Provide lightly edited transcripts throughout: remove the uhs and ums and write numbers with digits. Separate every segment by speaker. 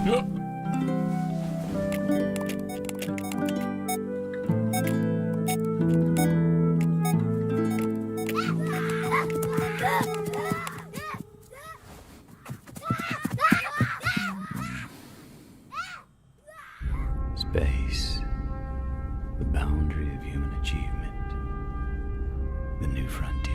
Speaker 1: Space, the boundary of human achievement, the new frontier.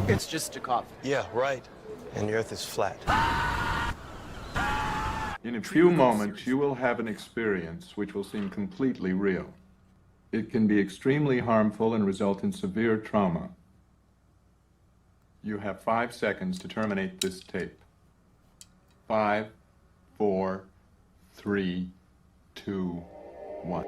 Speaker 2: It's just a cough.
Speaker 3: Yeah, right. And the Earth is flat.
Speaker 4: In a few moments, you will have an experience which will seem completely real. It can be extremely harmful and result in severe trauma. You have 5 seconds to terminate this tape. 5, 4, 3, 2, 1.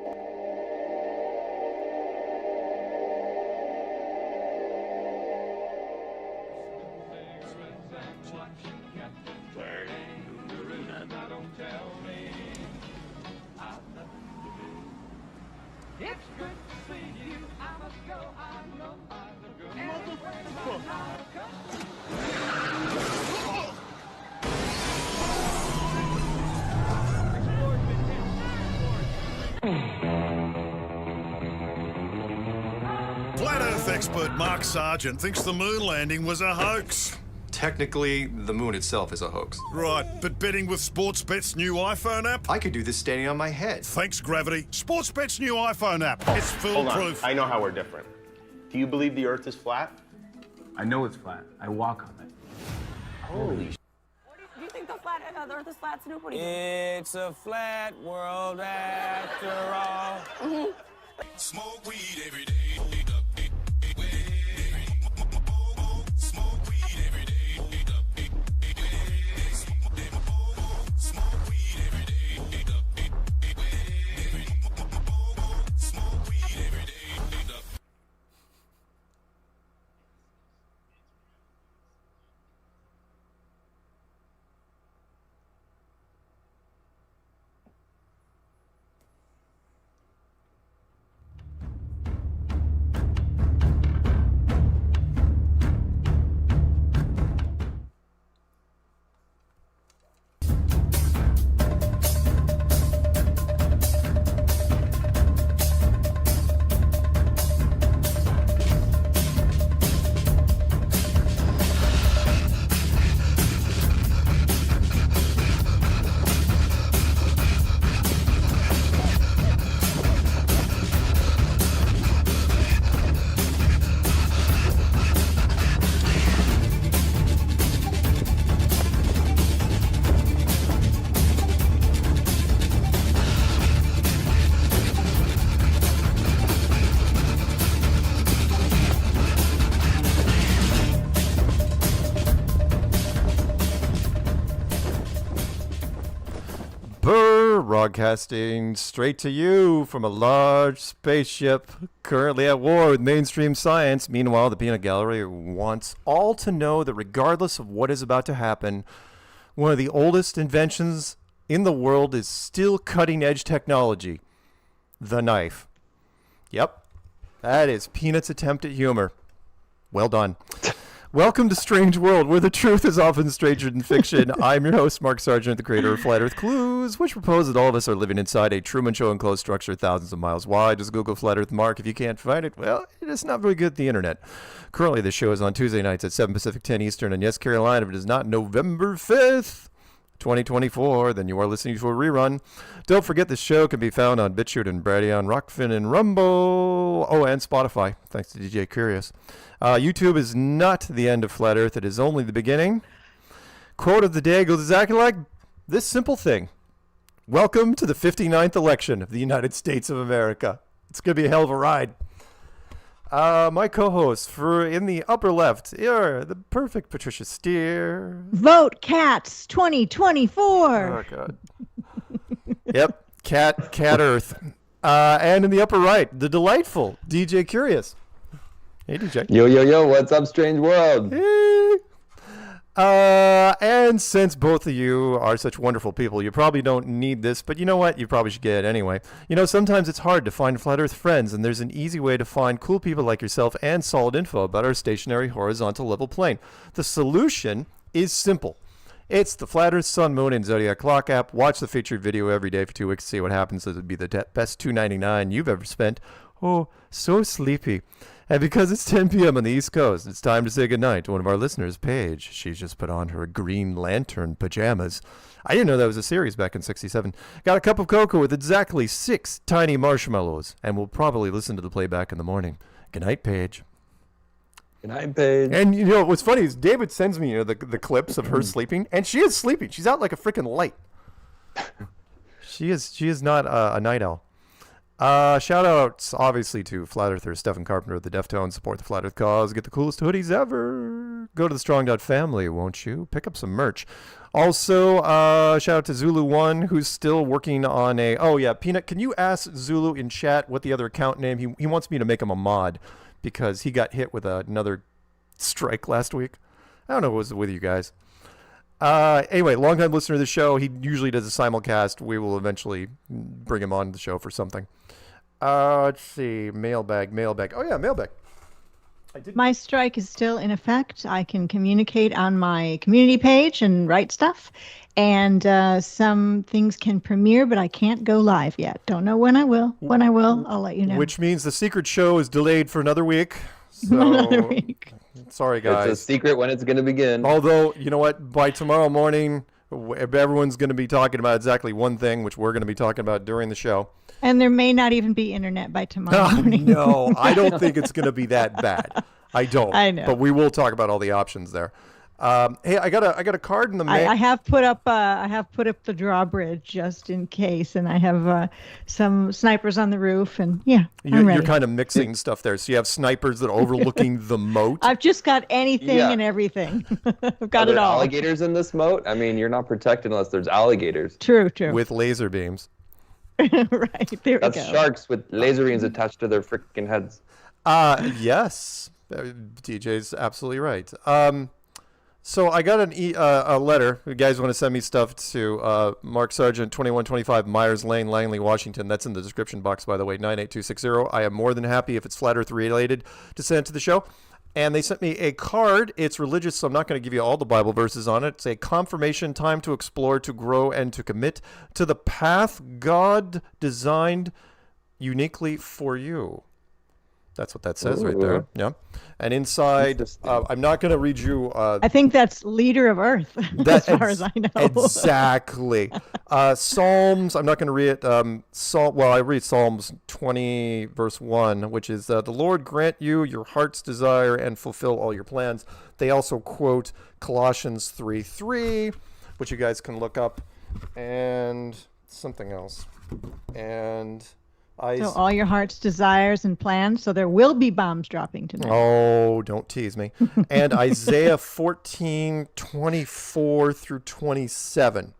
Speaker 5: Flat Earth expert Mark Sargent thinks the moon landing was a hoax.
Speaker 6: Technically, the moon itself is a hoax.
Speaker 5: Right, but betting with Sportsbet's new iPhone app?
Speaker 6: I could do this standing on my head.
Speaker 5: Thanks, Gravity. Sportsbet's new iPhone app. It's
Speaker 7: Hold on,
Speaker 5: foolproof.
Speaker 7: I know how we're different. Do you believe the Earth is flat?
Speaker 2: I know it's flat. I walk on it.
Speaker 7: Holy sh**.
Speaker 8: Do you think the Earth is flat, Snoop? What do you think?
Speaker 9: It's a flat world after all.
Speaker 5: Smoke weed every day.
Speaker 10: Broadcasting straight to you from a large spaceship currently at war with mainstream science. Meanwhile, the peanut gallery wants all to know that regardless of what is about to happen, one of the oldest inventions in the world is still cutting-edge technology. The knife. Yep, that is Peanut's attempt at humor. Well done. Welcome to Strange World, where the truth is often stranger than fiction. I'm your host, Mark Sargent, the creator of Flat Earth Clues, which propose that all of us are living inside a Truman Show enclosed structure thousands of miles wide. Just Google Flat Earth Mark. If you can't find it, well, it is not very good at the internet. Currently, the show is on Tuesday nights at 7 Pacific, 10 Eastern, and yes, Carolina, if it is not November 5th, 2024, then you are listening to a rerun. Don't forget the show can be found on BitChute and Bradion, Rockfin, and Rumble. Oh, and Spotify, thanks to DJ Curious. YouTube is not the end of Flat Earth. It is only the beginning. Quote of the day goes exactly like this simple thing. Welcome to the 59th election of the United States of America. It's going to be a hell of a ride. My co-hosts for in the upper left are the perfect Patricia Steere.
Speaker 11: Vote Cats 2024.
Speaker 10: Oh, God. Yep, Cat Earth. And in the upper right, the delightful DJ Curious. Hey, DJ.
Speaker 12: Yo, what's up, Strange World?
Speaker 10: Hey. And since both of you are such wonderful people, you probably don't need this, but you know what? You probably should get it anyway. You know, sometimes it's hard to find Flat Earth friends, and there's an easy way to find cool people like yourself and solid info about our stationary horizontal level plane. The solution is simple. It's the Flat Earth, Sun, Moon, and Zodiac Clock app. Watch the featured video every day for 2 weeks to see what happens. It would be the best $2.99 you've ever spent. Oh, so sleepy. And because it's 10 p.m. on the East Coast, it's time to say goodnight to one of our listeners, Paige. She's just put on her Green Lantern pajamas. I didn't know that was a series back in '67. Got a cup of cocoa with exactly 6 tiny marshmallows, and we'll probably listen to the playback in the morning. Good night, Paige.
Speaker 3: Good night, Paige.
Speaker 10: And you know what's funny is David sends me the clips of her sleeping, and she is sleeping. She's out like a freaking light. She is not a night owl. Shout outs obviously to Flat Earther Stephen Carpenter of the Deftones. Support the Flat Earth cause. Get the coolest hoodies ever. Go to the strong.family, won't you? Pick up some merch. Also, shout out to Zulu1, who's still working on a... Oh, yeah, Peanut, can you ask Zulu in chat what the other account name... He wants me to make him a mod because he got hit with another strike last week. I don't know what was with you guys. Anyway, longtime listener of the show. He usually does a simulcast. We will eventually bring him on the show for something. Let's see. Mailbag. Oh, yeah, mailbag.
Speaker 11: My strike is still in effect. I can communicate on my community page and write stuff. And some things can premiere, but I can't go live yet. Don't know when I will. When I will, I'll let you know.
Speaker 10: Which means the secret show is delayed for another week. So,
Speaker 11: another week.
Speaker 10: Sorry, guys.
Speaker 3: It's a secret when it's going to begin.
Speaker 10: Although, you know what? By tomorrow morning, everyone's going to be talking about exactly one thing, which we're going to be talking about during the show.
Speaker 11: And there may not even be internet by tomorrow morning.
Speaker 10: No, I don't think it's going to be that bad. I don't.
Speaker 11: I know.
Speaker 10: But we will talk about all the options there. Hey, I got a card in the mail.
Speaker 11: I have put up the drawbridge just in case, and I have some snipers on the roof, and yeah, I'm ready.
Speaker 10: You're kind of mixing stuff there. So you have snipers that are overlooking the moat.
Speaker 11: I've just got anything and everything. I've got it all.
Speaker 3: Alligators in this moat? I mean, you're not protected unless there's alligators.
Speaker 11: True.
Speaker 10: With laser beams.
Speaker 11: Right, there we go.
Speaker 3: That's sharks with laser beams attached to their freaking heads.
Speaker 10: Yes. DJ's absolutely right. So I got a letter. You guys want to send me stuff to Mark Sargent, 2125 Myres Lane, Langley, Washington. That's in the description box, by the way, 98260. I am more than happy if it's Flat Earth related to send it to the show. And they sent me a card. It's religious, so I'm not going to give you all the Bible verses on it. It's a confirmation, time to explore, to grow, and to commit to the path God designed uniquely for you. That's what that says right there. Yeah. And inside, I'm not going to read you.
Speaker 11: I think that's leader of Earth, as far as I know.
Speaker 10: Exactly. Psalms, I'm not going to read it. I read Psalms 20, verse 1, which is, the Lord grant you your heart's desire and fulfill all your plans. They also quote Colossians 3:3, which you guys can look up, and something else. And...
Speaker 11: So all your heart's desires and plans. So there will be bombs dropping tonight.
Speaker 10: Oh, don't tease me. And Isaiah 14:24 through 27.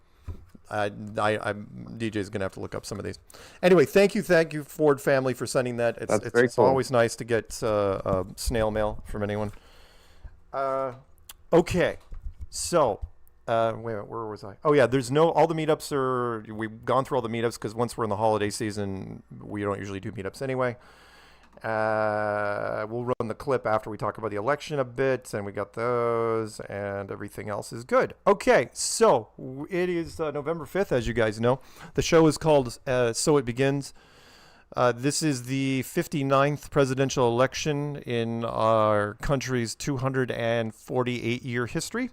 Speaker 10: DJ's going to have to look up some of these. Anyway, thank you, Ford family, for sending that. It's cool. Always nice to get snail mail from anyone. Okay, so... wait a minute, where was I? Oh yeah, all the meetups we've gone through all the meetups because once we're in the holiday season, we don't usually do meetups anyway. We'll run the clip after we talk about the election a bit, and we got those, and everything else is good. Okay, so it is November 5th, as you guys know. The show is called So It Begins. This is the 59th presidential election in our country's 248-year history.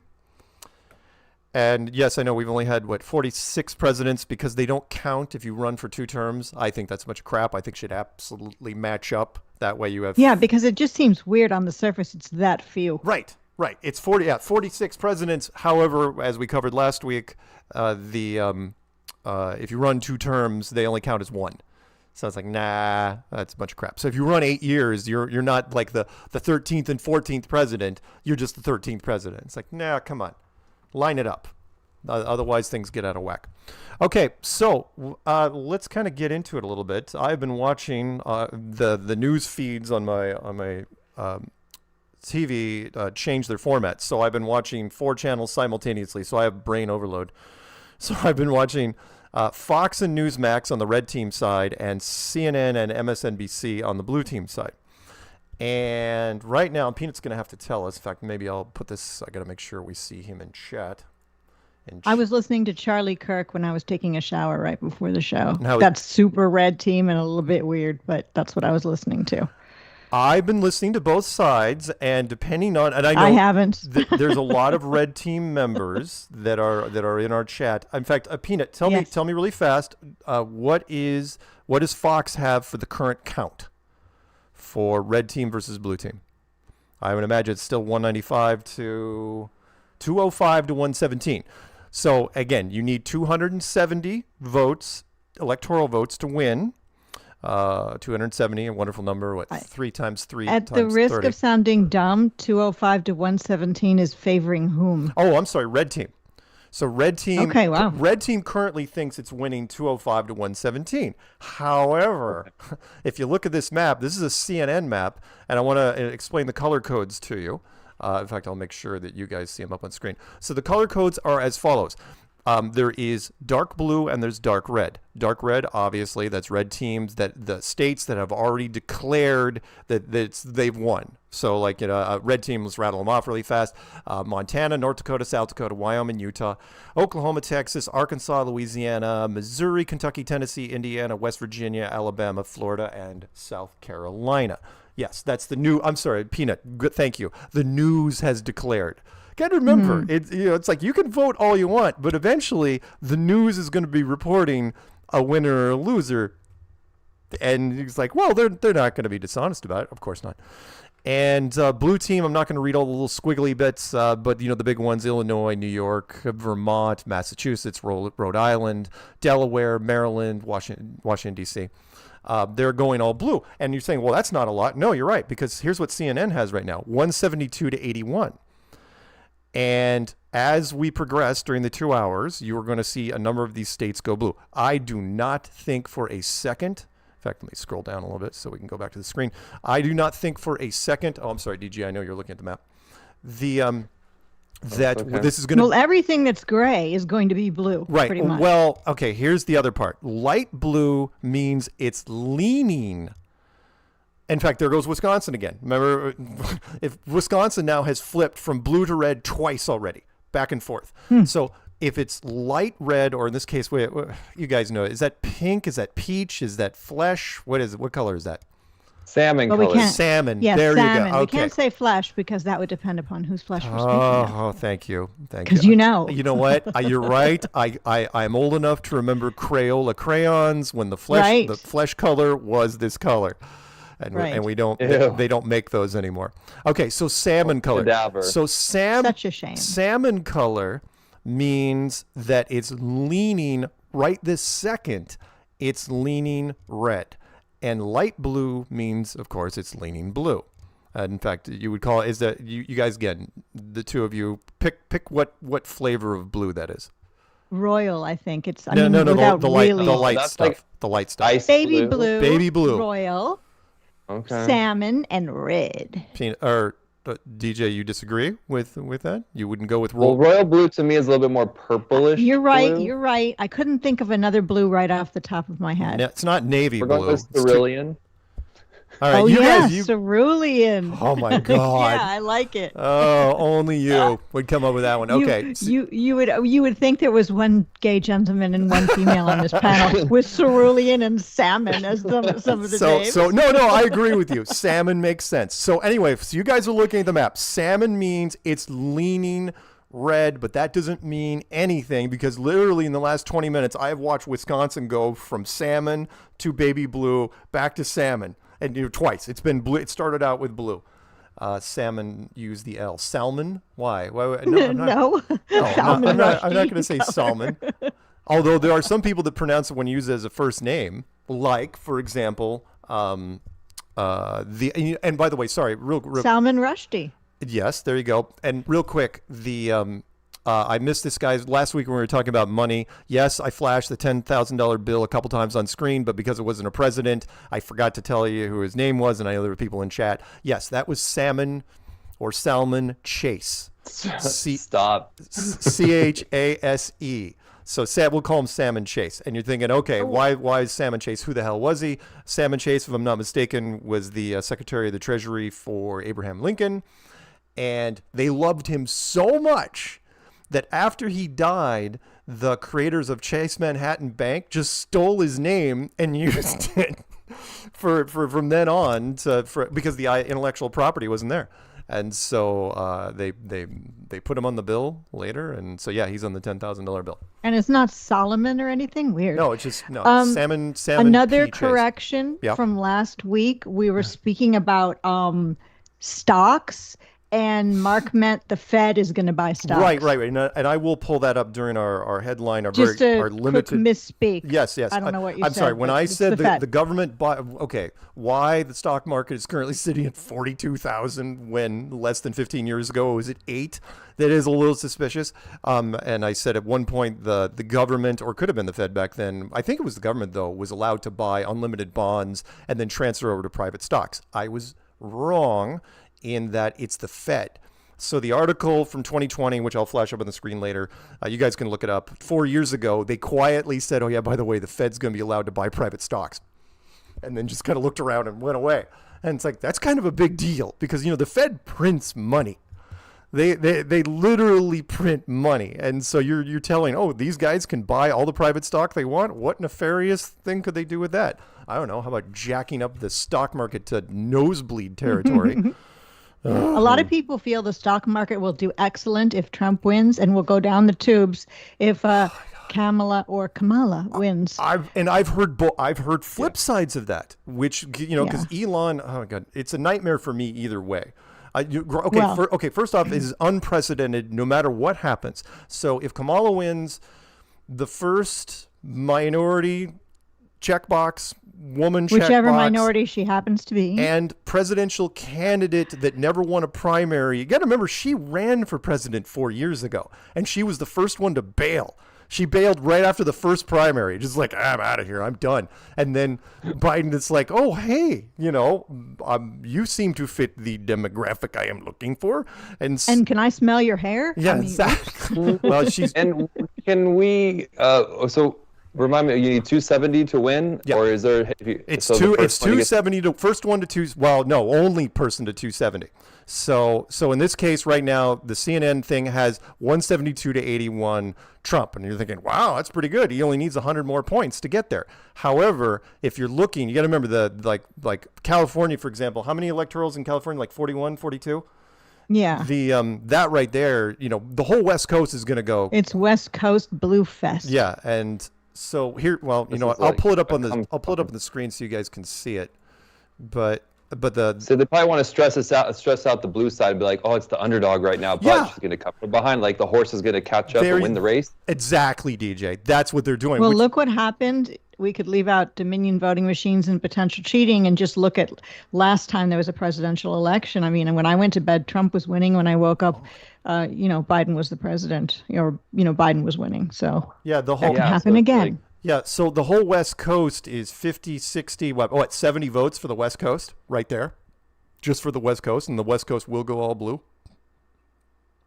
Speaker 10: And yes, I know we've only had, 46 presidents because they don't count if you run for 2 terms. I think that's much crap. I think it should absolutely match up. That way you have...
Speaker 11: Yeah, because it just seems weird on the surface. It's that few.
Speaker 10: Right. It's 46 presidents. However, as we covered last week, if you run 2 terms, they only count as 1. So it's like, nah, that's a bunch of crap. So if you run 8 years, you're not like the 13th and 14th president. You're just the 13th president. It's like, nah, come on. Line it up. Otherwise, things get out of whack. Okay, so let's kind of get into it a little bit. I've been watching the news feeds on my TV changed their format. So I've been watching 4 channels simultaneously. So I have brain overload. So I've been watching Fox and Newsmax on the red team side and CNN and MSNBC on the blue team side. And right now, Peanut's going to have to tell us. In fact, maybe I'll put this. I got to make sure we see him in chat.
Speaker 11: I was listening to Charlie Kirk when I was taking a shower right before the show.
Speaker 10: Now,
Speaker 11: that's super red team and a little bit weird, but that's what I was listening to.
Speaker 10: I've been listening to both sides, and depending on, and I know
Speaker 11: I haven't.
Speaker 10: There's a lot of red team members that are in our chat. In fact, Peanut, tell me really fast, what does Fox have for the current count for red team versus blue team? I would imagine it's still 195 to 205 to 117. So again, you need 270 votes, electoral votes to win. 270, a wonderful number. What, 3 times 3
Speaker 11: At
Speaker 10: times
Speaker 11: the risk
Speaker 10: 30.
Speaker 11: of sounding dumb, 205 to 117 is favoring whom?
Speaker 10: Oh, I'm sorry, red team. So red team.
Speaker 11: Okay, wow.
Speaker 10: Red team currently thinks it's winning 205 to 117. However, if you look at this map, this is a CNN map, and I want to explain the color codes to you. In fact, I'll make sure that you guys see them up on screen. So the color codes are as follows. There is dark blue and there's dark red. Dark red, obviously, that's red teams, that the states that have already declared that they've won. So, like, red team, let's rattle them off really fast. Montana, North Dakota, South Dakota, Wyoming, Utah, Oklahoma, Texas, Arkansas, Louisiana, Missouri, Kentucky, Tennessee, Indiana, West Virginia, Alabama, Florida, and South Carolina. Yes, that's the new. I'm sorry, Peanut. Good, thank you. The news has declared. Got to remember, it's like you can vote all you want, but eventually the news is going to be reporting a winner or a loser, and it's like, well, they're not going to be dishonest about it. Of course not. And blue team, I'm not going to read all the little squiggly bits, but the big ones: Illinois, New York, Vermont, Massachusetts, Rhode Island, Delaware, Maryland, Washington D.C. They're going all blue. And you're saying, well, that's not a lot. No, you're right, because here's what CNN has right now, 172 to 81. And as we progress during the 2 hours, you are going to see a number of these states go blue. I do not think for a second, in fact, let me scroll down a little bit so we can go back to the screen. I do not think for a second, I'm sorry, DG, I know you're looking at the map. This is going to...
Speaker 11: Well, everything that's gray is going to be blue,
Speaker 10: right.
Speaker 11: pretty much.
Speaker 10: Well, okay, here's the other part. Light blue means it's leaning. In fact, there goes Wisconsin again. Remember, if Wisconsin now has flipped from blue to red twice already, back and forth. So if it's light red, or in this case, you guys know, is that pink? Is that peach? Is that flesh? What is it? What color is that?
Speaker 3: Salmon color.
Speaker 10: Salmon.
Speaker 11: Yes,
Speaker 10: there
Speaker 11: salmon.
Speaker 10: you go. Okay.
Speaker 11: We can't say flesh because that would depend upon whose flesh we're speaking of.
Speaker 10: Oh, thank you.
Speaker 11: Because you know.
Speaker 10: You know what? You're right. I'm old enough to remember Crayola crayons when the flesh color was this color. And we don't. They don't make those anymore. Okay, so salmon color.
Speaker 3: Cadaver.
Speaker 10: So
Speaker 11: such a shame.
Speaker 10: Salmon color means that it's leaning right this second. It's leaning red, and light blue means, of course, it's leaning blue. In fact, you would call it. Is that you guys again? The two of you pick what flavor of blue that is.
Speaker 11: Royal, I think it's.
Speaker 10: The light
Speaker 3: That's
Speaker 10: stuff.
Speaker 3: like
Speaker 10: the light stuff.
Speaker 3: Ice
Speaker 11: Baby
Speaker 3: blue.
Speaker 10: Baby blue.
Speaker 11: Royal.
Speaker 3: Okay.
Speaker 11: Salmon and red.
Speaker 10: DJ, you disagree with that? You wouldn't go with
Speaker 3: royal blue to me is a little bit more purplish.
Speaker 11: You're right.
Speaker 3: Blue.
Speaker 11: You're right. I couldn't think of another blue right off the top of my head.
Speaker 10: It's not navy
Speaker 3: We're
Speaker 10: blue.
Speaker 3: going with cerulean.
Speaker 10: All right,
Speaker 11: oh,
Speaker 10: you
Speaker 11: yeah,
Speaker 10: guys.
Speaker 11: cerulean.
Speaker 10: Oh my God.
Speaker 11: Yeah, I like it.
Speaker 10: Oh, only you would come up with that one. Okay.
Speaker 11: You would think there was one gay gentleman and one female on this panel with cerulean and salmon as some of the names.
Speaker 10: So no, I agree with you. Salmon makes sense. So anyway, so you guys are looking at the map. Salmon means it's leaning red, but that doesn't mean anything because literally in the last 20 minutes, I have watched Wisconsin go from salmon to baby blue back to salmon. And twice. It's been blue. It started out with blue. Salmon used the L. Salmon? Why? No. I'm not going to say salmon. Although there are some people that pronounce it when used as a first name. Like, for example, and by the way, sorry, real
Speaker 11: Salman Rushdie.
Speaker 10: Yes, there you go. And real quick, I missed this guy's last week when we were talking about money. Yes, I flashed the $10,000 bill a couple times on screen, but because it wasn't a president, I forgot to tell you who his name was, and I know there were people in chat. Yes, that was Salmon or Salmon Chase.
Speaker 3: Stop.
Speaker 10: Chase. So we'll call him Salmon Chase. And you're thinking, okay, why is Salmon Chase? Who the hell was he? Salmon Chase, if I'm not mistaken, was the Secretary of the Treasury for Abraham Lincoln. And they loved him so much that after he died, the creators of Chase Manhattan Bank just stole his name and used it for from then on because the intellectual property wasn't there. And so they put him on the bill later, and so he's on the $10,000 bill.
Speaker 11: And it's not Solomon or anything weird.
Speaker 10: No, it's just Salmon.
Speaker 11: Another
Speaker 10: P.
Speaker 11: correction
Speaker 10: Chase.
Speaker 11: from last week. We were speaking about stocks, and Mark meant the Fed is going to buy stocks.
Speaker 10: Right. And I will pull that up during our headline. Our
Speaker 11: just
Speaker 10: our limited
Speaker 11: quick misspeak.
Speaker 10: Yes.
Speaker 11: I don't know what you
Speaker 10: I'm
Speaker 11: said.
Speaker 10: sorry. When I said
Speaker 11: the
Speaker 10: government bought, why the stock market is currently sitting at 42,000 when less than 15 years ago it was at 8. That is a little suspicious. And I said at one point the government, or could have been the Fed back then, I think it was the government though, was allowed to buy unlimited bonds and then transfer over to private stocks. I was wrong in that it's the Fed. So the article from 2020, which I'll flash up on the screen later, you guys can look it up. 4 years ago, they quietly said, oh yeah, by the way, the Fed's going to be allowed to buy private stocks. And then just kind of looked around and went away. And it's like, that's kind of a big deal because, the Fed prints money. They literally print money. And so you're telling, oh, these guys can buy all the private stock they want? What nefarious thing could they do with that? I don't know. How about jacking up the stock market to nosebleed territory?
Speaker 11: A lot of people feel the stock market will do excellent if Trump wins and will go down the tubes if Kamala wins.
Speaker 10: I've heard flip sides of that, which because Elon, oh my God, it's a nightmare for me either way. First off, it is unprecedented no matter what happens. So if Kamala wins, the first minority checkbox,
Speaker 11: whichever minority she happens to be,
Speaker 10: and presidential candidate that never won a primary. You got to remember, she ran for president 4 years ago, and she was the first one to bail. She bailed right after the first primary, just like, I'm out of here, I'm done. And then Biden is like, oh, hey, you seem to fit the demographic I am looking for. And
Speaker 11: can I smell your hair?
Speaker 10: Yeah, exactly. Well,
Speaker 3: And can we, remind me, you need 270 to win, or is there?
Speaker 10: It's 270 to first one to two. Well, no, only person to 270. So in this case, right now, the CNN thing has 172 to 81 Trump, and you're thinking, wow, that's pretty good. He only needs 100 more points to get there. However, if you're looking, you got to remember like California, for example. How many electorals in California? Like 41, 42.
Speaker 11: Yeah.
Speaker 10: That right there, the whole West Coast is going to go.
Speaker 11: It's West Coast Blue Fest.
Speaker 10: Yeah, and so here, well, I'll pull it up on the screen so you guys can see it. But so
Speaker 3: they probably want to stress out the blue side and be like, oh, it's the underdog right now, but she's going to come from behind, like the horse is going to catch up and win the race.
Speaker 10: Exactly, DJ. That's what they're doing.
Speaker 11: Well, look what happened. We could leave out Dominion voting machines and potential cheating and just look at last time there was a presidential election. I mean, when I went to bed, Trump was winning. When I woke up, Biden was the president, or Biden was winning. So
Speaker 10: yeah,
Speaker 11: that can happen again.
Speaker 10: So the whole West Coast is 50, 60, 70 votes for the West Coast right there, just for the West Coast, and the West Coast will go all blue.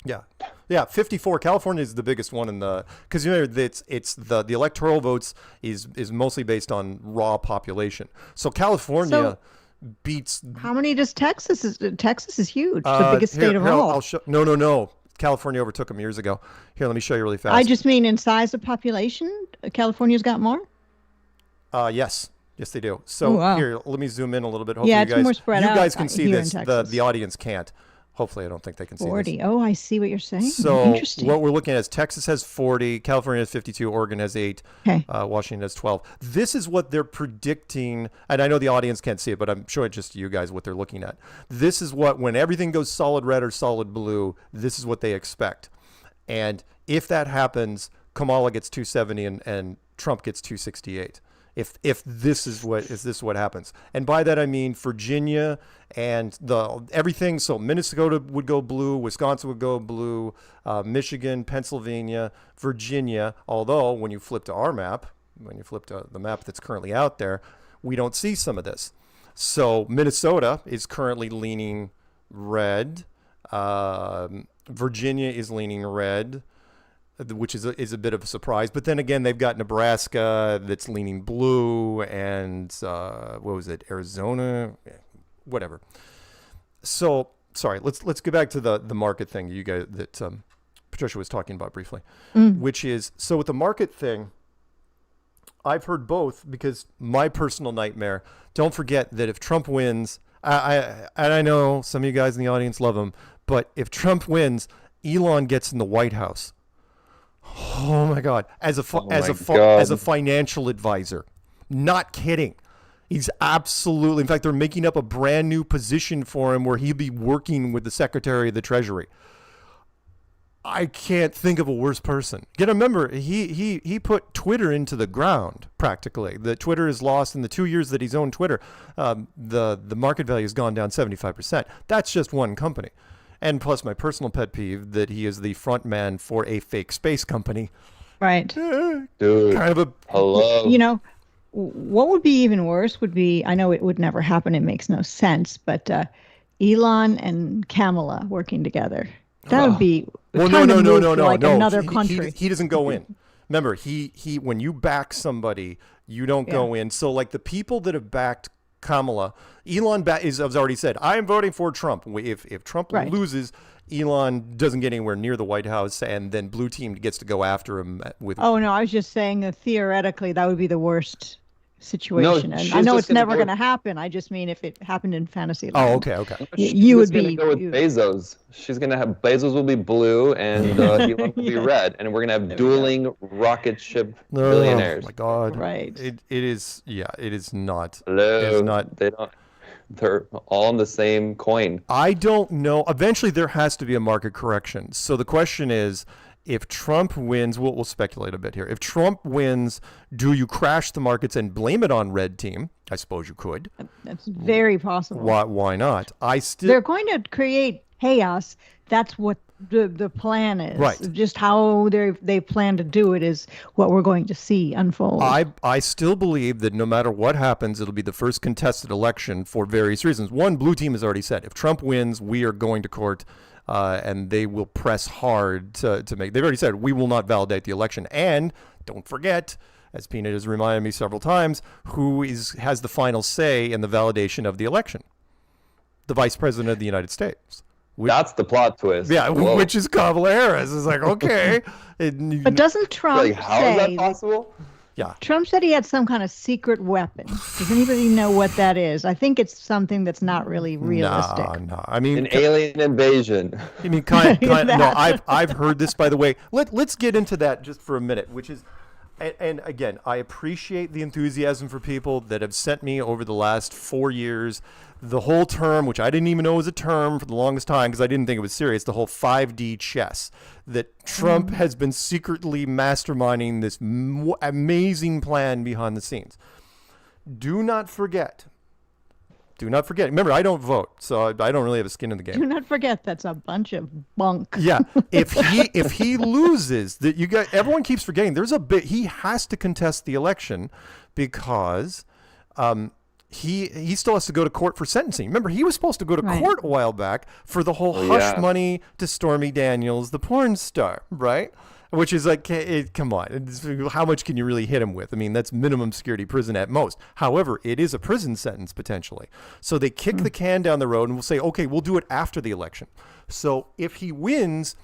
Speaker 10: Yeah, 54. California is the biggest one because it's the electoral votes is mostly based on raw population. So California beats.
Speaker 11: How many does Texas is? Texas is huge, the biggest state of all.
Speaker 10: No. California overtook them years ago. Here, let me show you really fast.
Speaker 11: I just mean in size of population, California's got more?
Speaker 10: Yes, they do. So here, let me zoom in a little bit. Hopefully
Speaker 11: it's more spread out.
Speaker 10: You guys can see this. The audience can't. Hopefully, I don't think they can see
Speaker 11: 40.
Speaker 10: this.
Speaker 11: Oh, I see what you're saying.
Speaker 10: So
Speaker 11: interesting.
Speaker 10: What we're looking at is Texas has 40, California has 52, Oregon has 8, Washington has 12. This is what they're predicting, and I know the audience can't see it, but I'm showing it just to you guys what they're looking at. This is what, when everything goes solid red or solid blue, this is what they expect. And if that happens, Kamala gets 270 and Trump gets 268. If this is what happens. And by that I mean Virginia and everything. So Minnesota would go blue, Wisconsin would go blue, Michigan, Pennsylvania, Virginia. Although when you flip to our map, when you flip to the map that's currently out there, we don't see some of this. So Minnesota is currently leaning red. Virginia is leaning red, which is a bit of a surprise. But then again, they've got Nebraska that's leaning blue, and what was it, Arizona, whatever. So sorry, let's get back to the market thing you guys that Patricia was talking about briefly, which is, so with the market thing, I've heard both, because my personal nightmare, don't forget that if Trump wins, I know some of you guys in the audience love him, but if Trump wins, Elon gets in the White House. Oh my God. As a financial advisor. Not kidding. He's absolutely, in fact, they're making up a brand new position for him where he'll be working with the Secretary of the Treasury. I can't think of a worse person. You gotta remember, he put Twitter into the ground, practically. The Twitter is lost in the 2 years that he's owned Twitter. The market value has gone down 75%. That's just one company. And plus my personal pet peeve that he is the front man for a fake space company.
Speaker 11: Right.
Speaker 3: Dude,
Speaker 10: kind of a
Speaker 3: hello.
Speaker 11: You know, what would be even worse would be, I know it would never happen, it makes no sense, but Elon and Kamala working together. That would be no, like another country.
Speaker 10: He doesn't go in. Remember, he when you back somebody, you don't go in. So like the people that have backed Kamala, Elon has already said, I am voting for Trump. If Trump loses, Elon doesn't get anywhere near the White House, and then Blue Team gets to go after him with.
Speaker 11: Oh no, I was just saying that theoretically that would be the worst situation.
Speaker 3: No,
Speaker 11: and I know it's never going to happen. I just mean if it happened in fantasy land.
Speaker 10: Oh, okay.
Speaker 11: You would be
Speaker 3: go with Bezos. She's gonna have Bezos will be blue and Elon will be red, and we're gonna have dueling rocket ship billionaires.
Speaker 10: Oh my God!
Speaker 11: Right.
Speaker 10: It is. Yeah. It is not.
Speaker 3: Hello.
Speaker 10: It is not.
Speaker 3: They're all on the same coin.
Speaker 10: I don't know. Eventually, there has to be a market correction. So the question is, if Trump wins, we'll speculate a bit here. If Trump wins, do you crash the markets and blame it on red team? I suppose you could.
Speaker 11: That's very possible.
Speaker 10: Why not?
Speaker 11: They're going to create chaos. That's what the plan is.
Speaker 10: Right.
Speaker 11: Just how they plan to do it is what we're going to see unfold.
Speaker 10: I still believe that no matter what happens, it'll be the first contested election for various reasons. One, Blue Team has already said, if Trump wins, we are going to court. And they will press hard to make. They've already said we will not validate the election. And don't forget, as Peanut has reminded me several times, who has the final say in the validation of the election? The Vice President of the United States.
Speaker 3: That's the plot twist.
Speaker 10: Yeah,
Speaker 3: Whoa.
Speaker 10: Which is Kamala Harris. It's like, okay.
Speaker 11: But doesn't Trump
Speaker 3: how is that possible?
Speaker 10: Yeah.
Speaker 11: Trump said he had some kind of secret weapon. Does anybody know what that is? I think it's something that's not really realistic.
Speaker 10: No. I mean,
Speaker 3: an alien invasion.
Speaker 10: I mean, kind no. I've heard this, by the way. Let's get into that just for a minute, which is, and again, I appreciate the enthusiasm for people that have sent me over the last 4 years the whole term, which I didn't even know was a term for the longest time because I didn't think it was serious, the whole 5D chess, that Trump has been secretly masterminding this amazing plan behind the scenes. Do not forget. Remember, I don't vote, so I don't really have a skin in the game.
Speaker 11: Do not forget that's a bunch of bunk.
Speaker 10: Yeah, if he loses, everyone keeps forgetting. He has to contest the election because he still has to go to court for sentencing. Remember, he was supposed to go to court a while back for the whole hush money to Stormy Daniels, the porn star, right? Which is like, come on, how much can you really hit him with? I mean, that's minimum security prison at most. However, it is a prison sentence potentially. So they kick the can down the road and we'll say, okay, we'll do it after the election. So if he wins,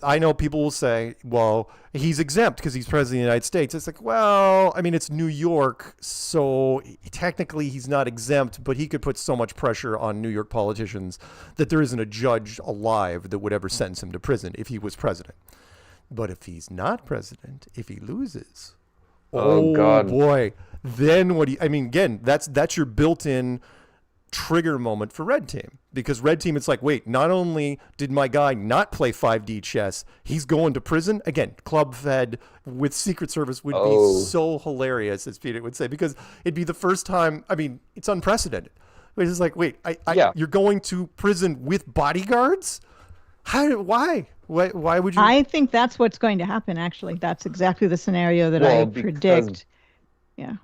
Speaker 10: I know people will say, well, he's exempt because he's president of the United States. It's like, well, I mean, it's New York, so technically he's not exempt, but he could put so much pressure on New York politicians that there isn't a judge alive that would ever sentence him to prison if he was president. But if he's not president, if he loses, oh God, boy, then what do you, I mean, again, that's your built-in trigger moment for red team, because red team, it's like, wait, not only did my guy not play 5D chess, he's going to prison again. Club fed with Secret Service would be so hilarious, as Peter would say, because it'd be the first time. I mean, it's unprecedented. It's just like, wait, you're going to prison with bodyguards? Why would you?
Speaker 11: I think that's what's going to happen. Actually, that's exactly the scenario that I predict. Yeah.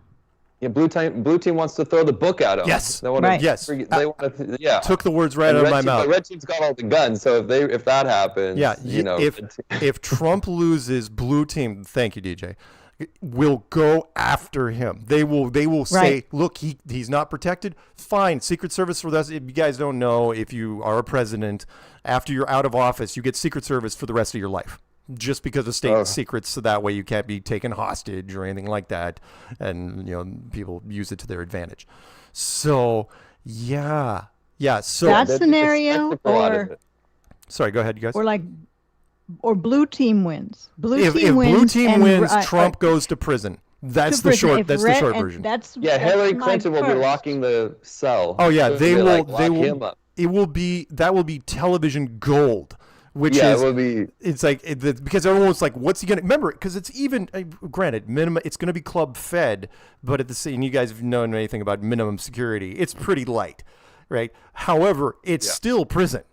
Speaker 3: Yeah, blue team wants to throw the book at him.
Speaker 10: Yes.
Speaker 3: They want
Speaker 11: Right.
Speaker 10: Yes.
Speaker 3: They want to. Yeah.
Speaker 10: Took the words right
Speaker 3: And
Speaker 10: out of my
Speaker 3: team,
Speaker 10: mouth.
Speaker 3: The red team's got all the guns, so if that happens,
Speaker 10: Yeah,
Speaker 3: red team-
Speaker 10: if Trump loses, blue team, thank you, DJ, will go after him. They will say,
Speaker 11: Right.
Speaker 10: look, he's not protected. Fine, Secret Service for us. If you guys don't know, if you are a president, after you're out of office, you get Secret Service for the rest of your life. Just because of state secrets, so that way you can't be taken hostage or anything like that, and people use it to their advantage. So yeah. So
Speaker 11: That
Speaker 3: That's
Speaker 11: scenario,
Speaker 3: a lot of
Speaker 11: or
Speaker 3: it.
Speaker 10: sorry, go ahead, you guys.
Speaker 11: or blue team wins.
Speaker 10: If blue team wins, Trump goes to prison. That's the short. That's the short version.
Speaker 11: That's
Speaker 3: Hillary
Speaker 11: my
Speaker 3: Clinton will be
Speaker 11: first.
Speaker 3: locking the cell.
Speaker 10: Oh yeah,
Speaker 3: They'll
Speaker 10: they
Speaker 3: be
Speaker 10: will.
Speaker 3: like,
Speaker 10: They
Speaker 3: lock
Speaker 10: will.
Speaker 3: him up.
Speaker 10: That will be television gold. Which
Speaker 3: Yeah,
Speaker 10: is,
Speaker 3: it will be.
Speaker 10: It's like because everyone's like, what's he gonna remember? Because it's even granted, minimum. It's gonna be club fed, but at the same, you guys have known anything about minimum security? It's pretty light, right? However, it's still prison,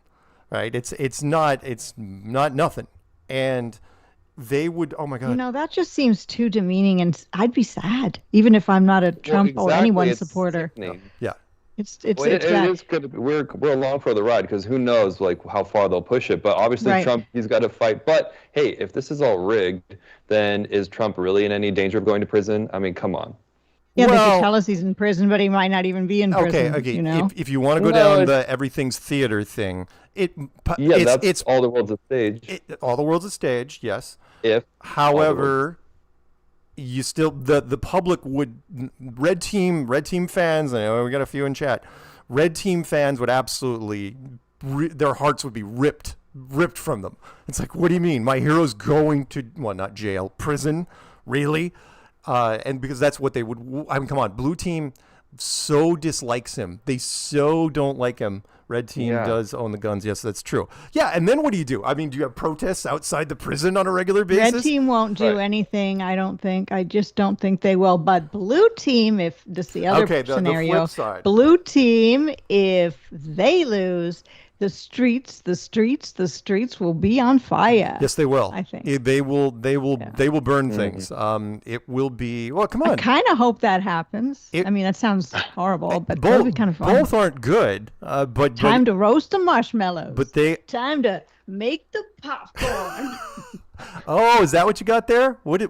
Speaker 10: right? It's not nothing, and they would. Oh my god!
Speaker 11: That just seems too demeaning, and I'd be sad, even if I'm not a Trump or anyone
Speaker 3: it's
Speaker 11: supporter.
Speaker 3: sickening.
Speaker 10: Yeah.
Speaker 11: It's
Speaker 3: Well, it is good. We're along for the ride because who knows how far they'll push it. But obviously
Speaker 11: Right.
Speaker 3: Trump, he's got to fight. But hey, if this is all rigged, then is Trump really in any danger of going to prison? I mean, come on.
Speaker 11: Yeah, they
Speaker 10: Well-
Speaker 11: could tell us he's in prison, but he might not even be in prison.
Speaker 10: Okay. If you want to go
Speaker 3: No,
Speaker 10: down
Speaker 3: it's-
Speaker 10: the everything's theater thing,
Speaker 3: That's all the world's a stage.
Speaker 10: all the world's a stage. Yes.
Speaker 3: If
Speaker 10: However, you still the public would red team fans. I know we got a few in chat. Red team fans would absolutely their hearts would be ripped from them. It's like, what do you mean? My hero's going to not jail, prison, really? And because that's what they would. I mean, come on, blue team so dislikes him. They so don't like him. Red team does own the guns. Yes, that's true. Yeah, and then what do you do? I mean, do you have protests outside the prison on a regular basis?
Speaker 11: Red team won't do anything, I don't think. I just don't think they will. But blue team, if this is the other scenario,
Speaker 10: the flip side.
Speaker 11: blue team, if they lose, the streets will be on fire.
Speaker 10: Yes, they will.
Speaker 11: I think.
Speaker 10: They will burn things. It will be. Well, come on.
Speaker 11: I kind of hope that happens. I mean, that sounds horrible, but that'll be kind of fun.
Speaker 10: Both aren't good. But
Speaker 11: Time to roast the marshmallows.
Speaker 10: But they.
Speaker 11: Time to make the popcorn.
Speaker 10: Oh, is that what you got there? What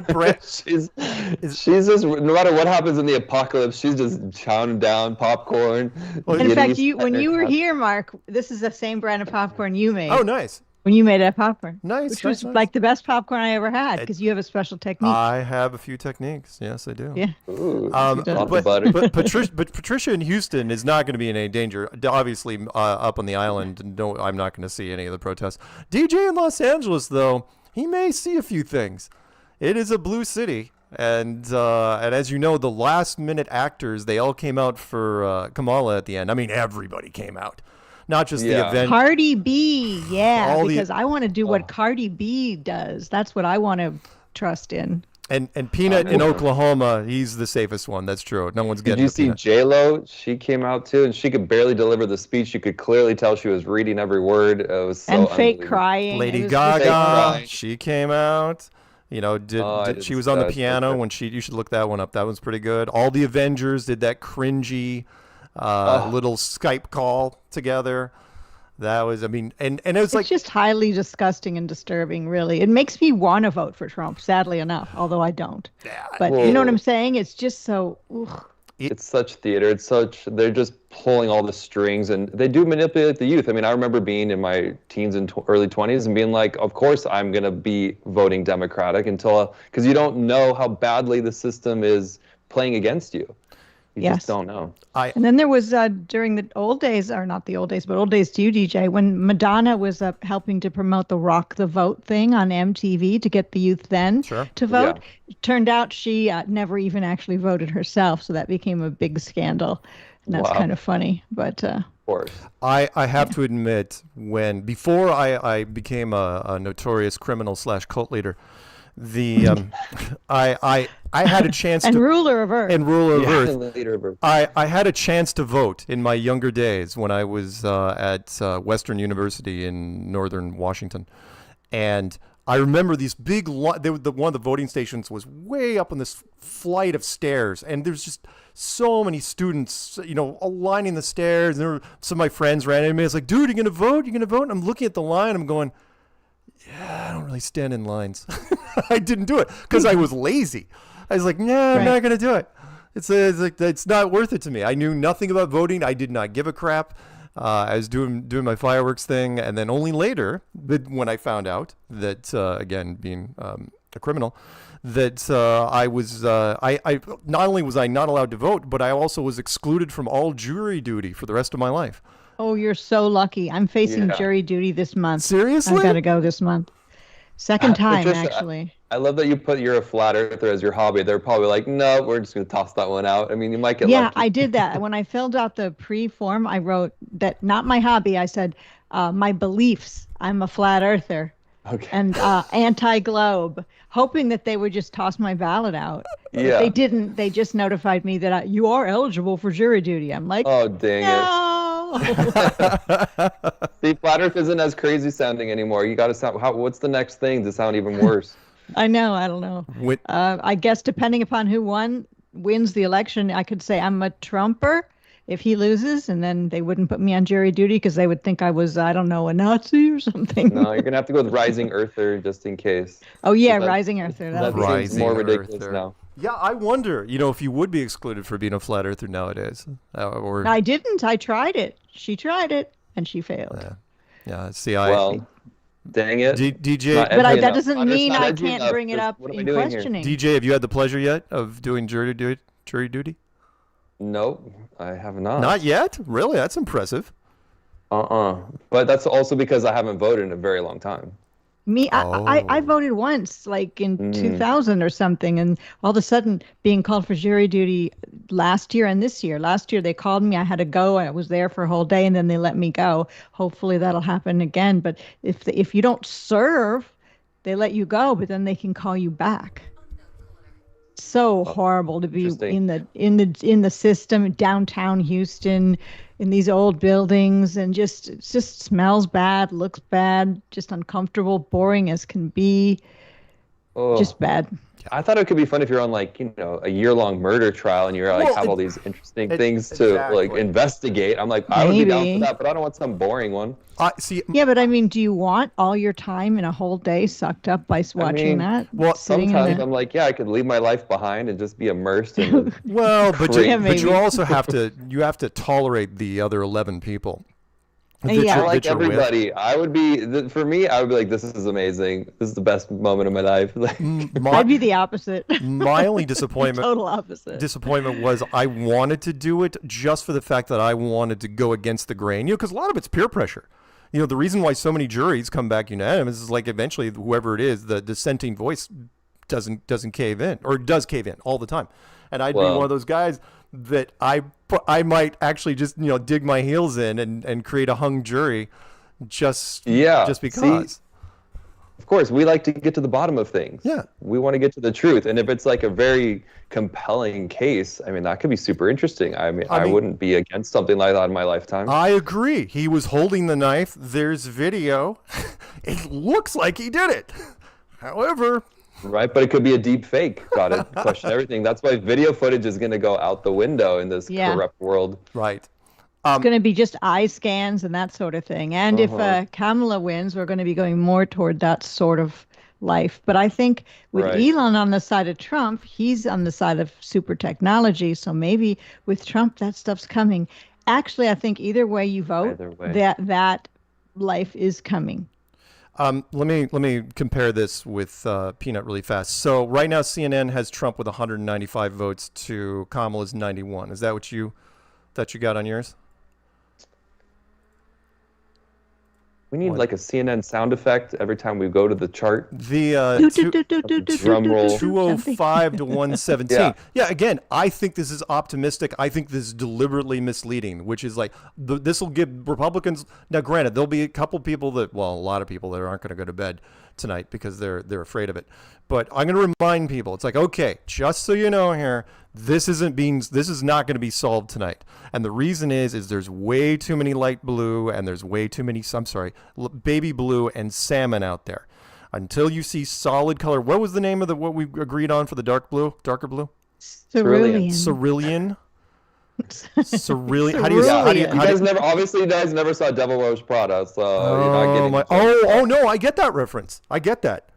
Speaker 10: bread?
Speaker 3: she's just, no matter what happens in the apocalypse, she's just chowing down popcorn.
Speaker 11: In fact, when you were here, Mark, this is the same brand of popcorn you made.
Speaker 10: Oh, nice.
Speaker 11: When you made that popcorn.
Speaker 10: Nice.
Speaker 11: Which was like the best popcorn I ever had, because you have a special technique.
Speaker 10: I have a few techniques. Yes, I do.
Speaker 11: Yeah.
Speaker 3: Ooh,
Speaker 10: but Patricia in Houston is not going to be in any danger. Obviously, up on the island, no, I'm not going to see any of the protests. DJ in Los Angeles, though, he may see a few things. It is a blue city. And as you know, the last minute actors, they all came out for Kamala at the end. I mean, everybody came out. Not just the event.
Speaker 11: Cardi B, because I want to do what Cardi B does. That's what I want to trust in.
Speaker 10: And Peanut in Oklahoma, he's the safest one. That's true. No one's getting.
Speaker 3: Did you see J-Lo? She came out too, and she could barely deliver the speech. You could clearly tell she was reading every word. It was so
Speaker 11: and fake crying.
Speaker 10: Lady Gaga, she came out. She was on the piano when you should look that one up. That was pretty good. All the Avengers did that cringy little Skype call together. That was, and it was
Speaker 11: it's just highly disgusting and disturbing, really. It makes me want to vote for Trump, sadly enough, although I don't. But you know what I'm saying? It's just so,
Speaker 3: It's such theater. They're just pulling all the strings, and they do manipulate the youth. I mean, I remember being in my teens and early 20s and being like, of course I'm going to be voting Democratic because you don't know how badly the system is playing against you. You just don't know.
Speaker 11: And then there was during the old days, or not the old days, but old days to you, DJ, when Madonna was helping to promote the Rock the Vote thing on MTV to get the youth then to vote. It turned out she never even actually voted herself, so that became a big scandal. And that's kind of funny. But
Speaker 3: of course.
Speaker 10: I have to admit, before I became a notorious criminal / cult leader, I had a chance
Speaker 11: and ruler of Earth.
Speaker 10: I had a chance to vote in my younger days when I was at Western University in northern Washington, and I remember these big, one of the voting stations was way up on this flight of stairs, and there's just so many students, all lining the stairs. And some of my friends ran into me. I was like, dude, you gonna vote? You gonna vote? And I'm looking at the line. I'm going, yeah, I don't really stand in lines. I didn't do it because I was lazy. I was like, nah, I'm not gonna do it. It's not worth it to me. I knew nothing about voting. I did not give a crap. I was doing my fireworks thing, and then only later, when I found out that, again, being a criminal, that I was I not only was I not allowed to vote, but I also was excluded from all jury duty for the rest of my life.
Speaker 11: Oh, you're so lucky. I'm facing jury duty this month.
Speaker 10: Seriously?
Speaker 11: I've got to go this month. Second time,
Speaker 3: Patricia,
Speaker 11: actually.
Speaker 3: I love that you put you're a flat earther as your hobby. They're probably like, no, we're just going to toss that one out. I mean, you might get lucky.
Speaker 11: I did that. When I filled out the pre-form, I wrote that not my hobby. I said my beliefs. I'm a flat earther.
Speaker 3: Okay.
Speaker 11: And anti-globe, hoping that they would just toss my ballot out. But they didn't. They just notified me that you are eligible for jury duty. I'm like,
Speaker 3: oh, dang
Speaker 11: no.
Speaker 3: See, flat earth isn't as crazy sounding anymore. You got to sound, what's the next thing to sound even worse?
Speaker 11: I know. I don't know. I guess depending upon who wins the election, I could say I'm a Trumper if he loses, and then they wouldn't put me on jury duty because they would think I was, I don't know, a Nazi or something.
Speaker 3: No, you're going to have to go with Rising Earther just in case.
Speaker 11: Oh, yeah, Rising Earther.
Speaker 3: That seems more ridiculous now.
Speaker 10: Yeah, I wonder, if you would be excluded for being a flat earther nowadays.
Speaker 11: I didn't. I tried it. She tried it, and she failed.
Speaker 10: Yeah, see,
Speaker 3: dang it.
Speaker 10: DJ.
Speaker 11: But that doesn't mean I can't bring it up in questioning.
Speaker 10: DJ, have you had the pleasure yet of doing jury duty?
Speaker 3: Nope, I have not.
Speaker 10: Not yet? Really? That's impressive.
Speaker 3: But that's also because I haven't voted in a very long time.
Speaker 11: I voted once, like in 2000 or something, and all of a sudden being called for jury duty last year and this year. Last year they called me, I had to go, I was there for a whole day, and then they let me go. Hopefully that'll happen again. But if you don't serve, they let you go, but then they can call you back. So horrible to be in the system downtown Houston, in these old buildings, and it just smells bad, looks bad, just uncomfortable, boring as can be. Just bad.
Speaker 3: I thought it could be fun if you're on a year-long murder trial and you're have all these interesting things to investigate. I'm like, I would be down for that, but I don't want some boring one.
Speaker 11: Yeah, but I mean, do you want all your time in a whole day sucked up by watching that?
Speaker 3: Well, sometimes I'm like, I could leave my life behind and just be immersed in
Speaker 10: but you also have to tolerate the other 11 people.
Speaker 3: I like everybody. I would be like, this is amazing. This is the best moment of my life.
Speaker 11: I'd be the opposite.
Speaker 10: My only disappointment,
Speaker 11: total opposite.
Speaker 10: Disappointment was I wanted to do it just for the fact that I wanted to go against the grain. Because a lot of it's peer pressure. The reason why so many juries come back unanimous is like eventually whoever it is, the dissenting voice doesn't cave in, or does cave in all the time. And I'd be one of those guys that I might actually just dig my heels in and create a hung jury just because.
Speaker 3: See, of course, we like to get to the bottom of things.
Speaker 10: Yeah,
Speaker 3: we want to get to the truth, and if it's like a very compelling case, I mean, that could be super interesting. I mean, I wouldn't be against something like that in my lifetime.
Speaker 10: I agree. He was holding the knife. There's video. It looks like he did it. However.
Speaker 3: Right, but it could be a deep fake. Got to question everything. That's why video footage is going to go out the window in this corrupt world.
Speaker 10: Right.
Speaker 11: It's going to be just eye scans and that sort of thing. And if Kamala wins, we're going to be going more toward that sort of life. But I think with Elon on the side of Trump, he's on the side of super technology. So maybe with Trump, that stuff's coming. Actually, I think either way you vote, that life is coming.
Speaker 10: Let me compare this with Peanut really fast. So right now CNN has Trump with 195 votes to Kamala's 91. Is that what you got on yours?
Speaker 3: We need like a CNN sound effect every time we go to the chart.
Speaker 10: The
Speaker 3: drum roll.
Speaker 10: 205 to 117. Yeah, again, I think this is optimistic. I think this is deliberately misleading, which is like this will give Republicans. Now, granted, there'll be a lot of people that aren't going to go to bed tonight because they're afraid of it. But I'm going to remind people, it's like, okay, just so you know here, this is not going to be solved tonight. And the reason is there's way too many light blue and there's way too many, baby blue and salmon out there. until you see solid color. What was the name of what we agreed on for the darker blue?
Speaker 11: Cerulean.
Speaker 10: Cerulean. Cerulean. How do
Speaker 3: You guys never saw Devil Wears Prada, so you're not getting it.
Speaker 10: Oh no, I get that reference. I get that.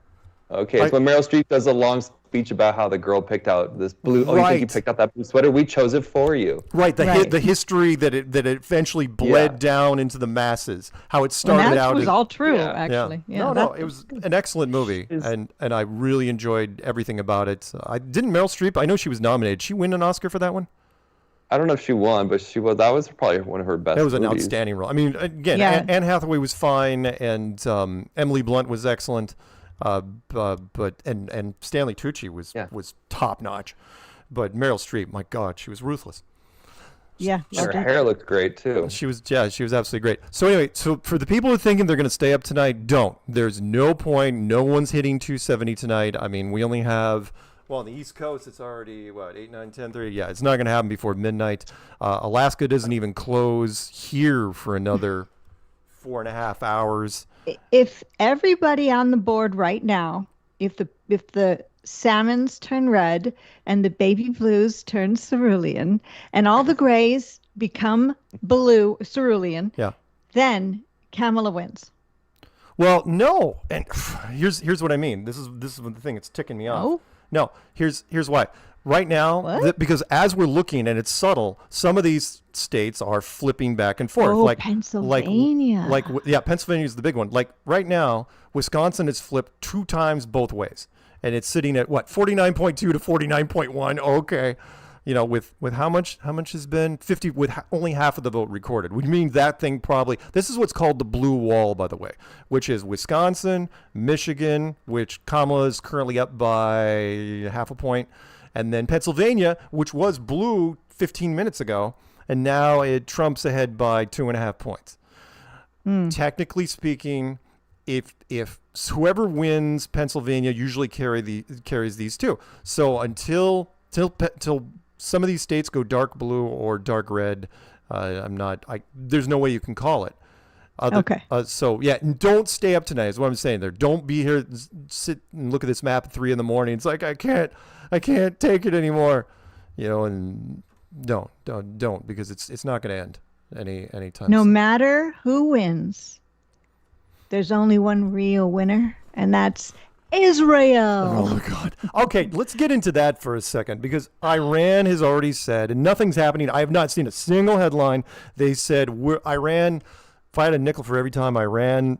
Speaker 3: Okay, it's when Meryl Streep does a long speech about how the girl picked out this blue. Oh, you think you picked out that blue sweater? We chose it for you.
Speaker 10: Right. The history that it eventually bled down into the masses. How it started out.
Speaker 11: That was all true, actually. Yeah.
Speaker 10: No, it was an excellent movie, and I really enjoyed everything about it. Didn't Meryl Streep? I know she was nominated. Did she win an Oscar for that one?
Speaker 3: I don't know if she won, but she was. That was probably one of her best.
Speaker 10: That was an
Speaker 3: movies.
Speaker 10: outstanding role. I mean, again, Anne Hathaway was fine, and Emily Blunt was excellent. But Stanley Tucci was top notch, but Meryl Streep, my God, she was ruthless.
Speaker 11: Yeah,
Speaker 3: her hair looked great too.
Speaker 10: She was absolutely great. So anyway, for the people who are thinking they're going to stay up tonight, don't. There's no point. No one's hitting 270 tonight. I mean, we only have. Well, on the East Coast, it's already, 8, 9, 10, 30? Yeah, it's not going to happen before midnight. Alaska doesn't even close here for another 4.5 hours.
Speaker 11: If everybody on the board right now, if the salmons turn red and the baby blues turn cerulean and all the grays become blue cerulean, then Kamala wins.
Speaker 10: Well, no, and here's what I mean. This is the thing. It's ticking me off.
Speaker 11: Oh?
Speaker 10: No, here's why. Right now, because as we're looking, and it's subtle, some of these states are flipping back and forth.
Speaker 11: Oh, like Pennsylvania.
Speaker 10: Pennsylvania is the big one. Like right now, Wisconsin has flipped 2 times both ways, and it's sitting at 49.2 to 49.1. Okay, with how much has been 50 with only half of the vote recorded, which means that thing probably. This is what's called the blue wall, by the way, which is Wisconsin, Michigan, which Kamala is currently up by half a point. And then Pennsylvania, which was blue 15 minutes ago, and now it trumps ahead by 2.5 points. Technically speaking, if whoever wins Pennsylvania usually carries these two. So until some of these states go dark blue or dark red, there's no way you can call it.
Speaker 11: Okay.
Speaker 10: So don't stay up tonight is what I'm saying there. Don't be here, sit and look at this map at 3 a.m. It's like, I can't take it anymore, and don't, because it's not going to end anytime.
Speaker 11: No matter who wins, there's only one real winner, and that's Israel.
Speaker 10: Oh my God. Okay, let's get into that for a second, because Iran has already said, and nothing's happening. I have not seen a single headline. They said Iran. If I had a nickel for every time Iran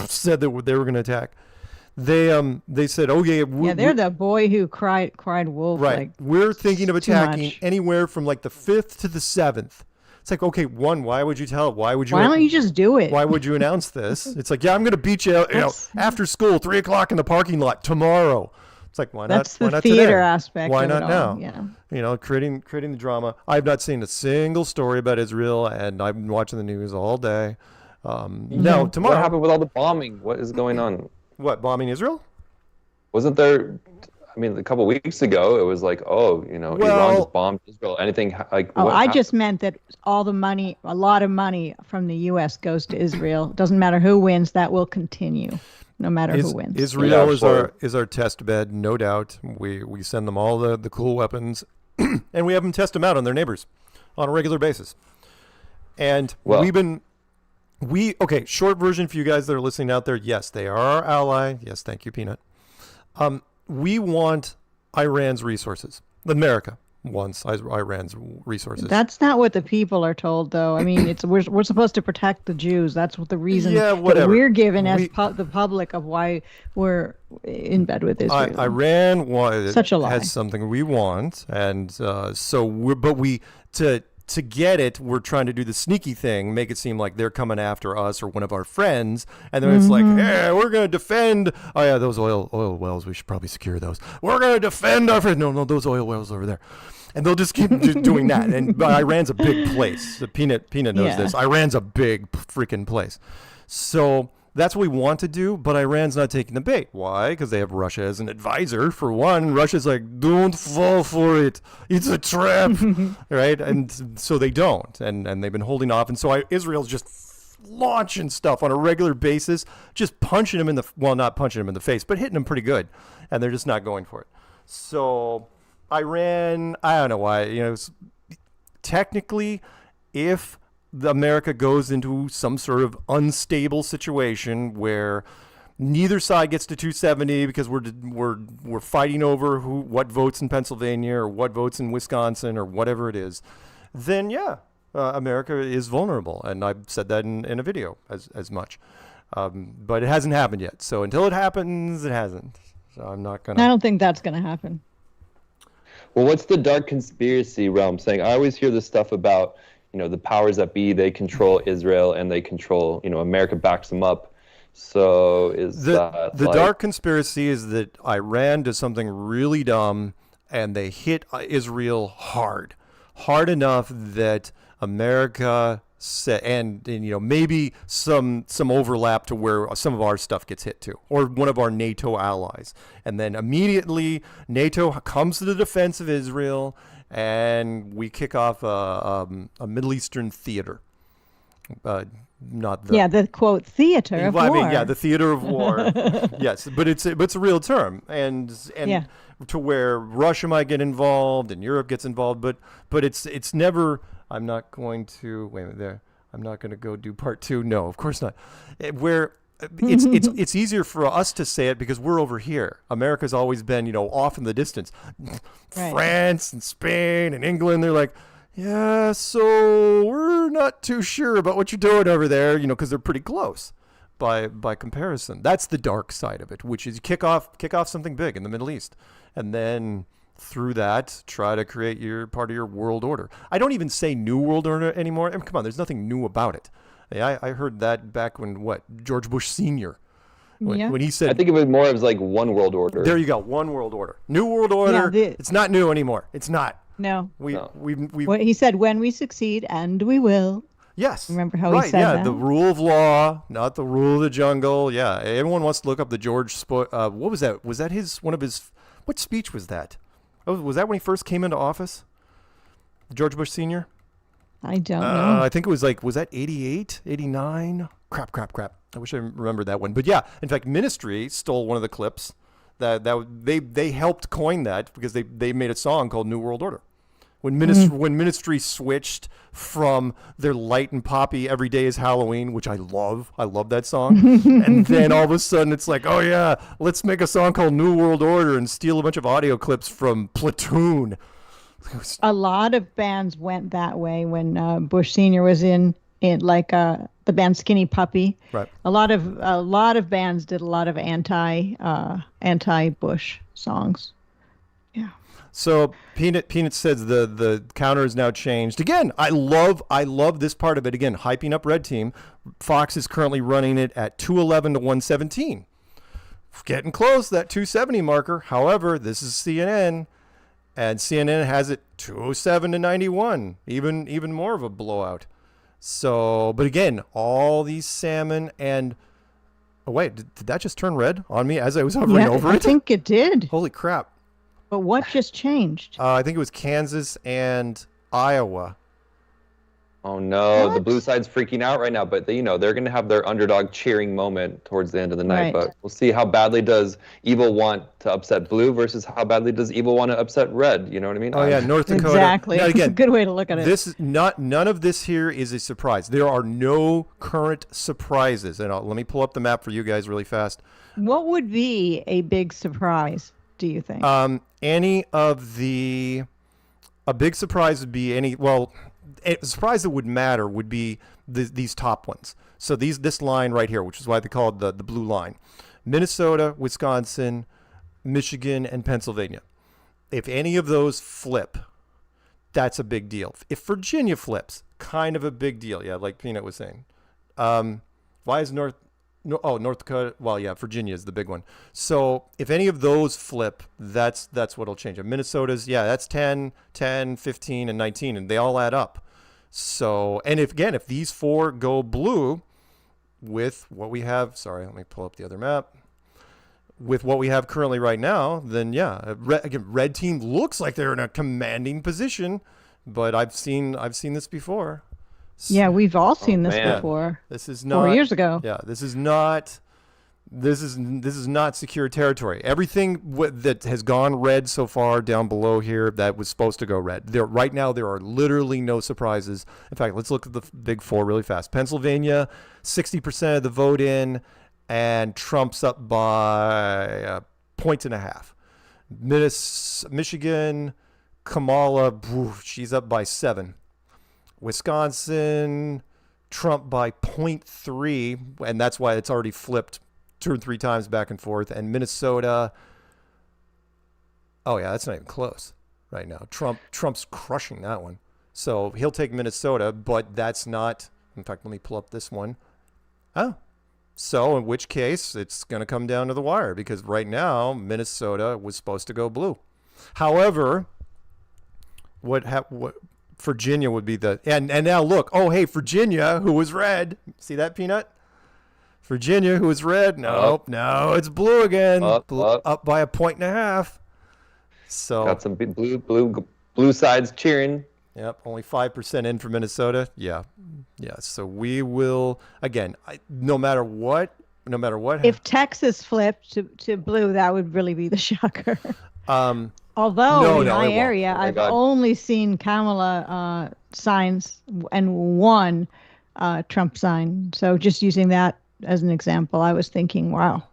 Speaker 10: said that they were going to attack, they said, oh yeah,
Speaker 11: they're the boy who cried wolf.
Speaker 10: Right,
Speaker 11: like,
Speaker 10: we're thinking of attacking anywhere from like the 5th to the 7th. It's like, okay, why would you tell? Why don't
Speaker 11: you just do it?
Speaker 10: Why would you announce this? It's like, I'm going to beat you, after school, 3 o'clock in the parking lot tomorrow. It's like, why not?
Speaker 11: That's the
Speaker 10: why not
Speaker 11: theater
Speaker 10: today?
Speaker 11: aspect.
Speaker 10: Why
Speaker 11: of
Speaker 10: not
Speaker 11: it
Speaker 10: now?
Speaker 11: all, yeah.
Speaker 10: Creating the drama. I've not seen a single story about Israel, and I've been watching the news all day. No, tomorrow.
Speaker 3: What happened with all the bombing? What is going on?
Speaker 10: What, bombing Israel?
Speaker 3: Wasn't there? I mean, a couple of weeks ago, it was like, Iran just bombed Israel. Anything like?
Speaker 11: I just meant that a lot of money from the U.S. goes to Israel. Doesn't matter who wins, that will continue. No matter who wins.
Speaker 10: Israel is our test bed, no doubt. We send them all the cool weapons, and we have them test them out on their neighbors on a regular basis. And short version for you guys that are listening out there. Yes, they are our ally. Yes, thank you, Peanut. We want Iran's resources. America wants Iran's resources.
Speaker 11: That's not what the people are told, though. I mean, we're supposed to protect the Jews. That's what the reason that we're given as the public of why we're in bed with Israel.
Speaker 10: Iran
Speaker 11: Such a lie.
Speaker 10: Has something we want, and to get it, we're trying to do the sneaky thing, make it seem like they're coming after us or one of our friends, and then it's like, hey, we're going to defend. Oh yeah, those oil wells, we should probably secure those. We're going to defend our friends. No, those oil wells over there. And they'll just keep doing that. But Iran's a big place. The Peanut knows this. Iran's a big freaking place. So that's what we want to do, but Iran's not taking the bait. Why? Because they have Russia as an advisor, for one. Russia's like, don't fall for it. It's a trap, right? And so they don't, and they've been holding off. And so Israel's just launching stuff on a regular basis, just punching them in the, well, not punching them in the face, but hitting them pretty good. And they're just not going for it. So Iran, I don't know why, technically, if America goes into some sort of unstable situation where neither side gets to 270 because we're fighting over what votes in Pennsylvania or what votes in Wisconsin or whatever it is, then America is vulnerable, and I've said that in a video as much, but it hasn't happened yet. So until it happens, it hasn't. So I'm not gonna.
Speaker 11: I don't think that's gonna happen.
Speaker 3: Well, what's the dark conspiracy realm saying? I always hear this stuff about, the powers that be, they control Israel and they control, America backs them up. So is
Speaker 10: the dark conspiracy is that Iran does something really dumb and they hit Israel hard enough that America and maybe some overlap to where some of our stuff gets hit too, or one of our NATO allies, and then immediately NATO comes to the defense of Israel, and we kick off a Middle Eastern theater.
Speaker 11: The quote theater of war.
Speaker 10: I mean, the theater of war. Yes, but it's a real term, and to where Russia might get involved and Europe gets involved, but it's never. I'm not going to wait a minute there. I'm not going to go do part 2. No, of course not. Where it's easier for us to say it because we're over here. America's always been off in the distance. Right. France and Spain and England, they're like, yeah, so we're not too sure about what you're doing over there, because they're pretty close by comparison. That's the dark side of it, which is you kick off something big in the Middle East, and then through that try to create your part of your world order. I don't even say new world order anymore. I mean, come on, there's nothing new about it. I heard that back when George Bush Sr. When he said,
Speaker 3: I think it was more of like one world order.
Speaker 10: There you go, one world order, new world order. It's not new anymore. It's not.
Speaker 11: No.
Speaker 10: We
Speaker 11: he said, when we succeed, and we will.
Speaker 10: Yes.
Speaker 11: Remember how he said that?
Speaker 10: The rule of law, not the rule of the jungle. Yeah. Everyone wants to look up the what was that? Was that what speech was that? Oh, was that when he first came into office? George Bush Sr.?
Speaker 11: I don't know.
Speaker 10: I think it was was that 88, 89? Crap. I wish I remembered that one. But yeah, in fact, Ministry stole one of the clips that they helped coin that because they made a song called New World Order. When Ministry switched from their light and poppy Every Day is Halloween, which I love that song, and then all of a sudden it's like, oh yeah, let's make a song called New World Order and steal a bunch of audio clips from Platoon.
Speaker 11: A lot of bands went that way when Bush Sr. was in the band Skinny Puppy. Right. A lot of bands did a lot of anti-Bush songs. Yeah.
Speaker 10: So Peanut says the counter is now changed. Again, I love this part of it. Again, hyping up Red Team. Fox is currently running it at 211 to 117. Getting close, that 270 marker. However, this is CNN, and CNN has it 207 to 91. Even more of a blowout. So, but again, all these salmon and oh wait, did that just turn red on me as I was hovering over it?
Speaker 11: I think it did.
Speaker 10: Holy crap.
Speaker 11: But what just changed?
Speaker 10: I think it was Kansas and Iowa.
Speaker 3: Oh no, the blue side's freaking out right now, but they're going to have their underdog cheering moment towards the end of the night. Right. But we'll see how badly does evil want to upset blue versus how badly does evil want to upset red. You know what I mean?
Speaker 10: Oh yeah, North Dakota.
Speaker 11: Exactly. Now, again, it's a good way to look at it.
Speaker 10: This is none of this here is a surprise. There are no current surprises. And let me pull up the map for you guys really fast.
Speaker 11: What would be a big surprise, do you think?
Speaker 10: A big surprise would be a surprise that would matter would be these top ones. So this line right here, which is why they call it the blue line. Minnesota, Wisconsin, Michigan, and Pennsylvania. If any of those flip, that's a big deal. If Virginia flips, kind of a big deal. Yeah, like Peanut was saying. Why is North Dakota? Well, yeah, Virginia is the big one. So if any of those flip, that's what'll change. Minnesota's, that's 10, 15, and 19, and they all add up. So, and if these four go blue with what we have, let me pull up the other map. With what we have currently right now, then Red Team looks like they're in a commanding position, but I've seen this before.
Speaker 11: Yeah, we've all seen this
Speaker 3: man.
Speaker 11: before.
Speaker 10: This is not
Speaker 11: 4 years ago.
Speaker 10: Yeah, this is not secure territory. Everything that has gone red so far down below here that was supposed to go red. Right now there are literally no surprises. In fact, let's look at the big four really fast. Pennsylvania, 60% of the vote in, and Trump's up by 1.5 points. Michigan, Kamala, she's up by 7. Wisconsin, Trump by 0.3, and that's why it's already flipped 2 or 3 times back and forth. And Minnesota, oh yeah, that's not even close right now. Trump's crushing that one. So he'll take Minnesota, but that's not, in fact, let me pull up this one. Oh, so in which case it's going to come down to the wire, because right now Minnesota was supposed to go blue. However, what Virginia would be and now look, oh hey, Virginia, who was red, see that, Peanut? Virginia, who was red, no, it's blue again, up by 1.5 points. So
Speaker 3: got some big blue sides cheering.
Speaker 10: Yep, only 5% in for Minnesota. Yeah. So we will again. No matter what.
Speaker 11: If Texas flipped to blue, that would really be the shocker. Although in my area, I've only seen Kamala signs and one Trump sign. So just using that as an example, I was thinking, wow.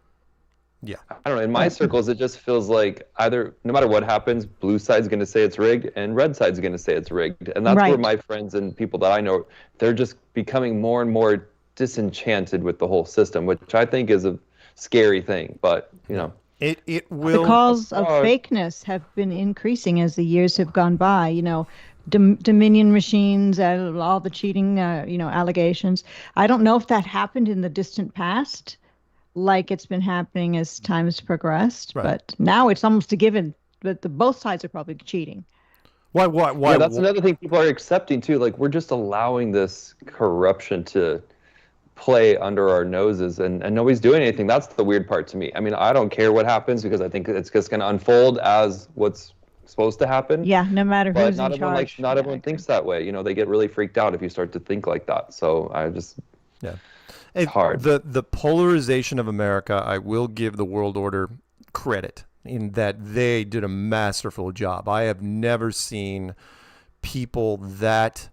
Speaker 3: Yeah. I don't know. In my circles, it just feels like either, no matter what happens, blue side's going to say it's rigged and red side's going to say it's rigged. And that's where my friends and people that I know, they're just becoming more and more disenchanted with the whole system, which I think is a scary thing. But, you know.
Speaker 10: It will.
Speaker 11: The calls of fakeness have been increasing as the years have gone by. You know, Dominion machines, all the cheating, allegations. I don't know if that happened in the distant past, like it's been happening as time has progressed. Right. But now it's almost a given that both sides are probably cheating.
Speaker 10: Why?
Speaker 3: Yeah, that's another thing people are accepting too. Like, we're just allowing this corruption to play under our noses, and nobody's doing anything. That's the weird part to me. I mean, I don't care what happens, because I think it's just going to unfold as what's supposed to happen.
Speaker 11: Yeah, no matter who's in charge.
Speaker 3: Not everyone thinks that way. You know, they get really freaked out if you start to think like that. So I just, it's hard.
Speaker 10: The polarization of America, I will give the world order credit in that they did a masterful job. I have never seen people that,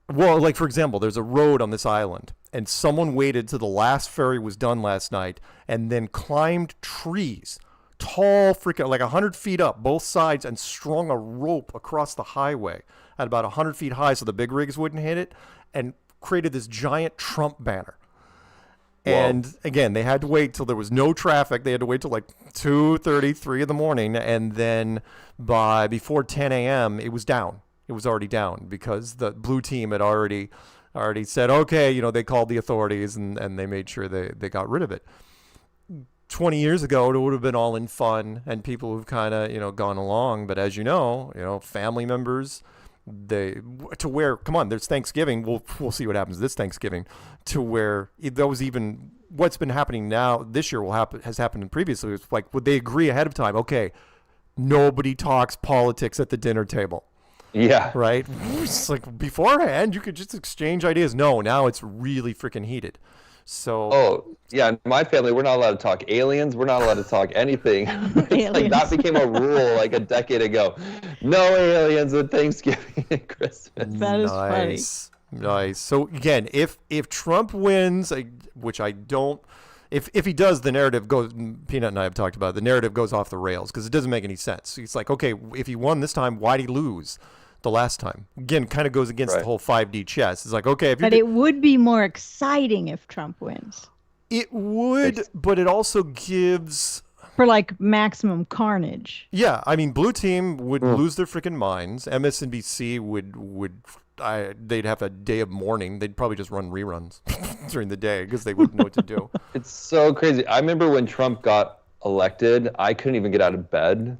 Speaker 10: well, like for example, there's a road on this island, and someone waited till the last ferry was done last night and then climbed trees, tall, freaking like 100 feet up both sides, and strung a rope across the highway at about 100 feet high so the big rigs wouldn't hit it, and created this giant Trump banner. Whoa. And again, they had to wait till there was no traffic. They had to wait till like 2:30, 3 in the morning, and then before 10 a.m. it was down. It was already down because the blue team had already said, okay, they called the authorities and they made sure they got rid of it. 20 years ago, it would have been all in fun and people who've kind of, gone along. But as you know, family members, come on, there's Thanksgiving. We'll see what happens this Thanksgiving, to where that was even what's been happening now this year has happened previously. It's like, would they agree ahead of time? Okay, nobody talks politics at the dinner table.
Speaker 3: Yeah.
Speaker 10: Right? It's like beforehand, you could just exchange ideas. No, now it's really freaking heated. So.
Speaker 3: Oh, yeah. In my family, we're not allowed to talk aliens. We're not allowed to talk anything. It's like that became a rule like a decade ago. No aliens at Thanksgiving and Christmas.
Speaker 11: That is funny.
Speaker 10: Nice. So again, if Trump wins, which I don't, if he does, the narrative goes, Peanut and I have talked about it, the narrative goes off the rails because it doesn't make any sense. It's like, okay, if he won this time, why'd he lose the last time? Again, kind of goes against the whole 5D chess. It's like, okay,
Speaker 11: it would be more exciting if Trump wins.
Speaker 10: It would, but it also gives
Speaker 11: for like maximum carnage.
Speaker 10: Yeah, I mean, blue team would lose their freaking minds. MSNBC would they'd have a day of mourning. They'd probably just run reruns during the day because they wouldn't know what to do.
Speaker 3: It's so crazy. I remember when Trump got elected, I couldn't even get out of bed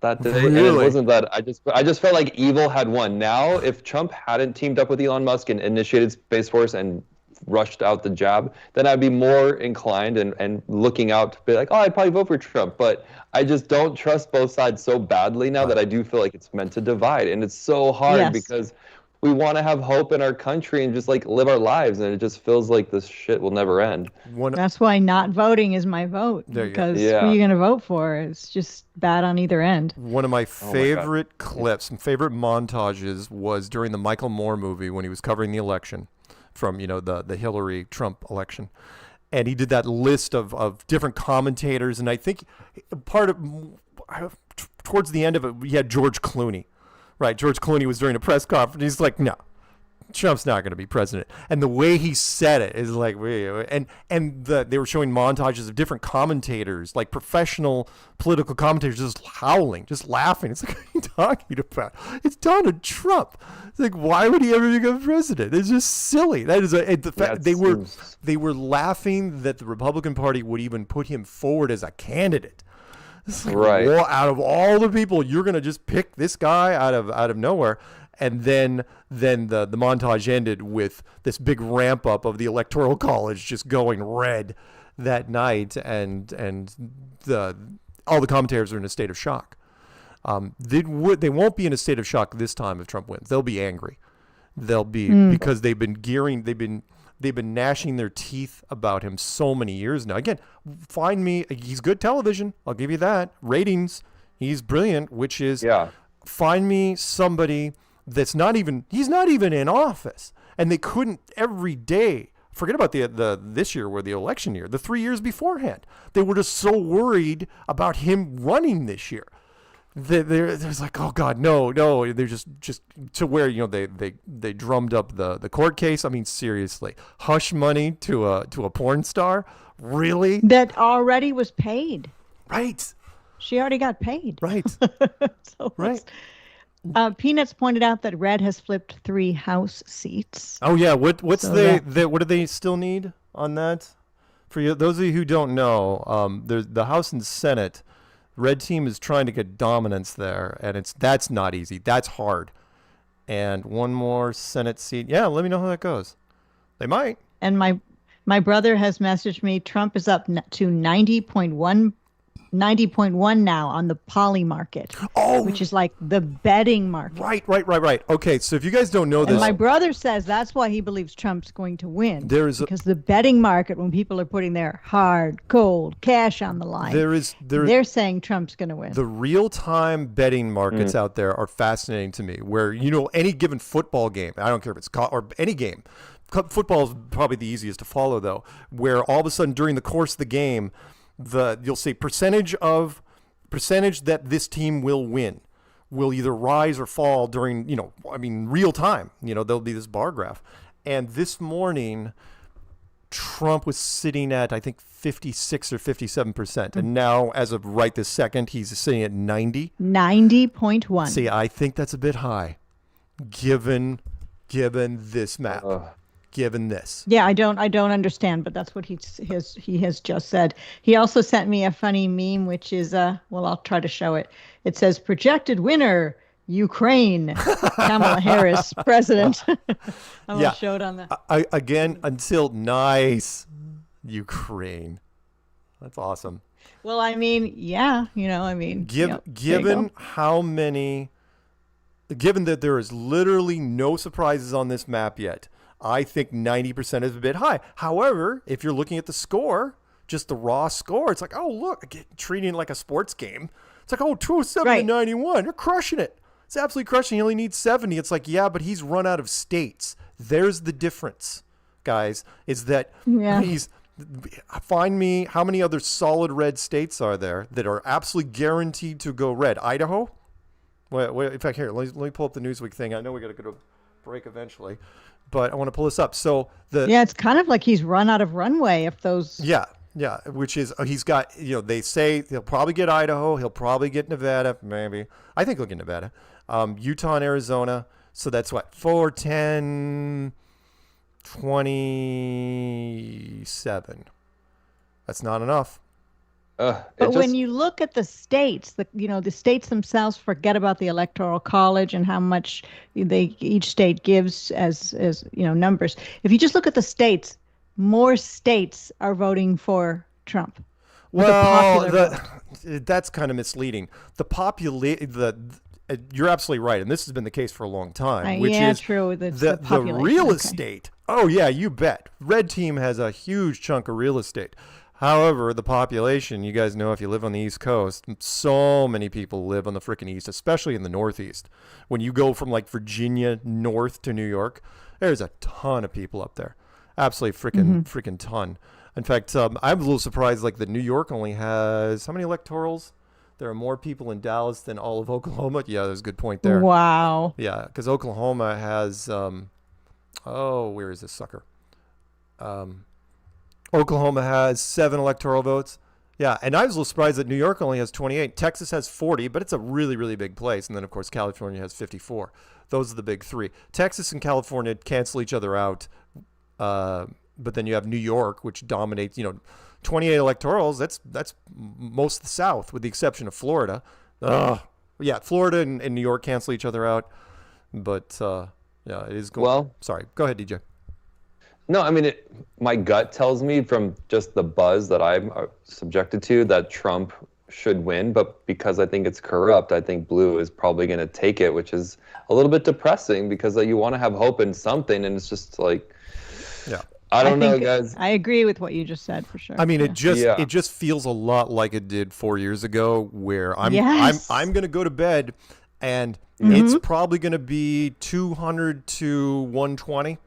Speaker 3: that day.
Speaker 10: Really?
Speaker 3: And it wasn't that I just felt like evil had won. Now, if Trump hadn't teamed up with Elon Musk and initiated Space Force and rushed out the jab, then I'd be more inclined and looking out to be like, oh, I'd probably vote for Trump. But I just don't trust both sides so badly now that I do feel like it's meant to divide. And it's so hard because we want to have hope in our country and just like live our lives, and it just feels like this shit will never end.
Speaker 11: That's why not voting is my vote, because who are you going to vote for? It's just bad on either end.
Speaker 10: One of my favorite clips and favorite montages was during the Michael Moore movie when he was covering the election from, the Hillary Trump election. And he did that list of different commentators. And I think towards the end of it, we had George Clooney. Right, George Clooney was during a press conference. He's like, no, Trump's not going to be president. And the way he said it is like, they were showing montages of different commentators, like professional political commentators, just howling, just laughing. It's like, what are you talking about? It's Donald Trump. It's like, why would he ever become president? It's just silly. That is the fact they were laughing that the Republican Party would even put him forward as a candidate. Like,
Speaker 3: right.
Speaker 10: Well, out of all the people, you're gonna just pick this guy out of nowhere, and then the montage ended with this big ramp up of the Electoral College just going red that night, and all the commentators are in a state of shock. They won't be in a state of shock this time if Trump wins. They'll be angry. They'll be because they've been gnashing their teeth about him so many years now. Again, he's good television. I'll give you that. Ratings, he's brilliant, which is find me somebody he's not even in office. And they couldn't every day. Forget about this year or the election year, the 3 years beforehand. They were just so worried about him running this year. There's like, oh God, no. They're just to where, they drummed up the court case. I mean, seriously, hush money to a porn star, really?
Speaker 11: That already was paid.
Speaker 10: Right.
Speaker 11: She already got paid.
Speaker 10: Right. Right.
Speaker 11: Peanuts pointed out that Red has flipped 3 House seats.
Speaker 10: Oh yeah. What do they still need on that? For those of you who don't know, there's the House and Senate. Red team is trying to get dominance there, and that's not easy. That's hard. And one more Senate seat. Yeah, let me know how that goes. They might.
Speaker 11: And my brother has messaged me. Trump is up to 90.1 now on the poly market, which is like the betting market.
Speaker 10: Right. Okay, so if you guys don't know this,
Speaker 11: and my brother says that's why he believes Trump's going to win. Because the betting market, when people are putting their hard, cold cash on the line, they're saying Trump's going to win.
Speaker 10: The real-time betting markets out there are fascinating to me. Where any given football game, I don't care if it's or any game. Football is probably the easiest to follow, though. Where all of a sudden during the course of the game, you'll say percentage that this team will win will either rise or fall during real time. There'll be this bar graph, and this morning Trump was sitting at I think 56 or 57%, and now as of right this second he's sitting at 90.1. See, I think that's a bit high given this map. Given this.
Speaker 11: Yeah, I don't understand, but that's what he has just said. He also sent me a funny meme, which is I'll try to show it. It says projected winner Ukraine, Kamala Harris president. I'm gonna show it on the
Speaker 10: again until nice Ukraine. That's awesome.
Speaker 11: Well, I mean,
Speaker 10: given how many, given that there is literally no surprises on this map yet. I think 90% is a bit high. However, if you're looking at the score, just the raw score, it's like, oh, look, treating it like a sports game. It's like, 207 to 91. You're crushing it. It's absolutely crushing. He only needs 70. It's like, yeah, but he's run out of states. There's the difference, guys, is that find me how many other solid red states are there that are absolutely guaranteed to go red. Idaho? Wait, in fact, here, let me pull up the Newsweek thing. I know we got to go to break eventually. But I want to pull this up. So
Speaker 11: it's kind of like he's run out of runway if those.
Speaker 10: Yeah, which is he's got. They say he'll probably get Idaho. He'll probably get Nevada. Maybe I think he'll get Nevada, Utah and Arizona. So that's what 4, 10, 27. That's not enough.
Speaker 11: But when you look at the states, the states themselves forget about the Electoral College and how much each state gives as numbers. If you just look at the states, more states are voting for Trump.
Speaker 10: Well, that's kind of misleading. you're absolutely right, and this has been the case for a long time. Which is
Speaker 11: true.
Speaker 10: the real estate. Oh yeah, you bet. Red team has a huge chunk of real estate. However, the population, you guys know if you live on the East Coast, so many people live on the frickin' East, especially in the Northeast. When you go from like Virginia north to New York, there's a ton of people up there. Absolutely frickin' ton. In fact, I'm a little surprised like that New York only has, how many electorals? There are more people in Dallas than all of Oklahoma. Yeah, there's a good point there.
Speaker 11: Wow.
Speaker 10: Yeah, because Oklahoma has, where is this sucker? Oklahoma has 7 electoral votes. Yeah, and I was a little surprised that New York only has 28. Texas has 40, but it's a really, really big place. And then, of course, California has 54. Those are the big 3. Texas and California cancel each other out. But then you have New York, which dominates, 28 electorals. That's most of the South, with the exception of Florida. Yeah, Florida and New York cancel each other out. But, yeah, it is going.
Speaker 3: Well,
Speaker 10: sorry. Go ahead, DJ.
Speaker 3: No, I mean, my gut tells me from just the buzz that I'm subjected to that Trump should win, but because I think it's corrupt, I think blue is probably going to take it, which is a little bit depressing because you want to have hope in something, and it's just like,
Speaker 10: yeah,
Speaker 3: I don't know, guys.
Speaker 11: I agree with what you just said for sure.
Speaker 10: I mean, it just feels a lot like it did 4 years ago, where I'm going to go to bed, and it's probably going to be 200 to 120.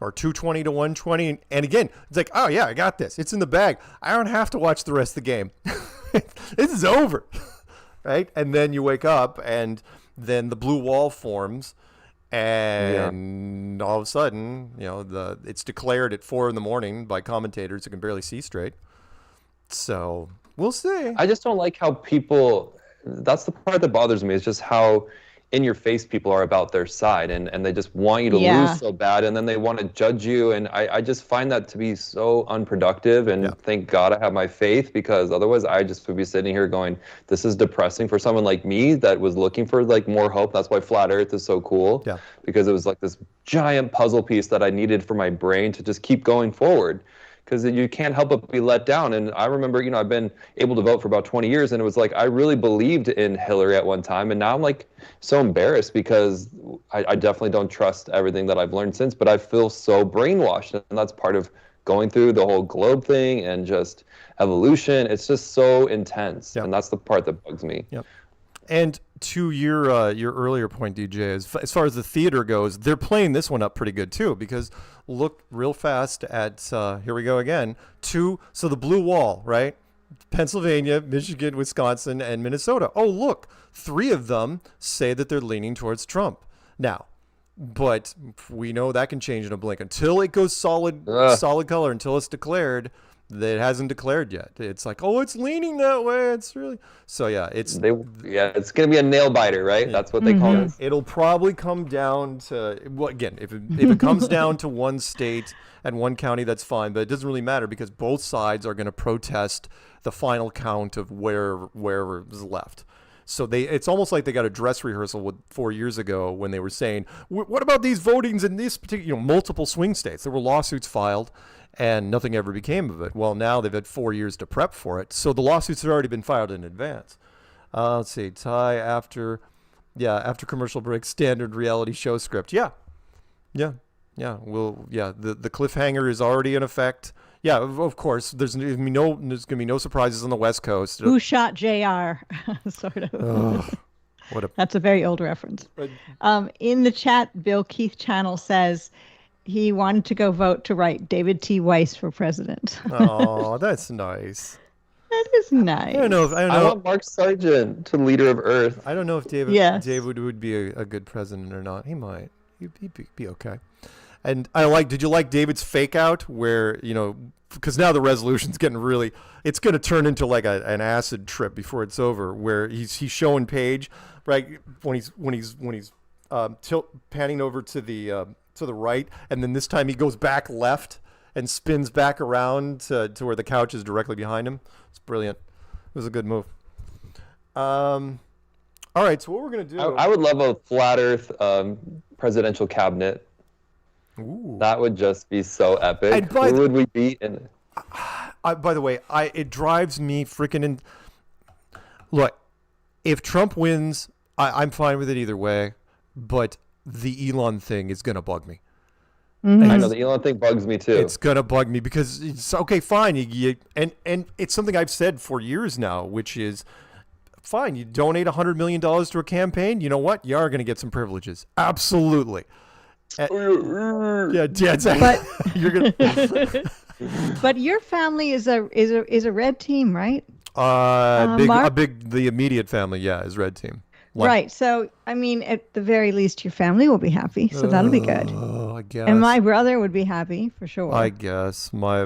Speaker 10: Or 220 to 120. And again, it's like, oh, yeah, I got this. It's in the bag. I don't have to watch the rest of the game. This is over. Right? And then you wake up, and then the blue wall forms. And all of a sudden, it's declared at 4 a.m. by commentators who can barely see straight. So we'll see.
Speaker 3: I just don't like how people, that's the part that bothers me, is just how in your face people are about their side, and they just want you to lose so bad, and then they want to judge you, and I just find that to be so unproductive, and thank God I have my faith, because otherwise I just would be sitting here going, this is depressing for someone like me that was looking for like more hope. That's why Flat Earth is so cool, because it was like this giant puzzle piece that I needed for my brain to just keep going forward. Because you can't help but be let down. And I remember, I've been able to vote for about 20 years, and it was like I really believed in Hillary at one time, and now I'm like so embarrassed because I definitely don't trust everything that I've learned since, but I feel so brainwashed, and that's part of going through the whole globe thing and just evolution. It's just so intense, and that's the part that bugs me.
Speaker 10: Yep. And to your earlier point, DJ, as far as the theater goes, they're playing this one up pretty good too, because look real fast at, here we go again, so the blue wall, right? Pennsylvania, Michigan, Wisconsin, and Minnesota. Oh, look, 3 of them say that they're leaning towards Trump. Now, but we know that can change in a blink. Until it goes solid color, until it's declared, that it hasn't declared yet. It's like, oh, it's leaning that way. It's really so. Yeah, it's
Speaker 3: gonna be a nail biter, right? Yeah. That's what they call it.
Speaker 10: It'll probably come down to again, if it comes down to one state and one county, that's fine. But it doesn't really matter because both sides are going to protest the final count of wherever is left. So it's almost like they got a dress rehearsal 4 years ago when they were saying, what about these votings in this particular, multiple swing states? There were lawsuits filed, and nothing ever became of it. Well, now they've had 4 years to prep for it. So the lawsuits have already been filed in advance. Let's see, tie after commercial break, standard reality show script. The cliffhanger is already in effect. Yeah, of course. There's going to be no surprises on the West Coast.
Speaker 11: Who shot JR? Sort of. That's a very old reference. In the chat, Bill Keith Channel says he wanted to go vote to write David T. Weiss for president.
Speaker 10: Oh, that's nice.
Speaker 11: That is nice.
Speaker 10: I don't know.
Speaker 3: I want Mark Sargent to leader of Earth.
Speaker 10: I don't know if David would be a good president or not. He might. He'd be okay. And did you like David's fake out where, because now the resolution's getting really, it's going to turn into like an acid trip before it's over, where he's showing Page, right, when he's panning over to the right, and then this time he goes back left and spins back around to where the couch is directly behind him. It's brilliant. It was a good move. All right, so what we're going to do.
Speaker 3: I would love a flat Earth presidential cabinet.
Speaker 10: Ooh.
Speaker 3: That would just be so epic. Who would we be in?
Speaker 10: By the way, it drives me freaking in. Look, if Trump wins I'm fine with it either way, but the Elon thing is gonna bug me.
Speaker 3: I know the Elon thing bugs me too.
Speaker 10: It's gonna bug me because it's okay, fine. And it's something I've said for years now, which is fine. You donate $100 million to a campaign. You know what? You are gonna get some privileges. Absolutely. Yeah, exactly.
Speaker 11: But
Speaker 10: You're gonna.
Speaker 11: but your family is a red team, right?
Speaker 10: The immediate family, yeah, is red team.
Speaker 11: Right. So, I mean, at the very least, your family will be happy. So that'll be good.
Speaker 10: Oh, I guess.
Speaker 11: And my brother would be happy for sure.
Speaker 10: I guess my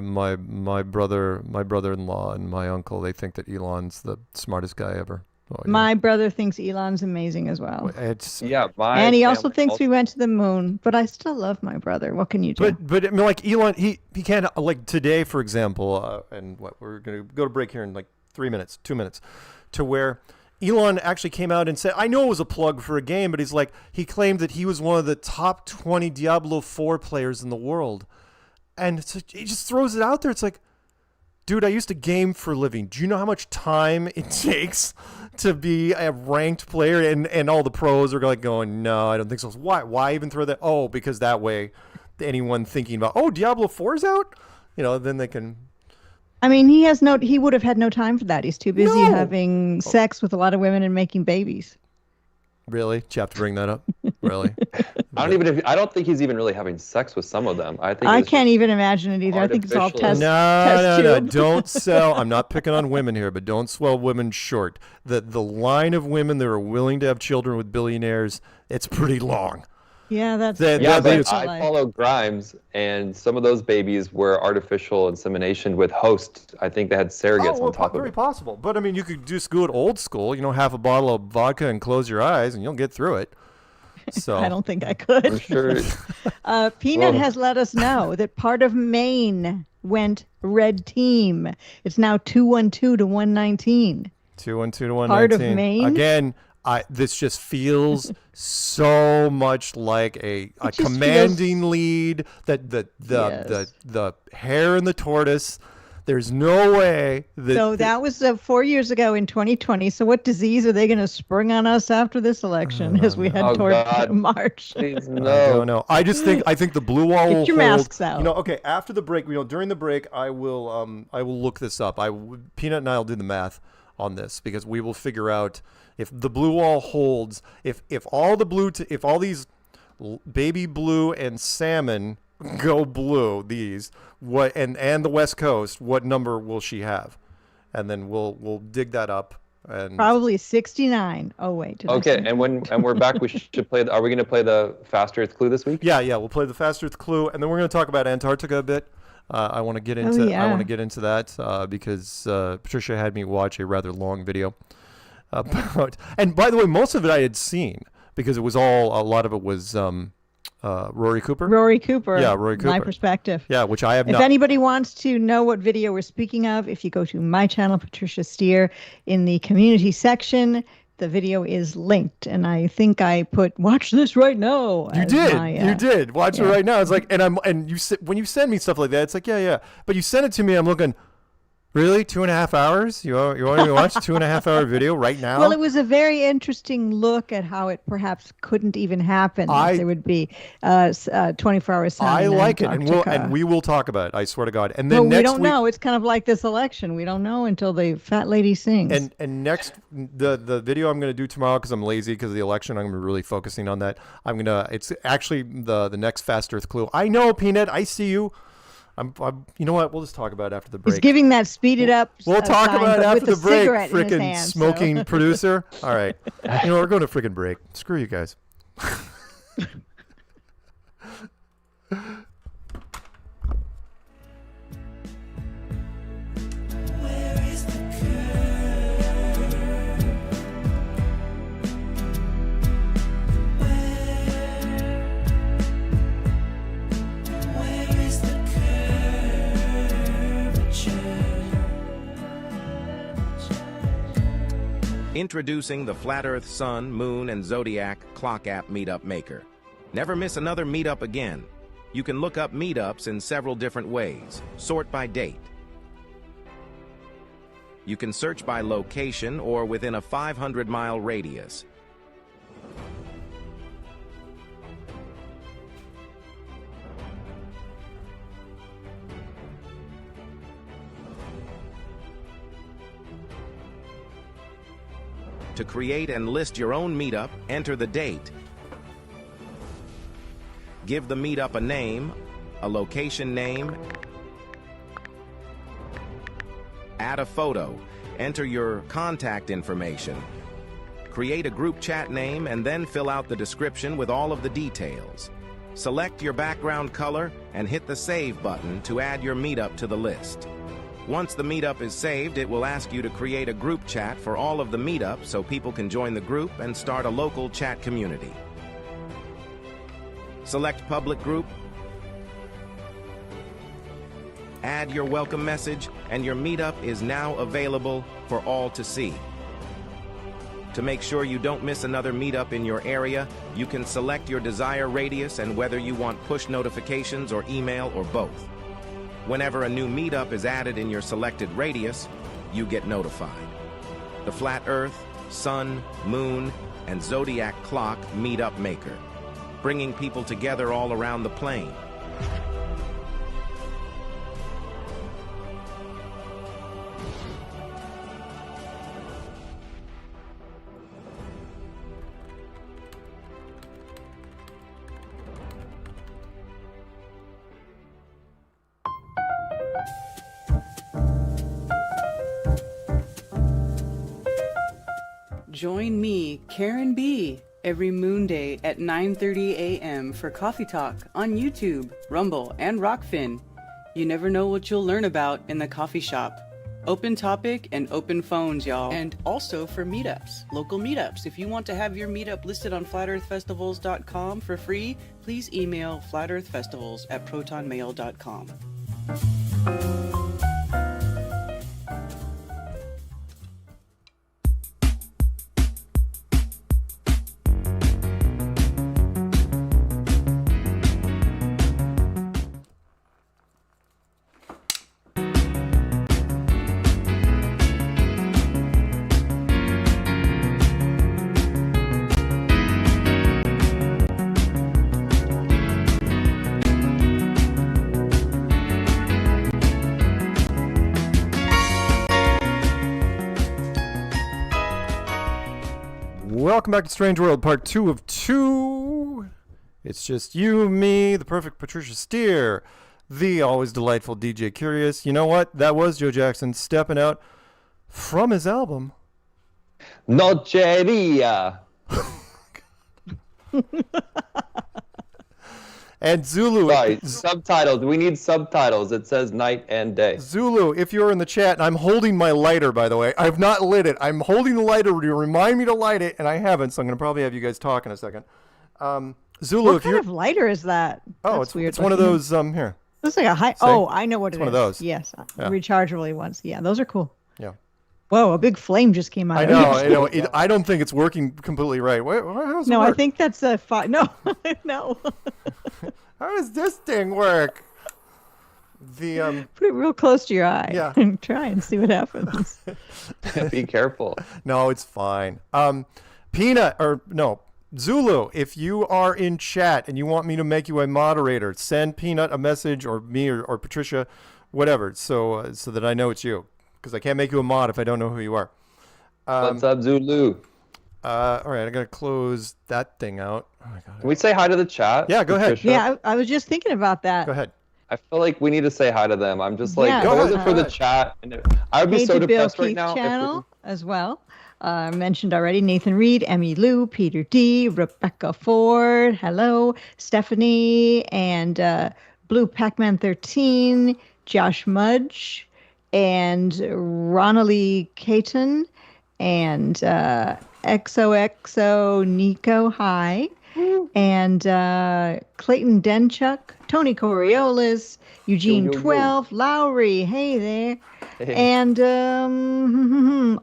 Speaker 10: brother-in-law and my uncle, they think that Elon's the smartest guy ever. Oh, yeah.
Speaker 11: My brother thinks Elon's amazing as well.
Speaker 3: And
Speaker 11: he also thinks we went to the moon. But I still love my brother. What can you do?
Speaker 10: But I mean, like Elon, he can't, like today, for example, and we're gonna go to break here in like 2 minutes, to where Elon actually came out and said, I know it was a plug for a game, but he claimed that he was one of the top 20 Diablo 4 players in the world. And he just throws it out there. It's like, dude, I used to game for a living. Do you know how much time it takes to be a ranked player? And all the pros are like going, no, I don't think so. Why even throw that? Oh, because that way anyone thinking about, Diablo 4's out? Then they can...
Speaker 11: I mean, he would have had no time for that. He's too busy having sex with a lot of women and making babies.
Speaker 10: Really? Did you have to bring that up? Really?
Speaker 3: I don't think he's even really having sex with some of them. I
Speaker 11: can't even imagine it either. I think it's all test.
Speaker 10: No. Don't sell. I'm not picking on women here, but don't sell women short. The line of women that are willing to have children with billionaires, it's pretty long.
Speaker 11: Yeah, that's
Speaker 3: I follow Grimes, and some of those babies were artificial insemination with hosts. I think they had surrogates on top of it.
Speaker 10: Very possible. But I mean, you could just go it old school. Half a bottle of vodka and close your eyes, and you'll get through it. So
Speaker 11: I don't think I could.
Speaker 3: For sure.
Speaker 11: Peanut has let us know that part of Maine went red team. It's now 212 to 119.
Speaker 10: 212 to 119.
Speaker 11: Part of Maine.
Speaker 10: Again. This just feels so much like a commanding lead. That the hare and the tortoise. There's no way that.
Speaker 11: So that was 4 years ago in 2020. So what disease are they going to spring on us after this election as we head toward March?
Speaker 3: Please, no.
Speaker 10: I don't know. I think the blue wall will
Speaker 11: Get your masks out.
Speaker 10: Okay. After the break, during the break, I will look this up. Peanut and I will do the math on this because we will figure out. If the blue wall holds, if all these baby blue and salmon go blue, and the West Coast, what number will she have? And then we'll dig that up. And
Speaker 11: probably 69. Oh wait.
Speaker 3: Okay, and when we're back, we should play. Are we going to play the Fast Earth Clue this week?
Speaker 10: Yeah, we'll play the Fast Earth Clue, and then we're going to talk about Antarctica a bit. I want to get into that because Patricia had me watch a rather long video. And by the way, most of it I had seen because a lot of it was Rory Cooper. Yeah, Rory Cooper.
Speaker 11: My perspective.
Speaker 10: Yeah, which I have not.
Speaker 11: If anybody wants to know what video we're speaking of, if you go to my channel, Patricia Steere, in the community section, the video is linked. And I think I put watch this right now.
Speaker 10: You did. Watch it right now. It's like, when you send me stuff like that, it's like, yeah. But you send it to me, I'm looking. Really? 2.5 hours? You want me to watch a 2.5 hour video right now?
Speaker 11: Well, it was a very interesting look at how it perhaps couldn't even happen. There would be 24-hour sun.
Speaker 10: I like it, and we will talk about it. I swear to God. And then next
Speaker 11: we don't know. It's kind of like this election. We don't know until the fat lady sings.
Speaker 10: And next, the video I'm going to do tomorrow because I'm lazy because of the election. I'm going to be really focusing on that. It's actually the next Fast Earth Clue. I know, Peanut. I see you. You know what? We'll just talk about it after the break.
Speaker 11: He's giving that speeded up.
Speaker 10: We'll talk about it after the break. Frickin' smoking producer. All right. We're going to frickin' break. Screw you guys.
Speaker 12: Introducing the Flat Earth Sun, Moon, and Zodiac Clock App Meetup Maker. Never miss another meetup again. You can look up meetups in several different ways. Sort by date. You can search by location or within a 500-mile radius. To create and list your own meetup, enter the date. Give the meetup a name, a location name, add a photo, enter your contact information, create a group chat name, and then fill out the description with all of the details. Select your background color and hit the Save button to add your meetup to the list. Once the meetup is saved, it will ask you to create a group chat for all of the meetups so people can join the group and start a local chat community. Select Public Group, add your welcome message, and your meetup is now available for all to see. To make sure you don't miss another meetup in your area, you can select your desired radius and whether you want push notifications or email or both. Whenever a new meetup is added in your selected radius, you get notified. The Flat Earth, Sun, Moon, and Zodiac Clock Meetup Maker, bringing people together all around the plane.
Speaker 13: Join me, Karen B, every Moon Day at 9:30 a.m. for Coffee Talk on YouTube, Rumble, and Rockfin. You never know what you'll learn about in the coffee shop. Open topic and open phones, y'all. And also for meetups, local meetups. If you want to have your meetup listed on flatearthfestivals.com for free, please email flatearthfestivals@protonmail.com.
Speaker 10: Welcome back to Strange World, part 2 of 2. It's just you, me, the perfect Patricia Steere, the always delightful DJ Curious. You know what? That was Joe Jackson stepping out from his album
Speaker 3: Nocheria.
Speaker 10: And Zulu.
Speaker 3: Sorry, subtitles. We need subtitles. It says night and day.
Speaker 10: Zulu, if you're in the chat, and I'm holding my lighter, by the way. I've not lit it. I'm holding the lighter to remind me to light it, and I haven't, so I'm going to probably have you guys talk in a second. Zulu,
Speaker 11: what
Speaker 10: if
Speaker 11: kind
Speaker 10: you're...
Speaker 11: of lighter is that?
Speaker 10: Oh,
Speaker 11: That's
Speaker 10: it's
Speaker 11: weird.
Speaker 10: It's one of those, here.
Speaker 11: Looks like a high...
Speaker 10: See?
Speaker 11: Oh, I know what it is.
Speaker 10: It's one of those.
Speaker 11: Yes,
Speaker 10: Yeah.
Speaker 11: rechargeable ones. Yeah, those are cool.
Speaker 10: Yeah.
Speaker 11: Whoa, a big flame just came out.
Speaker 10: I know. I don't think it's working completely right. How's it
Speaker 11: No,
Speaker 10: work?
Speaker 11: I think that's a... No, no.
Speaker 10: How does this thing work? The
Speaker 11: Put it real close to your eye.
Speaker 10: Yeah.
Speaker 11: And try and see what happens.
Speaker 3: Be careful.
Speaker 10: No, it's fine. Zulu, if you are in chat and you want me to make you a moderator, send Peanut a message, or me or Patricia, whatever, so that I know it's you, because I can't make you a mod if I don't know who you are.
Speaker 3: What's up, Zulu?
Speaker 10: All right, I gotta close that thing out. Oh my God.
Speaker 3: Can we say hi to the chat?
Speaker 10: Yeah, go ahead.
Speaker 3: Patricia?
Speaker 11: Yeah, I was just thinking about that.
Speaker 10: Go ahead.
Speaker 3: I feel like we need to say hi to them. I'm just like,
Speaker 11: Yeah,
Speaker 3: if it
Speaker 11: go
Speaker 3: wasn't
Speaker 11: ahead.
Speaker 3: for the chat, I would be
Speaker 11: Hey
Speaker 3: so
Speaker 11: to Bill
Speaker 3: depressed right
Speaker 11: Keith's
Speaker 3: now.
Speaker 11: channel as well. Mentioned already, Nathan Reed, Emmy Lou, Peter D, Rebecca Ford, hello, Stephanie, and Blue Pac-Man 13, Josh Mudge, and Ronalee Caton, and XOXO Nico Hi, and Clayton Denchuk, Tony Coriolis, Eugene 12, Lowry, hey there.
Speaker 3: Hey.
Speaker 11: And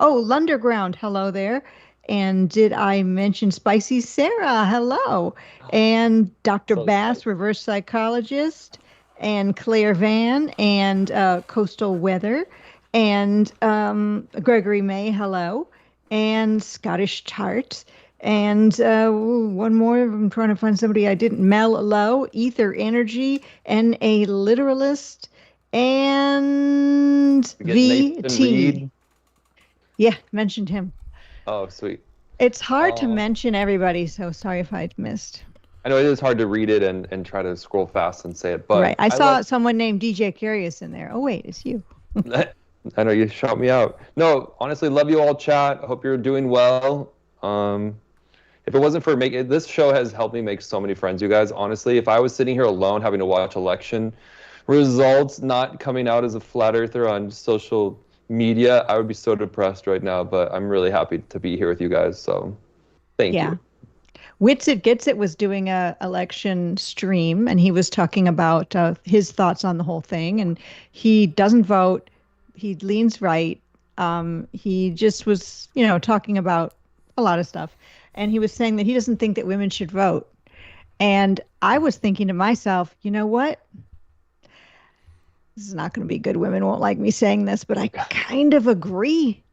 Speaker 11: Lunderground, hello there. And did I mention Spicy Sarah? Hello. And Dr. Bass, reverse psychologist, and Claire Van, and Coastal Weather, and Gregory May, hello, and Scottish Tart, and one more. I'm trying to find somebody I didn't. Mel Low, Ether Energy, and a literalist, and VT. Yeah, mentioned him.
Speaker 3: Oh, sweet.
Speaker 11: It's hard to mention everybody, so sorry if I missed.
Speaker 3: I know it is hard to read it and try to scroll fast and say it, but
Speaker 11: right. I saw someone named DJ Curious in there. Oh wait, it's you.
Speaker 3: I know you shout me out. No, honestly, love you all, chat. I hope you're doing well. If it wasn't for this show has helped me make so many friends, you guys. Honestly, if I was sitting here alone having to watch election results not coming out as a flat earther on social media, I would be so depressed right now. But I'm really happy to be here with you guys. So thank you.
Speaker 11: Witsit Gets It was doing a election stream, and he was talking about his thoughts on the whole thing. And he doesn't vote. He leans right. He just was, talking about a lot of stuff. And he was saying that he doesn't think that women should vote. And I was thinking to myself, you know what? This is not going to be good. Women won't like me saying this, but I kind of agree.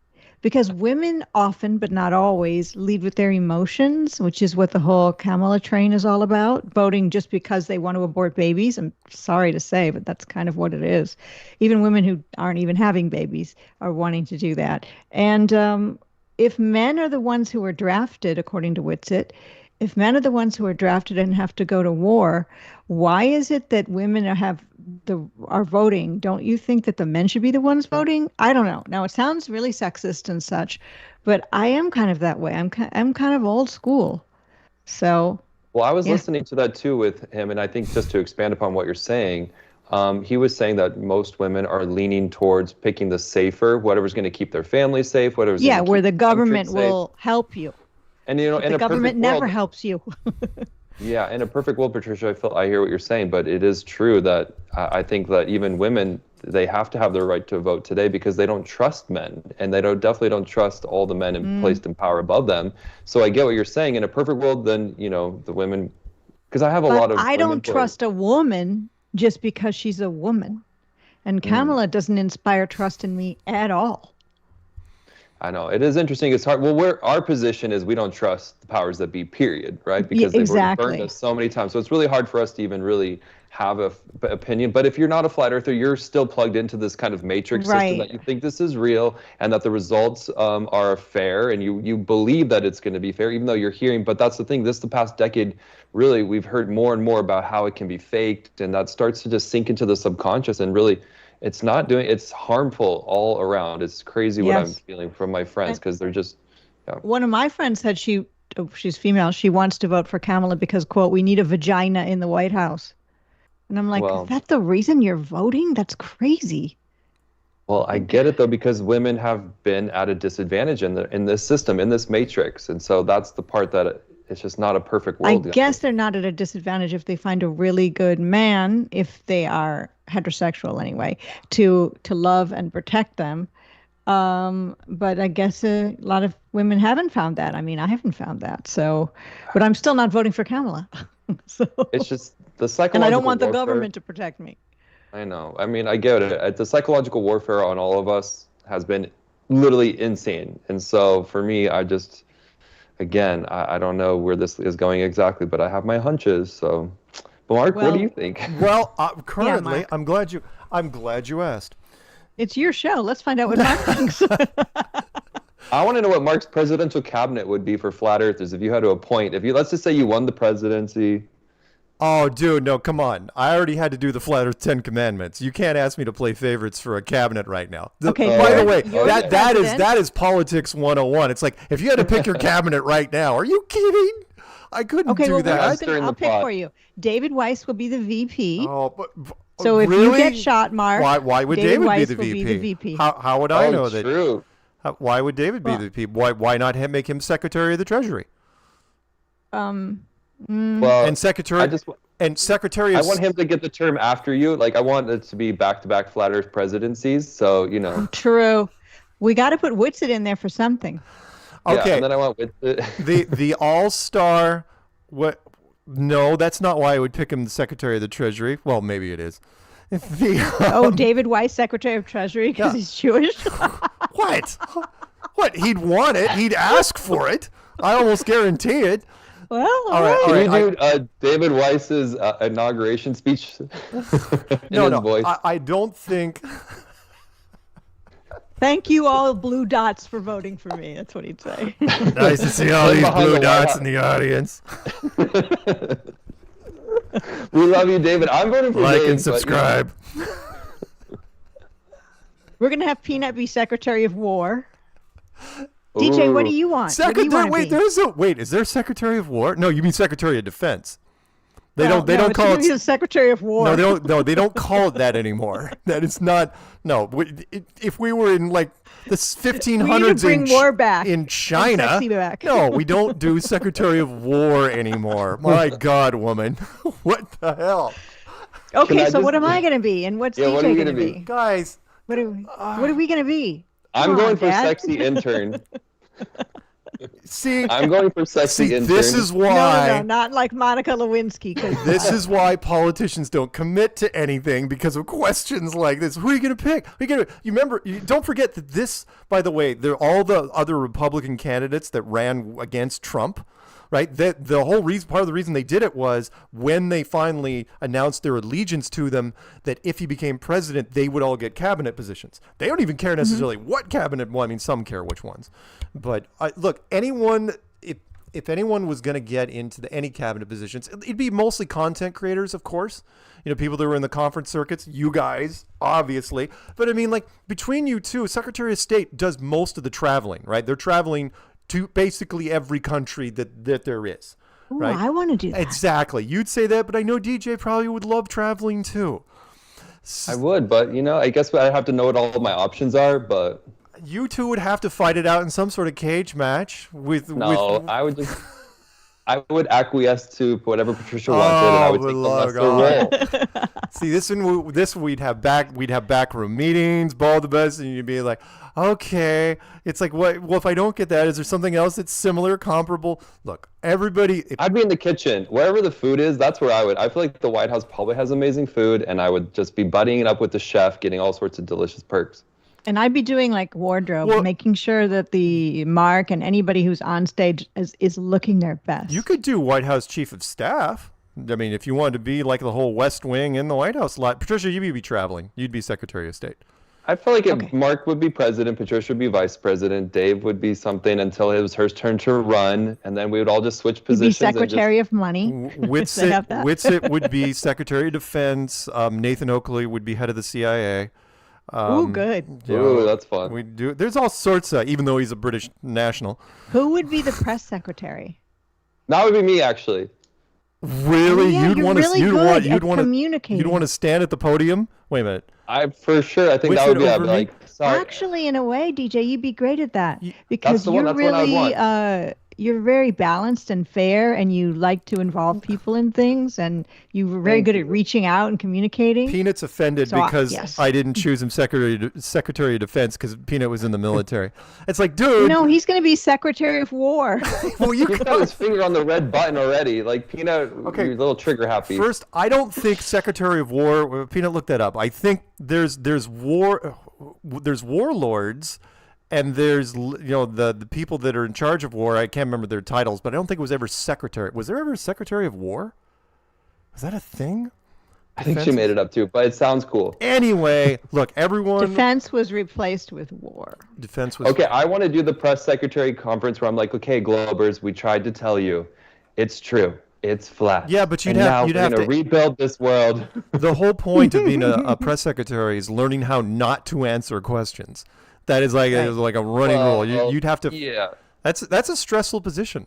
Speaker 11: Because women often, but not always, lead with their emotions, which is what the whole Kamala train is all about. Voting just because they want to abort babies. I'm sorry to say, but that's kind of what it is. Even women who aren't even having babies are wanting to do that. And if men are the ones who are drafted, according to Witsit, if men are the ones who are drafted and have to go to war, why is it that women are voting? Don't you think that the men should be the ones voting? I don't know. Now, it sounds really sexist and such, but I am kind of that way. I'm kind of old school. So.
Speaker 3: Well, I was listening to that too with him, and I think just to expand upon what you're saying, he was saying that most women are leaning towards picking the safer, whatever's going to keep their family safe, whatever's going to keep
Speaker 11: where the government will help you.
Speaker 3: And in
Speaker 11: the government never helps you.
Speaker 3: Yeah, in a perfect world, Patricia, I hear what you're saying, but it is true that I think that even women, they have to have their right to vote today because they don't trust men, and they definitely don't trust all the men placed in power above them. So I get what you're saying. In a perfect world, then the women, because I have a lot of.
Speaker 11: I don't trust a woman just because she's a woman, and Kamala doesn't inspire trust in me at all.
Speaker 3: I know. It is interesting. It's hard. Well, our position is we don't trust the powers that be, period, right? Because they've already burned us so many times. So it's really hard for us to even really have an opinion. But if you're not a flat earther, you're still plugged into this kind of matrix system that you think this is real and that the results are fair, and you believe that it's going to be fair, even though you're hearing. But that's the thing. The past decade, really, we've heard more and more about how it can be faked, and that starts to just sink into the subconscious and really. It's harmful all around. It's crazy what I'm feeling from my friends because they're just. Yeah.
Speaker 11: One of my friends said she's female. She wants to vote for Kamala because, quote, we need a vagina in the White House. And I'm like, is that the reason you're voting? That's crazy.
Speaker 3: Well, I get it, though, because women have been at a disadvantage in this system, in this matrix. And so that's the part that it's just not a perfect world.
Speaker 11: I guess they're not at a disadvantage if they find a really good man, if they are heterosexual anyway, to love and protect them. But I guess a lot of women haven't found that. I mean, I haven't found that. So, but I'm still not voting for Kamala. So
Speaker 3: it's just the psychological
Speaker 11: and I don't want the
Speaker 3: warfare.
Speaker 11: Government to protect me.
Speaker 3: I know. I mean, I get it. The psychological warfare on all of us has been literally insane. And so for me, again, I don't know where this is going exactly, but I have my hunches. So, but Mark, what do you think?
Speaker 10: Well, currently, I'm glad you asked.
Speaker 11: It's your show. Let's find out what Mark thinks.
Speaker 3: I want to know what Mark's presidential cabinet would be for flat earthers if you had to appoint. Let's just say you won the presidency.
Speaker 10: Oh, dude, no, come on. I already had to do the Flat Earth 10 Commandments. You can't ask me to play favorites for a cabinet right now.
Speaker 11: Okay.
Speaker 10: By the way, that is politics 101. It's like, if you had to pick your cabinet right now, are you kidding? I couldn't do that.
Speaker 11: I'll pick for you. David Weiss will be the VP.
Speaker 10: Oh, but
Speaker 11: so if you get shot, Mark,
Speaker 10: why would David
Speaker 11: Weiss
Speaker 10: be the
Speaker 11: VP?
Speaker 10: How would I know that?
Speaker 3: True.
Speaker 10: Why would David be the VP? Why not make him Secretary of the Treasury?
Speaker 3: Well,
Speaker 10: and Secretary of.
Speaker 3: I want him to get the term after you. Like, I want it to be back-to-back flat Earth presidencies. So,
Speaker 11: True. We got to put Witsit in there for something.
Speaker 3: Okay. Yeah, and then I want Witsit.
Speaker 10: the all-star. What? No, that's not why I would pick him the Secretary of the Treasury. Well, maybe it is.
Speaker 11: David Weiss, Secretary of Treasury, because he's Jewish.
Speaker 10: What? What? He'd want it. He'd ask for it. I almost guarantee it.
Speaker 11: Well,
Speaker 3: all right. Can you do David Weiss's inauguration speech?
Speaker 10: No. I don't think.
Speaker 11: Thank you all blue dots for voting for me. That's what he'd say.
Speaker 10: Nice to see all these blue dots in the audience.
Speaker 3: We love you, David. I'm voting for
Speaker 10: Like
Speaker 3: Dave,
Speaker 10: and subscribe.
Speaker 11: We're going to have Peanut be Secretary of War. DJ, what do you want?
Speaker 10: Is there Secretary of War? No, you mean Secretary of Defense. They don't call it
Speaker 11: the Secretary of War.
Speaker 10: They don't call it that anymore. That is not. No, if we were in like the 1500s
Speaker 11: war back
Speaker 10: in China,
Speaker 11: back.
Speaker 10: no, we don't do Secretary of War anymore. My God, woman, what the hell?
Speaker 11: Okay, so what am I going to be, and what's DJ going to be?
Speaker 10: Guys,
Speaker 11: what are we going to be?
Speaker 3: I'm going for sexy intern.
Speaker 10: See,
Speaker 3: I'm going for sexy intern.
Speaker 10: This is why.
Speaker 11: No, not like Monica Lewinsky.
Speaker 10: This is why politicians don't commit to anything, because of questions like this. Who are you going to pick? You remember? Don't forget that this, by the way, all the other Republican candidates that ran against Trump. Right, that the whole reason, part of the reason they did it was when they finally announced their allegiance to them, that if he became president, they would all get cabinet positions. They don't even care necessarily what cabinet. Well, I mean, some care which ones, but look, anyone, if anyone was going to get into any cabinet positions, it'd be mostly content creators, of course. You know, people that were in the conference circuits, you guys, obviously. But I mean, like between you two, Secretary of State does most of the traveling, right? They're traveling to basically every country that there is.
Speaker 11: Ooh,
Speaker 10: right?
Speaker 11: I want to do that.
Speaker 10: Exactly. You'd say that, but I know DJ probably would love traveling too.
Speaker 3: I would, but I guess I have to know what all of my options are, but
Speaker 10: you two would have to fight it out in some sort of cage match
Speaker 3: I would acquiesce to whatever Patricia wanted, and I would take the lesser role.
Speaker 10: See, this we'd have backroom meetings, ball the best, and you'd be like, okay. It's like, what? Well, if I don't get that, is there something else that's similar, comparable? Look, everybody.
Speaker 3: I'd be in the kitchen, wherever the food is. That's where I would. I feel like the White House probably has amazing food, and I would just be buddying it up with the chef, getting all sorts of delicious perks.
Speaker 11: And I'd be doing like wardrobe, making sure that the Mark and anybody who's on stage is looking their best.
Speaker 10: You could do White House Chief of Staff. I mean, if you wanted to be like the whole West Wing in the White House lot. Patricia, you'd be traveling. You'd be Secretary of State.
Speaker 3: I feel like Mark would be president, Patricia would be vice president, Dave would be something until it was her turn to run, and then we would all just switch positions.
Speaker 11: You'd be Secretary of Money.
Speaker 10: Whitsitt would be Secretary of Defense. Nathan Oakley would be head of the CIA.
Speaker 11: Ooh, good.
Speaker 3: Ooh, that's fun.
Speaker 10: We do. There's all sorts of, even though he's a British national.
Speaker 11: Who would be the press secretary?
Speaker 3: That would be me, actually.
Speaker 10: Really?
Speaker 11: Yeah, you'd want
Speaker 10: to stand at the podium? Wait a minute.
Speaker 3: For sure. I think that would be like. Sorry.
Speaker 11: Actually, in a way, DJ, you'd be great at that because you're really you're very balanced and fair, and you like to involve people in things, and you're very good at reaching out and communicating.
Speaker 10: Peanut's offended because I didn't choose him Secretary of Defense because Peanut was in the military. It's like, dude.
Speaker 11: No, he's going to be Secretary of War.
Speaker 3: Well, you got his finger on the red button already. Like, Peanut, you're a little trigger happy.
Speaker 10: First, I don't think Secretary of War, Peanut looked that up. I think there's warlords. And there's, the people that are in charge of war. I can't remember their titles, but I don't think it was ever secretary. Was there ever a Secretary of War? Was that a thing?
Speaker 3: I think she made it up too, but it sounds cool.
Speaker 10: Anyway, look, everyone.
Speaker 11: Defense was replaced with war.
Speaker 10: Defense was.
Speaker 3: Okay, I want to do the press secretary conference where I'm like, okay, Globers, we tried to tell you, it's true. It's flat.
Speaker 10: Yeah, but you'd have
Speaker 3: to rebuild this world.
Speaker 10: The whole point of being a press secretary is learning how not to answer questions. That is like a running rule. You'd have to.
Speaker 3: Yeah.
Speaker 10: That's a stressful position.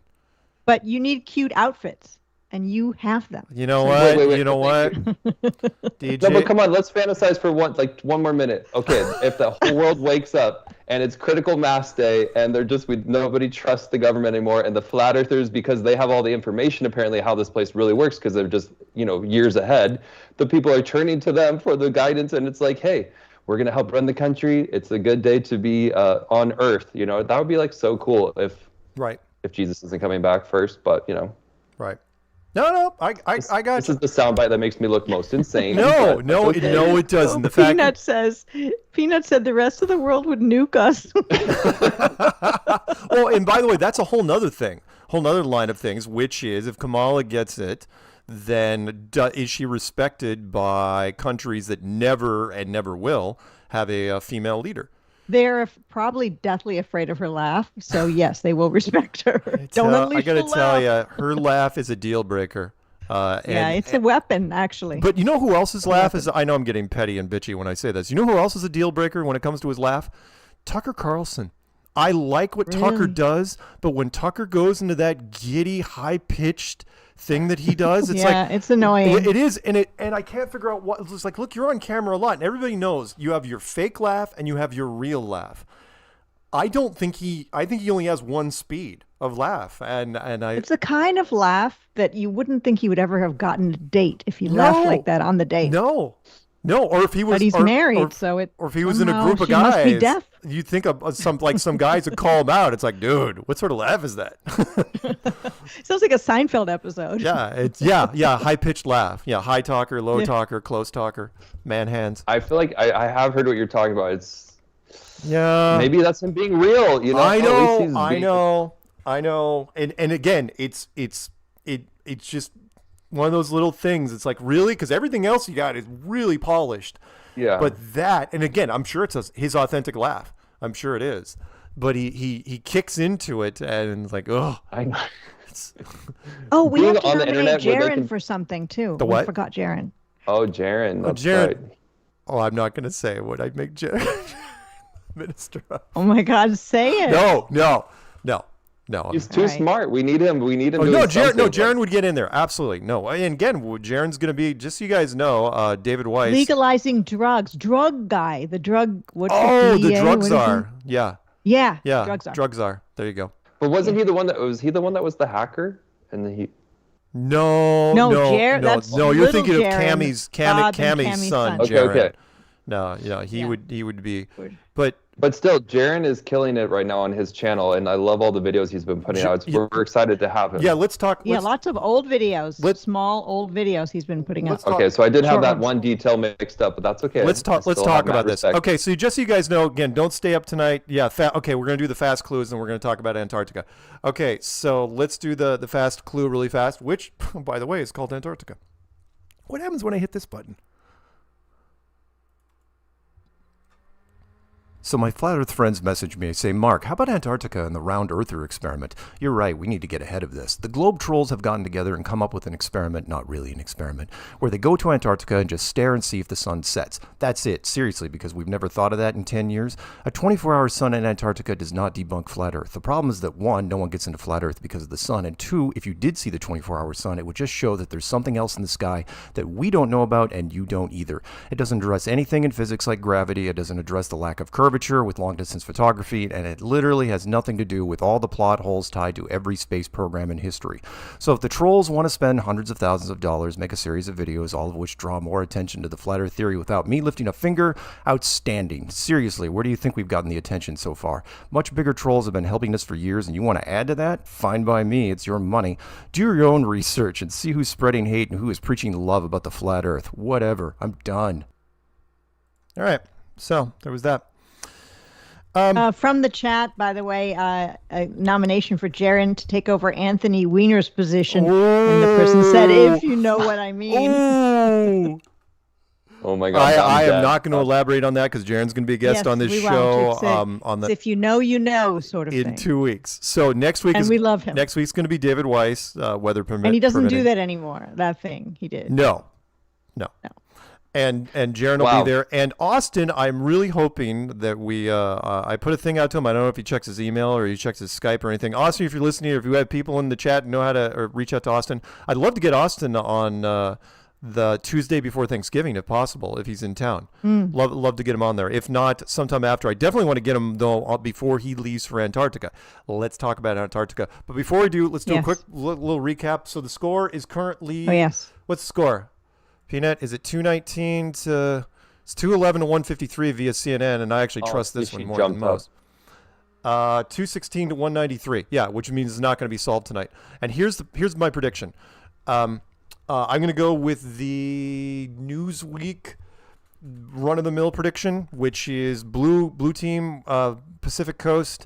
Speaker 11: But you need cute outfits, and you have them.
Speaker 10: You know what?
Speaker 3: Wait,
Speaker 10: you know what? DJ.
Speaker 3: No, but come on, let's fantasize for one more minute. Okay, if the whole world wakes up and it's critical mass day, and nobody trusts the government anymore, and the flat earthers, because they have all the information apparently how this place really works, because they're just years ahead. The people are turning to them for the guidance, and it's like, hey. We're going to help run the country. It's a good day to be on Earth. That would be like so cool if Jesus isn't coming back first, but
Speaker 10: Right. No, I got
Speaker 3: This is the soundbite that makes me look most insane.
Speaker 10: No, it doesn't. The
Speaker 11: Peanut said the rest of the world would nuke us.
Speaker 10: Well, and by the way, that's a whole nother thing, whole nother line of things, which is if Kamala gets it, then is she respected by countries that never and never will have a female leader?
Speaker 11: They're probably deathly afraid of her laugh. So yes, they will respect her. Don't unleash
Speaker 10: I gotta
Speaker 11: the
Speaker 10: tell
Speaker 11: laugh.
Speaker 10: you, her laugh is a deal breaker.
Speaker 11: Yeah, it's a weapon, actually.
Speaker 10: But you know who else's laugh is? I know I'm getting petty and bitchy when I say this. You know who else is a deal breaker when it comes to his laugh? Tucker Carlson. I like what Tucker does, but when Tucker goes into that giddy, high-pitched thing that he does, it's
Speaker 11: it's annoying.
Speaker 10: It is, and I can't figure out what. It's like, look, you're on camera a lot, and everybody knows you have your fake laugh and you have your real laugh. I think he only has one speed of laugh, and
Speaker 11: it's the kind of laugh that you wouldn't think he would ever have gotten a date if he laughed like that on the date.
Speaker 10: No, or if he was,
Speaker 11: but he's married,
Speaker 10: or if he was in a group of guys,
Speaker 11: must be deaf.
Speaker 10: You'd think of some guys would call him out. It's like, dude, what sort of laugh is that?
Speaker 11: Sounds like a Seinfeld episode.
Speaker 10: Yeah, high pitched laugh. Yeah, high talker, low talker, close talker, man hands.
Speaker 3: I feel like I have heard what you're talking about. It's maybe that's him being real. You know,
Speaker 10: I know. And again, it's just one of those little things. It's like, really, because everything else you got is really polished.
Speaker 3: Yeah.
Speaker 10: But that, and again, I'm sure it's his authentic laugh. I'm sure it is. But he kicks into it and it's like, oh.
Speaker 3: I know.
Speaker 11: Oh, we have to
Speaker 3: on the
Speaker 11: nominate
Speaker 3: internet
Speaker 11: Jaron for something too.
Speaker 10: The what?
Speaker 11: We forgot Jaron.
Speaker 3: Oh, Jaron. That's
Speaker 10: Jaron.
Speaker 3: right.
Speaker 10: Oh, I'm not going to say what I'd make Jaron minister of.
Speaker 11: Oh my God, say it.
Speaker 10: No.
Speaker 3: He's too smart. We need him. We need him.
Speaker 10: Jaron would get in there. Absolutely. No. And again, Jaron's going to be, just so you guys know, David Weiss.
Speaker 11: Legalizing drugs. Drug guy. The drug.
Speaker 10: The drug czar. Yeah.
Speaker 11: Drug czar.
Speaker 10: There you go.
Speaker 3: But wasn't he the one that was the hacker? And then he.
Speaker 10: No.
Speaker 11: That's
Speaker 10: you're thinking
Speaker 11: Jaron,
Speaker 10: of Cammy's son, Jaron.
Speaker 3: Okay.
Speaker 10: No, he would be,
Speaker 3: But still, Jaron is killing it right now on his channel, and I love all the videos he's been putting out. We're excited to have him.
Speaker 10: Yeah, let's talk.
Speaker 11: Lots of old videos, small old videos he's been putting out.
Speaker 3: Okay, so I did have that one detail mixed up, but that's okay.
Speaker 10: Let's talk about this. Okay, so just so you guys know, again, don't stay up tonight. Yeah, okay, we're going to do the fast clues, and we're going to talk about Antarctica. Okay, so let's do the fast clue really fast, which, by the way, is called Antarctica. What happens when I hit this button? So my flat earth friends message me, say, Mark, how about Antarctica and the round earther experiment? You're right, we need to get ahead of this. The globe trolls have gotten together and come up with an experiment, not really an experiment, where they go to Antarctica and just stare and see if the sun sets. That's it, seriously, because we've never thought of that in 10 years. A 24-hour sun in Antarctica does not debunk flat earth. The problem is that, one, no one gets into flat earth because of the sun, and two, if you did see the 24-hour sun, it would just show that there's something else in the sky that we don't know about and you don't either. It doesn't address anything in physics like gravity. It doesn't address the lack of curvature with long-distance photography, and it literally has nothing to do with all the plot holes tied to every space program in history. So if the trolls want to spend hundreds of thousands of dollars, make a series of videos, all of which draw more attention to the flat earth theory without me lifting a finger, outstanding. Seriously, where do you think we've gotten the attention so far? Much bigger trolls have been helping us for years, and you want to add to that? Fine by me, it's your money. Do your own research and see who's spreading hate and who is preaching love about the flat earth. Whatever, I'm done. All right, so there was that.
Speaker 11: From the chat, by the way, a nomination for Jaron to take over Anthony Weiner's position. And the person said, if you know what I mean.
Speaker 3: Oh my God!
Speaker 10: I am not going to elaborate on that because Jaron's going to be a guest on this show.
Speaker 11: If you know, sort of
Speaker 10: in
Speaker 11: thing.
Speaker 10: 2 weeks. So next week,
Speaker 11: we love him.
Speaker 10: Next week's going to be David Weiss, weather permitting.
Speaker 11: And he doesn't do that anymore. That thing he did.
Speaker 10: No. And Jaron will be there. And Austin, I'm really hoping that I put a thing out to him. I don't know if he checks his email or he checks his Skype or anything. Austin, if you're listening, or if you have people in the chat who know how to reach out to Austin, I'd love to get Austin on the Tuesday before Thanksgiving, if possible, if he's in town. Love to get him on there. If not, sometime after. I definitely want to get him, though, before he leaves for Antarctica. Let's talk about Antarctica. But before we do, let's do a quick little recap. So the score is currently...
Speaker 11: Oh, yes.
Speaker 10: What's the score? Peanut, is it 219 to... It's 211 to 153 via CNN, and I actually trust this one more than most. 216 to 193. Yeah, which means it's not going to be solved tonight. And here's my prediction. I'm going to go with the Newsweek run-of-the-mill prediction, which is blue team, Pacific Coast,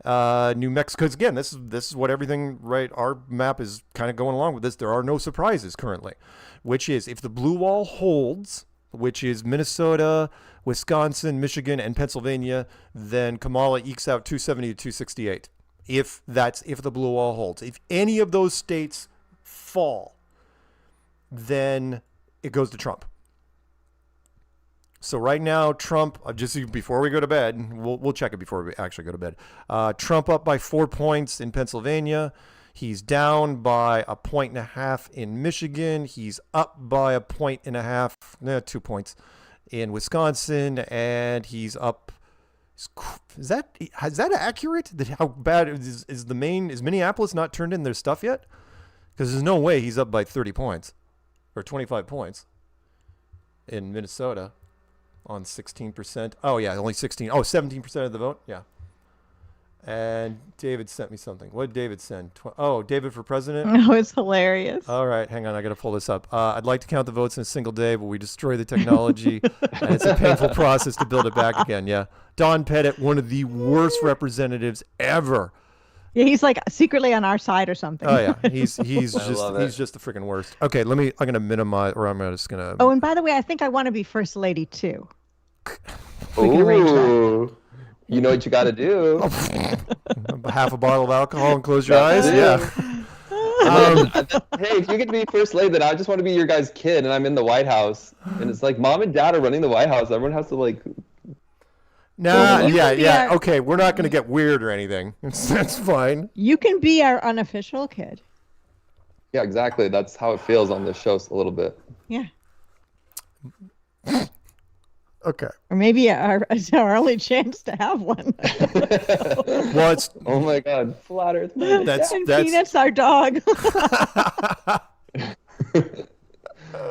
Speaker 10: New Mexico. Because again, this is what everything, right? Our map is kind of going along with this. There are no surprises currently, which is if the blue wall holds, which is Minnesota, Wisconsin, Michigan, and Pennsylvania, then Kamala ekes out 270 to 268. If the blue wall holds. If any of those states fall, then it goes to Trump. So right now, Trump, just before we go to bed, we'll check it before we actually go to bed. Trump up by 4 points in Pennsylvania. He's down by 1.5 points in Michigan. He's up by 1.5 points, 2 points in Wisconsin, and he's up. Is that accurate? How bad is Minneapolis not turned in their stuff yet? Because there's no way he's up by 30 points or 25 points in Minnesota on 16%. Oh yeah, only 16. Oh, 17% of the vote. Yeah. And David sent me something. What did David send? David for president?
Speaker 11: Oh, it's hilarious.
Speaker 10: All right, hang on. I got to pull this up. I'd like to count the votes in a single day, but we destroy the technology, and it's a painful process to build it back again. Yeah. Don Pettit, one of the worst representatives ever.
Speaker 11: Yeah, he's like secretly on our side or something.
Speaker 10: Oh yeah, he's just the freaking worst. Okay, I'm gonna minimize, or I'm just gonna.
Speaker 11: Oh, and by the way, I think I want to be first lady too. We can arrange that.
Speaker 3: You know what you got to do.
Speaker 10: Half a bottle of alcohol and close your eyes. Yeah.
Speaker 3: Hey, if you get to be first lady, then I just want to be your guy's kid, and I'm in the White House, and it's like mom and dad are running the White House. Everyone has to like.
Speaker 10: Nah, yeah. Okay, we're not going to get weird or anything. That's fine.
Speaker 11: You can be our unofficial kid.
Speaker 3: Yeah, exactly. That's how it feels on this show a little bit.
Speaker 11: Yeah.
Speaker 10: Okay.
Speaker 11: Or maybe it's our only chance to have one.
Speaker 10: Well, it's
Speaker 3: oh my God, flat Earth.
Speaker 10: That's
Speaker 11: Peanut's our dog.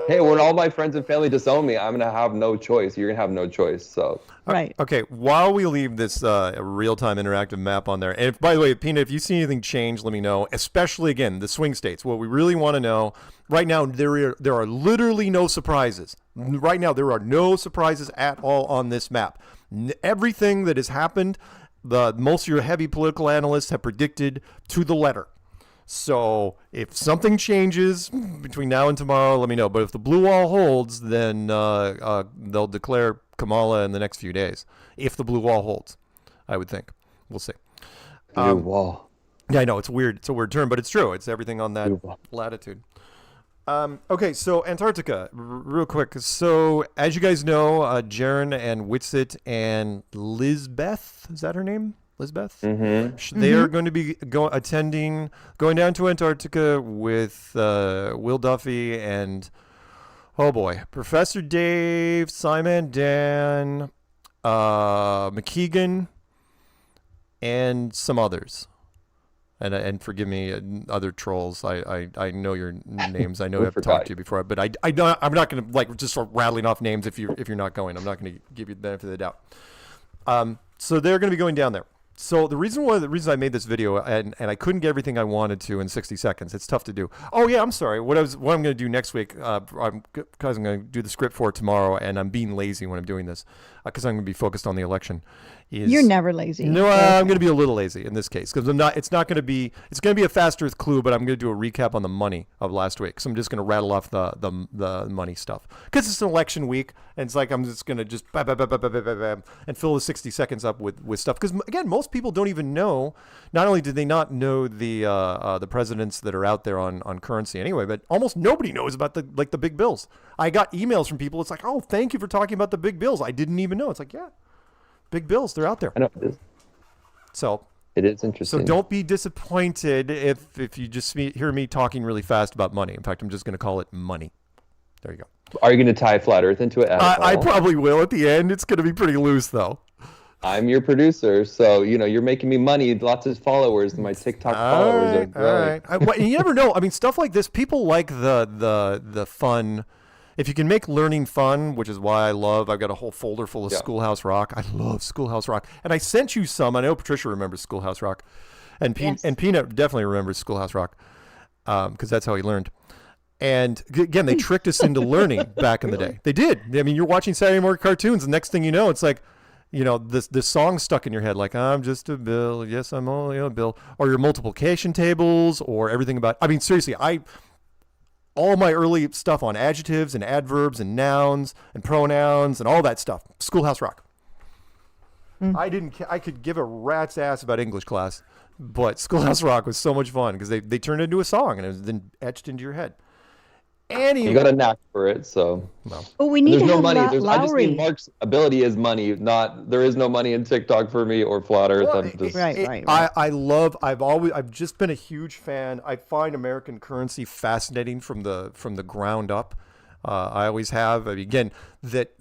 Speaker 3: Hey, when all my friends and family disown me, I'm gonna have no choice. You're gonna have no choice. So.
Speaker 11: Right.
Speaker 10: Okay. While we leave this real-time interactive map on there, and if, by the way, Peanut, if you see anything change, let me know. Especially again, the swing states. What we really want to know right now, there are literally no surprises. Right now, there are no surprises at all on this map. Everything that has happened, most of your heavy political analysts have predicted to the letter. So if something changes between now and tomorrow, let me know. But if the blue wall holds, then they'll declare Kamala in the next few days. If the blue wall holds, I would think. We'll see.
Speaker 3: Blue wall.
Speaker 10: Yeah, I know. It's weird. It's a weird term, but it's true. It's everything on that latitude. Okay, so Antarctica, real quick. So as you guys know, Jaren and Whitsitt and Lisbeth, is that her name? Lisbeth?
Speaker 3: Mm-hmm.
Speaker 10: They are going to be going down to Antarctica with Will Duffy and, oh boy, Professor Dave, Simon Dan, McKeegan, and some others. And forgive me, other trolls. I know your names. I know I've talked to you before, but I'm not going to like just start rattling off names if you're not going. I'm not going to give you the benefit of the doubt. So they're going to be going down there. So the reason I made this video and I couldn't get everything I wanted to in 60 seconds. It's tough to do. Oh yeah, I'm sorry. What I'm going to do next week, because I'm going to do the script for it tomorrow, and I'm being lazy when I'm doing this because I'm going to be focused on the election.
Speaker 11: You're never lazy.
Speaker 10: No, I'm going to be a little lazy in this case because it's going to be a fast Earth clue, but I'm going to do a recap on the money of last week. So I'm just going to rattle off the money stuff because it's an election week, and it's like I'm just going to just and fill the 60 seconds up with stuff. Because again, most people don't even know. Not only do they not know the presidents that are out there on currency anyway, but almost nobody knows about the big bills. I got emails from people. It's like, oh, thank you for talking about the big bills. I didn't even know. It's like, yeah. Big bills, they're out there.
Speaker 3: I know it is.
Speaker 10: So
Speaker 3: it is interesting.
Speaker 10: So don't be disappointed if you just hear me talking really fast about money. In fact, I'm just going to call it money. There you go.
Speaker 3: Are you going to tie flat Earth into it?
Speaker 10: I probably will at the end. It's going to be pretty loose, though.
Speaker 3: I'm your producer, so you're making me money. Lots of followers, and my TikTok followers are growing.
Speaker 10: All right. You never know. I mean, stuff like this. People like the fun. If you can make learning fun, which is why I've got a whole folder full of Schoolhouse Rock. I love Schoolhouse Rock. And I sent you some. I know Patricia remembers Schoolhouse Rock. And Peanut definitely remembers Schoolhouse Rock because that's how he learned. And again, they tricked us into learning back in the day. They did. I mean, you're watching Saturday morning cartoons. The next thing you know, it's like, this song stuck in your head, like, I'm just a bill. Yes, I'm only a bill. Or your multiplication tables or everything about, I mean, seriously, all my early stuff on adjectives and adverbs and nouns and pronouns and all that stuff. Schoolhouse Rock. I could give a rat's ass about English class, but Schoolhouse Rock was so much fun because they turned it into a song and it was then etched into your head.
Speaker 3: You got a knack for it, so.
Speaker 10: No.
Speaker 11: Oh, we need
Speaker 3: There's
Speaker 11: to
Speaker 3: no
Speaker 11: have
Speaker 3: money. I just
Speaker 11: Lowry.
Speaker 3: mean Mark's ability is money. There is no money in TikTok for me or Flat Earth.
Speaker 10: Well,
Speaker 3: I'm just,
Speaker 11: Right.
Speaker 10: I've just been a huge fan. I find American currency fascinating from the ground up. I always have. I mean, again, that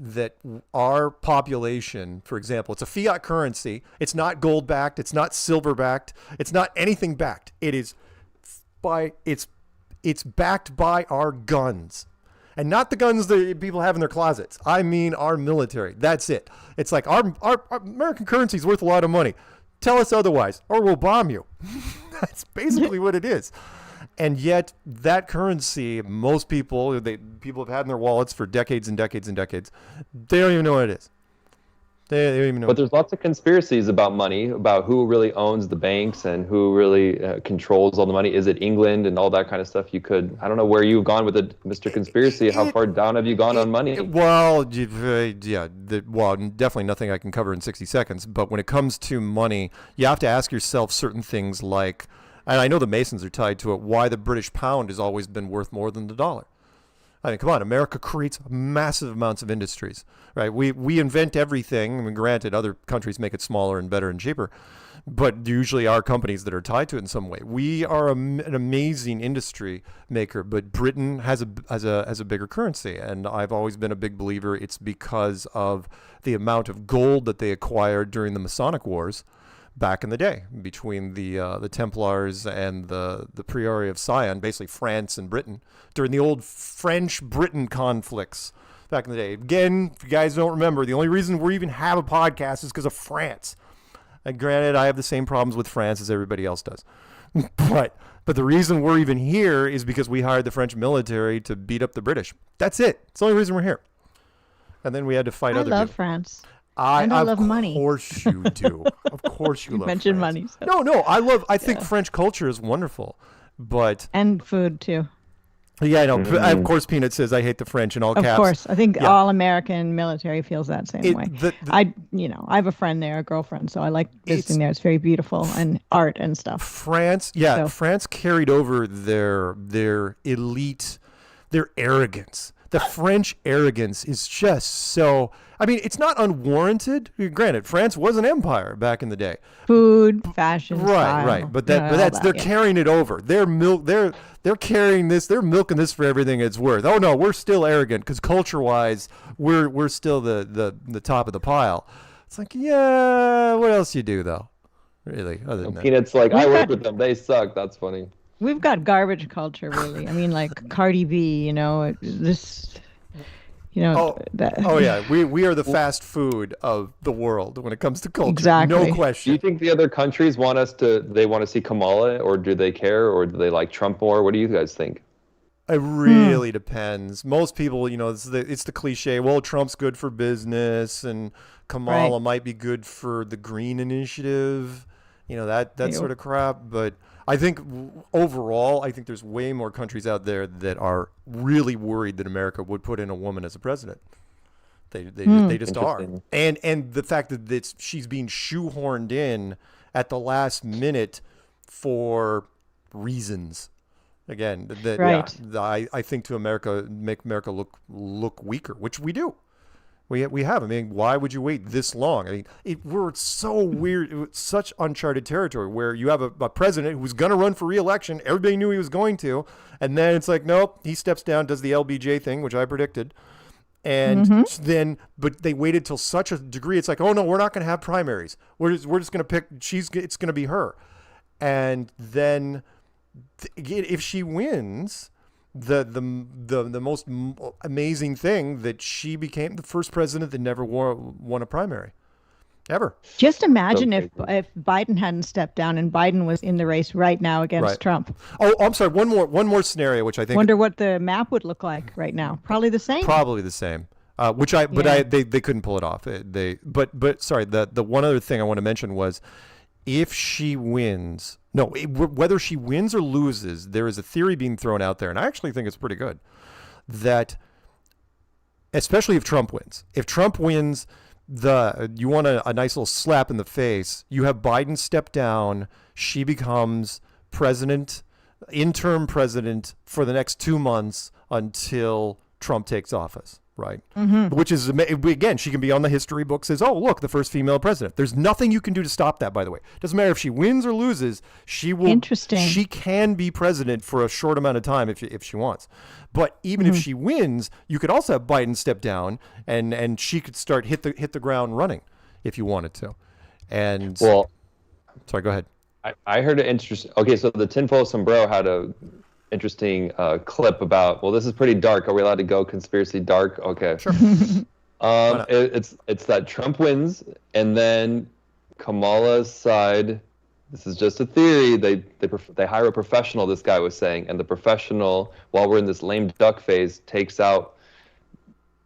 Speaker 10: our population, for example, it's a fiat currency. It's not gold backed. It's not silver backed. It's not anything backed. It is it's backed by our guns. And not the guns that people have in their closets. I mean our military. That's it. It's like our American currency is worth a lot of money. Tell us otherwise, or we'll bomb you. That's basically what it is. And yet that currency, most people have had in their wallets for decades and decades and decades. They don't even know what it is. They don't even know.
Speaker 3: But there's lots of conspiracies about money, about who really owns the banks and who really controls all the money. Is it England and all that kind of stuff? I don't know where you've gone with it, Mr. Conspiracy. How far down have you gone on money?
Speaker 10: Well, definitely nothing I can cover in 60 seconds. But when it comes to money, you have to ask yourself certain things like, and I know the Masons are tied to it, why the British pound has always been worth more than the dollar. I mean, come on, America creates massive amounts of industries, right? We invent everything. I mean, granted, other countries make it smaller and better and cheaper, but usually our companies that are tied to it in some way. We are an amazing industry maker, but Britain has a bigger currency, and I've always been a big believer it's because of the amount of gold that they acquired during the Masonic Wars back in the day between the Templars and the Priory of Sion, basically France and Britain, during the old French-Britain conflicts back in the day. Again, if you guys don't remember, the only reason we even have a podcast is because of France. And granted, I have the same problems with France as everybody else does. But the reason we're even here is because we hired the French military to beat up the British. That's it. It's the only reason we're here. And then we had to fight other people.
Speaker 11: I love France. And I love money.
Speaker 10: Of course you do. Of course you love
Speaker 11: mentioned
Speaker 10: France.
Speaker 11: money. So.
Speaker 10: No. I think French culture is wonderful, but
Speaker 11: and food too.
Speaker 10: Yeah, I know. Of course, Peanut says I hate the French in all caps.
Speaker 11: Of course, I think all American military feels that same way. I have a friend there, a girlfriend, so I like visiting there. It's very beautiful and art and stuff.
Speaker 10: France carried over their elite, their arrogance. The French arrogance is just so. I mean, it's not unwarranted. Granted, France was an empire back in the day.
Speaker 11: Food, fashion, style,
Speaker 10: right. But they're carrying it over. They're carrying this. They're milking this for everything it's worth. Oh no, we're still arrogant because culture-wise, we're still the top of the pile. It's like, yeah, what else you do though? Really, other than that.
Speaker 3: Peanut's like, I work with them. They suck. That's funny.
Speaker 11: We've got garbage culture, really. I mean, like Cardi B, this. We
Speaker 10: are the fast food of the world when it comes to culture.
Speaker 11: Exactly.
Speaker 10: No question.
Speaker 3: Do you think the other countries want to see Kamala, or do they care, or do they like Trump more? What do you guys think?
Speaker 10: It really depends. Most people, it's the cliche, well, Trump's good for business and Kamala might be good for the green initiative, that sort of crap. But I think overall, there's way more countries out there that are really worried that America would put in a woman as a president. They just are. And the fact that she's being shoehorned in at the last minute for reasons. Again, I think to make America look weaker, which we do. We have. I mean, why would you wait this long? I mean, we're so weird. It was such uncharted territory where you have a president who's going to run for re-election. Everybody knew he was going to. And then it's like, nope, he steps down, does the LBJ thing, which I predicted. And but they waited till such a degree. It's like, oh, no, we're not going to have primaries. We're just going to pick. It's going to be her. And then if she wins, the most amazing thing that she became the first president that never won a primary ever.
Speaker 11: Just imagine if Biden hadn't stepped down and Biden was in the race right now against Trump.
Speaker 10: Oh, I'm sorry. One more scenario, which I think.
Speaker 11: Wonder what the map would look like right now. Probably the same.
Speaker 10: They couldn't pull it off. But sorry. The one other thing I want to mention was, if she wins, No, whether she wins or loses, there is a theory being thrown out there, and I actually think it's pretty good, that especially if Trump wins. If Trump wins, you want a nice little slap in the face. You have Biden step down. She becomes president, interim president for the next 2 months until Trump takes office. Right. Mm-hmm. Which is, again, she can be on the history books as, oh, look, the first female president. There's nothing you can do to stop that, by the way. Doesn't matter if she wins or loses. She will. Interesting. She can be president for a short amount of time if she wants. But even if she wins, you could also have Biden step down and she could start hit the ground running if you wanted to. And
Speaker 3: well,
Speaker 10: sorry, go ahead.
Speaker 3: I heard an interesting. Okay, so the tinfoil sombrero had a interesting clip about, well, this is pretty dark. Are we allowed to go conspiracy dark? Okay. Sure. It's that Trump wins, and then Kamala's side, this is just a theory, they hire a professional, this guy was saying, and the professional, while we're in this lame duck phase, takes out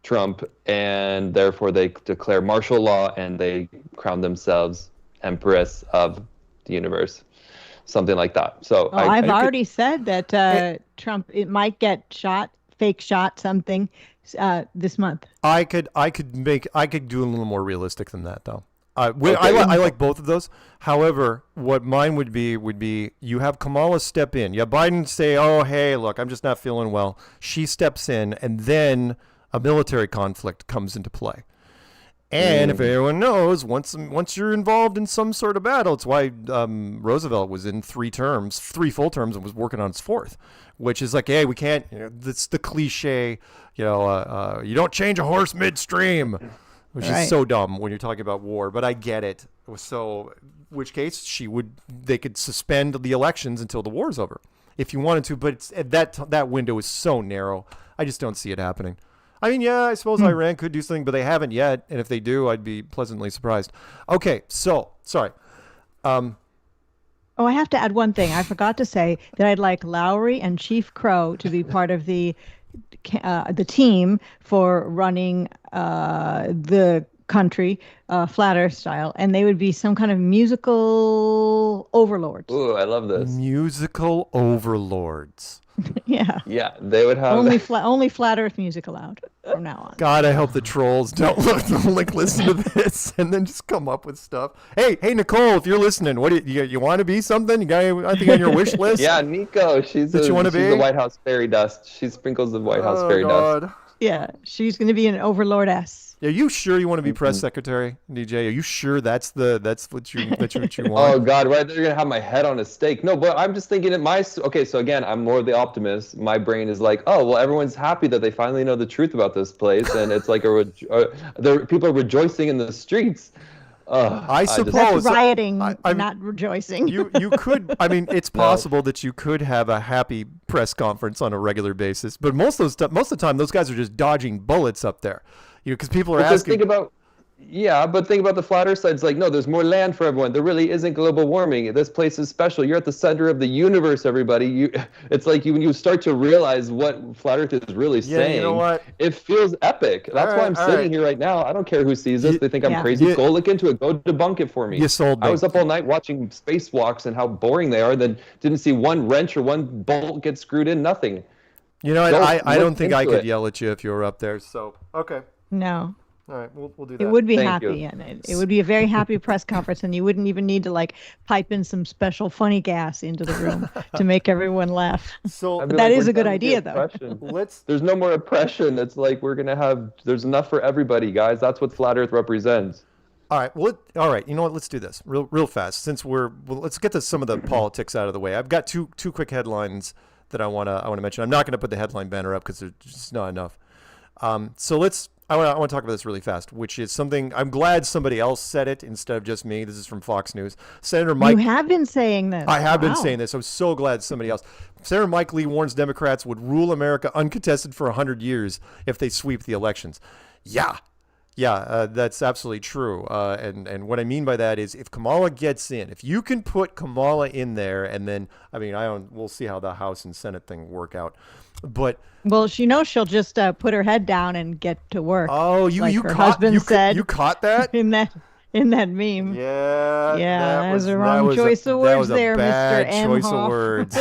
Speaker 3: Trump, and therefore they declare martial law, and they crown themselves empress of the universe. Something like that. So
Speaker 11: I've already said that Trump, it might get fake shot something this month.
Speaker 10: I could do a little more realistic than that though. I like both of those. However, what mine would be you have Kamala step in. You have Biden say, oh, hey, look, I'm just not feeling well. She steps in, and then a military conflict comes into play. And if everyone knows, once you're involved in some sort of battle, it's why Roosevelt was in 3 full terms, and was working on his 4th, which is like, hey, we can't. That's the cliche. You don't change a horse midstream, which is so dumb when you're talking about war. But I get it. So, in which case they could suspend the elections until the war's over, if you wanted to. But that window is so narrow. I just don't see it happening. I mean, yeah, I suppose Iran could do something, but they haven't yet. And if they do, I'd be pleasantly surprised. Okay, so, sorry.
Speaker 11: I have to add one thing. I forgot to say that I'd like Lowry and Chief Crow to be part of the team for running the country flat earth style. And they would be some kind of musical overlords.
Speaker 3: Ooh, I love this.
Speaker 10: Musical overlords.
Speaker 11: Yeah.
Speaker 3: Yeah, they would have
Speaker 11: only flat earth music allowed from now on.
Speaker 10: God, I hope the trolls don't listen to this and then just come up with stuff. Hey, Nicole, if you're listening, what do you want to be something? You got anything on your wish list?
Speaker 3: Yeah, Nico, she's the White House fairy dust. She sprinkles the White House fairy dust.
Speaker 11: Yeah, she's going to be an overlord-S.
Speaker 10: Are you sure you want to be press secretary, DJ? Are you sure that's what you want?
Speaker 3: Oh God, right? They're gonna have my head on a stake. No, but I'm just thinking so again, I'm more of the optimist. My brain is like, oh well, everyone's happy that they finally know the truth about this place, and it's like people are rejoicing in the streets.
Speaker 10: I suppose
Speaker 11: that's rioting, not rejoicing.
Speaker 10: You could. I mean, it's possible that you could have a happy press conference on a regular basis, but most of the time, those guys are just dodging bullets up there. Because people are asking.
Speaker 3: Think about the flat earth side. It's like, no, there's more land for everyone. There really isn't global warming. This place is special. You're at the center of the universe, everybody. It's like when you start to realize what flat earth is really saying,
Speaker 10: you know what?
Speaker 3: It feels epic. That's why I'm sitting here right now. I don't care who sees this. They think I'm crazy. Go look into it. Go debunk it for me.
Speaker 10: You sold me.
Speaker 3: I was up all night watching spacewalks and how boring they are. Then didn't see one wrench or one bolt get screwed in. Nothing.
Speaker 10: You know, I don't think I could yell at you if you were up there. So, okay.
Speaker 11: No.
Speaker 10: All right, we'll do that.
Speaker 11: It would be happy, and it would be a very happy press conference, and you wouldn't even need to pipe in some special funny gas into the room to make everyone laugh.
Speaker 10: So
Speaker 11: but that is a good idea, though.
Speaker 3: There's no more oppression. It's like there's enough for everybody, guys. That's what flat Earth represents.
Speaker 10: All right. Well, all right. You know what? Let's do this real fast. Since let's get to some of the politics out of the way. I've got two quick headlines that I want to mention. I'm not going to put the headline banner up because there's just not enough. So I want to talk about this really fast, which is something I'm glad somebody else said it instead of just me. This is from Fox News. Senator Mike.
Speaker 11: You have been saying this.
Speaker 10: I have been saying this. I'm so glad somebody else. Senator Mike Lee warns Democrats would rule America uncontested for 100 years if they sweep the elections. Yeah, that's absolutely true. And what I mean by that is if Kamala gets in, if you can put Kamala in there, and then we'll see how the House and Senate thing work out. But
Speaker 11: she knows she'll just put her head down and get to work.
Speaker 10: Oh,
Speaker 11: her husband said.
Speaker 10: You caught that
Speaker 11: in that in that meme.
Speaker 10: Yeah,
Speaker 11: that was a wrong choice of words there,
Speaker 10: bad
Speaker 11: Mr. M.
Speaker 10: choice
Speaker 11: Hoff.
Speaker 10: of words.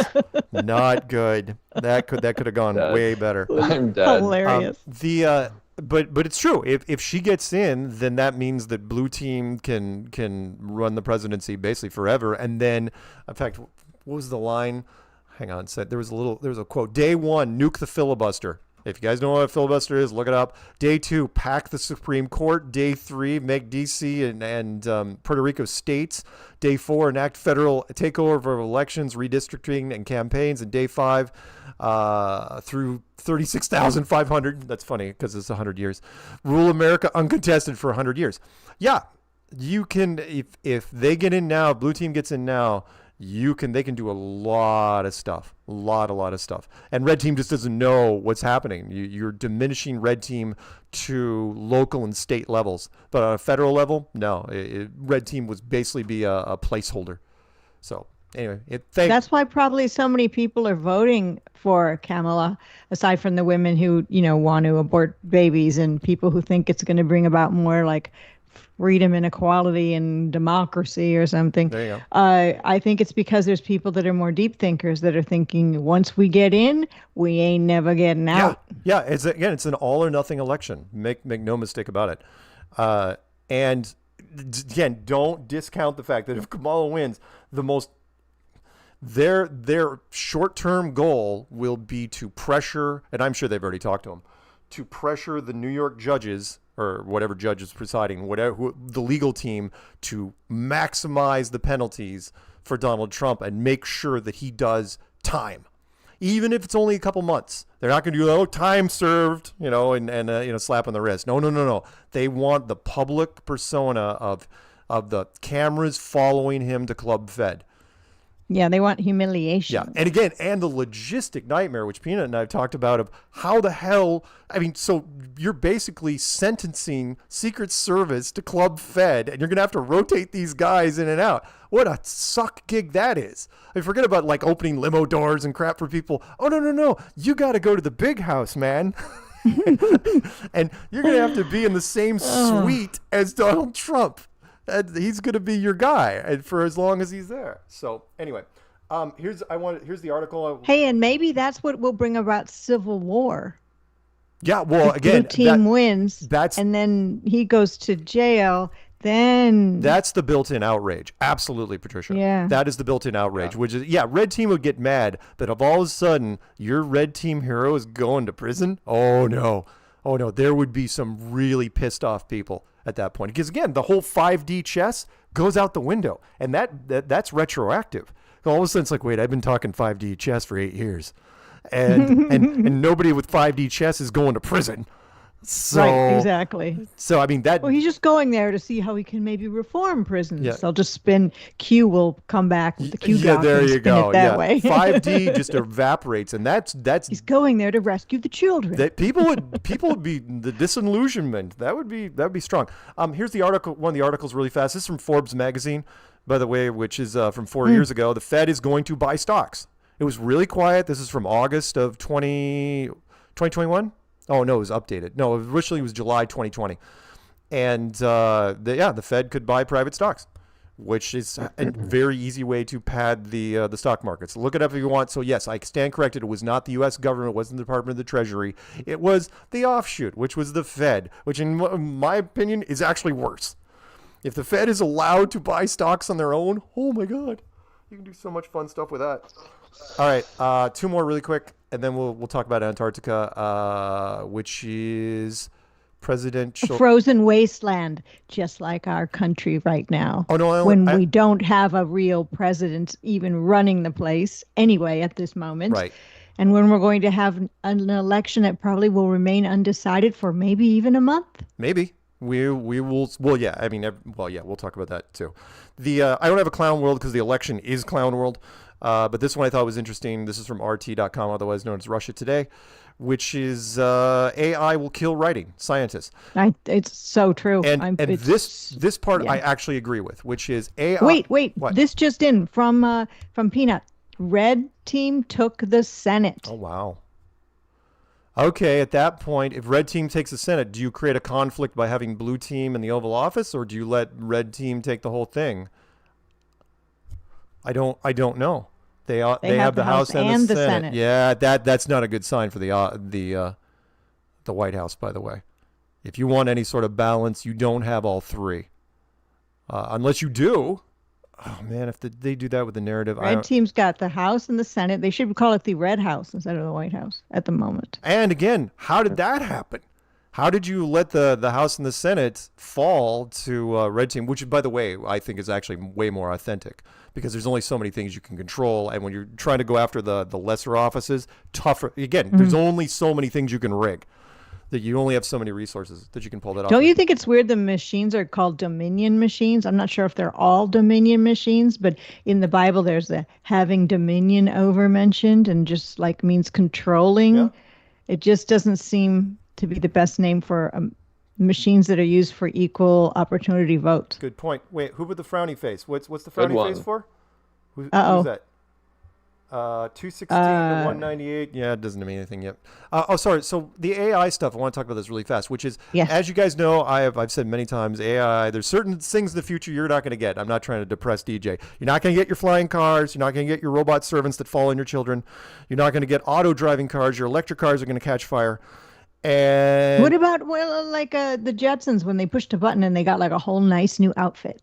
Speaker 10: Not good. That could have gone way better.
Speaker 3: I'm dead.
Speaker 11: Hilarious.
Speaker 10: But it's true. If she gets in, then that means that blue team can run the presidency basically forever. And then, in fact, what was the line? Hang on, there was a quote. Day 1, nuke the filibuster. If you guys know what a filibuster is, look it up. Day 2, pack the Supreme Court. Day 3, make D.C. and Puerto Rico states. Day 4, enact federal takeover of elections, redistricting, and campaigns. And Day 5, through 36,500. That's funny because it's 100 years. Rule America uncontested for 100 years. Yeah, you can. If they get in now, blue team gets in now. They can do a lot of stuff, a lot of stuff. And red team just doesn't know what's happening. You're diminishing red team to local and state levels, but on a federal level, no. Red team would basically be a placeholder. So anyway,
Speaker 11: that's why probably so many people are voting for Kamala, aside from the women who want to abort babies and people who think it's going to bring about more like freedom and equality and democracy or something.
Speaker 10: There you go.
Speaker 11: I think it's because there's people that are more deep thinkers that are thinking once we get in, we ain't never getting out.
Speaker 10: Yeah. It's an all or nothing election. Make no mistake about it. And again, don't discount the fact that if Kamala wins, their short-term goal will be to pressure, and I'm sure they've already talked to him, to pressure the New York judges or whatever judge is presiding, the legal team, to maximize the penalties for Donald Trump and make sure that he does time, even if it's only a couple months. They're not going to do time served, and slap on the wrist. No. They want the public persona of the cameras following him to Club Fed.
Speaker 11: Yeah, they want humiliation.
Speaker 10: Yeah, and again, and the logistic nightmare, which Peanut and I have talked about, of how the hell, so you're basically sentencing Secret Service to Club Fed, and you're going to have to rotate these guys in and out. What a suck gig that is. Forget about opening limo doors and crap for people. Oh, no. You got to go to the big house, man. And you're going to have to be in the same suite as Donald Trump. He's going to be your guy for as long as he's there. So anyway, here's the article.
Speaker 11: Hey, and maybe that's what will bring about civil war.
Speaker 10: Yeah, well,
Speaker 11: if
Speaker 10: again,
Speaker 11: blue team wins, and then he goes to jail. Then
Speaker 10: that's the built-in outrage. Absolutely, Patricia.
Speaker 11: Yeah,
Speaker 10: that is the built-in outrage. Which is red team would get mad that if all of a sudden your red team hero is going to prison. Oh no, there would be some really pissed off people at that point, because again, the whole 5D chess goes out the window, and that's retroactive. All of a sudden, it's like, wait, I've been talking 5D chess for 8 years, and nobody with 5D chess is going to prison. So,
Speaker 11: right, exactly.
Speaker 10: So
Speaker 11: Well, he's just going there to see how he can maybe reform prisons.
Speaker 10: Yeah.
Speaker 11: They'll just spin. Q will come back with the Q doctrine.
Speaker 10: There you
Speaker 11: spin
Speaker 10: go.
Speaker 11: It that way.
Speaker 10: 5D just evaporates, and that's.
Speaker 11: He's going there to rescue the children.
Speaker 10: That people would be the disillusionment. That would be strong. Here's the article. One of the articles really fast. This is from Forbes magazine, by the way, which is from 4 years ago. The Fed is going to buy stocks. It was really quiet. This is from August of 2021. Oh, no, it was updated. No, originally it was July 2020. And the Fed could buy private stocks, which is a very easy way to pad the stock markets. Look it up if you want. So, yes, I stand corrected. It was not the U.S. government. It wasn't the Department of the Treasury. It was the offshoot, which was the Fed, which in my opinion is actually worse. If the Fed is allowed to buy stocks on their own, oh, my God. You can do so much fun stuff with that. All right, 2 more really quick, and then we'll talk about Antarctica, which is presidential.
Speaker 11: A frozen wasteland, just like our country right now.
Speaker 10: Oh no!
Speaker 11: We don't have a real president even running the place anyway at this moment.
Speaker 10: Right.
Speaker 11: And when we're going to have an election that probably will remain undecided for maybe even a month.
Speaker 10: Maybe. We will. Well, yeah. We'll talk about that too. I don't have a clown world because the election is clown world. But this one I thought was interesting. This is from RT.com, otherwise known as Russia Today, which is AI will kill writing scientists.
Speaker 11: It's so true.
Speaker 10: And this part I actually agree with, which is AI.
Speaker 11: Wait.
Speaker 10: What?
Speaker 11: This just in from Peanut. Red team took the Senate.
Speaker 10: Oh, wow. Okay, at that point, if red team takes the Senate, do you create a conflict by having blue team in the Oval Office, or do you let red team take the whole thing? I don't know. They have the House and the Senate. Yeah, that's not a good sign for the White House, by the way. If you want any sort of balance, you don't have all three, unless you do. Oh man, if they do that with the narrative,
Speaker 11: red team's got the House and the Senate. They should call it the Red House instead of the White House at the moment.
Speaker 10: And again, how did that happen? How did you let the House and the Senate fall to red team? Which, by the way, I think is actually way more authentic because there's only so many things you can control, and when you're trying to go after the lesser offices, tougher. Again, there's only so many things you can rig. That you only have so many resources that you can pull that off.
Speaker 11: Don't you think it's weird the machines are called dominion machines? I'm not sure if they're all dominion machines, but in the Bible there's the having dominion over mentioned and just like means controlling. Yeah. It just doesn't seem to be the best name for machines that are used for equal opportunity votes.
Speaker 10: Good point. Wait, who put the frowny face? What's the frowny face for? Who's that? 216 to 198. Yeah, it doesn't mean anything yet. Sorry. So the AI stuff, I want to talk about this really fast, which is, as you guys know, I've said many times, AI, there's certain things in the future you're not going to get. I'm not trying to depress DJ. You're not going to get your flying cars. You're not going to get your robot servants that fall on your children. You're not going to get auto driving cars. Your electric cars are going to catch fire. And
Speaker 11: what about the Jetsons when they pushed a button and they got like a whole nice new outfit?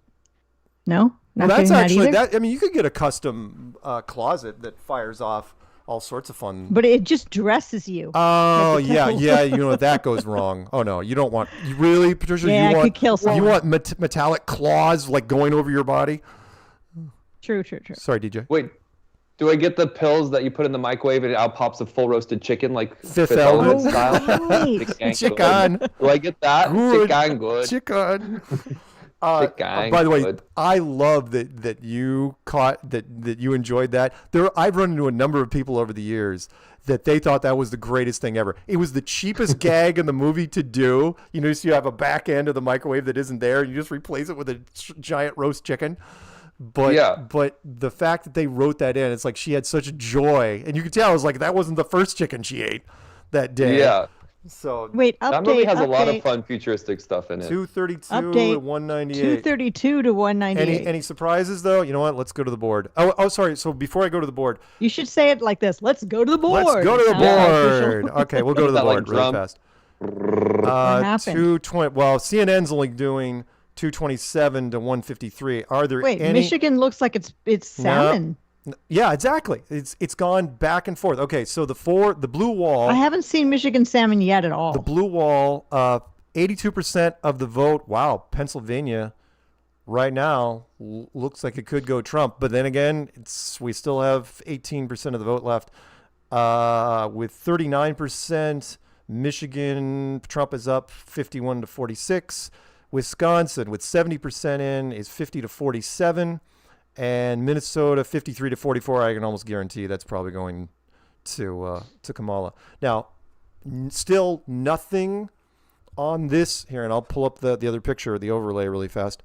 Speaker 11: No?
Speaker 10: Well, that's actually that. I mean, you could get a custom closet that fires off all sorts of fun.
Speaker 11: But it just dresses you.
Speaker 10: Oh yeah. You know that goes wrong. Oh no, you don't want. You really, Patricia?
Speaker 11: Yeah,
Speaker 10: you
Speaker 11: could kill someone.
Speaker 10: You want metallic claws like going over your body?
Speaker 11: True.
Speaker 10: Sorry, DJ.
Speaker 3: Wait, do I get the pills that you put in the microwave and out pops a full roasted chicken like
Speaker 10: Fifth Element
Speaker 3: style?
Speaker 11: Right.
Speaker 10: Chicken.
Speaker 3: Do I get that?
Speaker 10: Good.
Speaker 3: Good.
Speaker 10: Chicken. By the way, I love that you caught that you enjoyed that. I've run into a number of people over the years that they thought that was the greatest thing ever. It was the cheapest gag in the movie to do. You know, so you have a back end of the microwave that isn't there, and you just replace it with a giant roast chicken. But the fact that they wrote that in, it's like she had such joy, and you could tell it was like that wasn't the first chicken she ate that day.
Speaker 3: Yeah.
Speaker 11: So wait,
Speaker 3: that movie has a lot of fun futuristic stuff in it.
Speaker 10: 232 to 198.
Speaker 11: 232 to 198.
Speaker 10: Any surprises though? You know what? Let's go to the board. Oh, sorry. So before I go to the board,
Speaker 11: you should say it like this. Let's go to the board.
Speaker 10: Let's go to the board. Okay, we'll go to the board really fast. 220. Well, CNN's only doing 227 to 153. Are there
Speaker 11: any?
Speaker 10: Wait,
Speaker 11: Michigan looks like it's salmon.
Speaker 10: Yeah, exactly. It's gone back and forth. Okay, so the blue wall.
Speaker 11: I haven't seen Michigan salmon yet at all.
Speaker 10: The blue wall, 82% of the vote. Wow, Pennsylvania, right now looks like it could go Trump. But then again, we still have 18% of the vote left. With 39%, Michigan, Trump is up 51 to 46. Wisconsin, with 70% in, is 50 to 47. And Minnesota, 53 to 44. I can almost guarantee that's probably going to Kamala. Now, still nothing on this here, and I'll pull up the other picture, the overlay, really fast.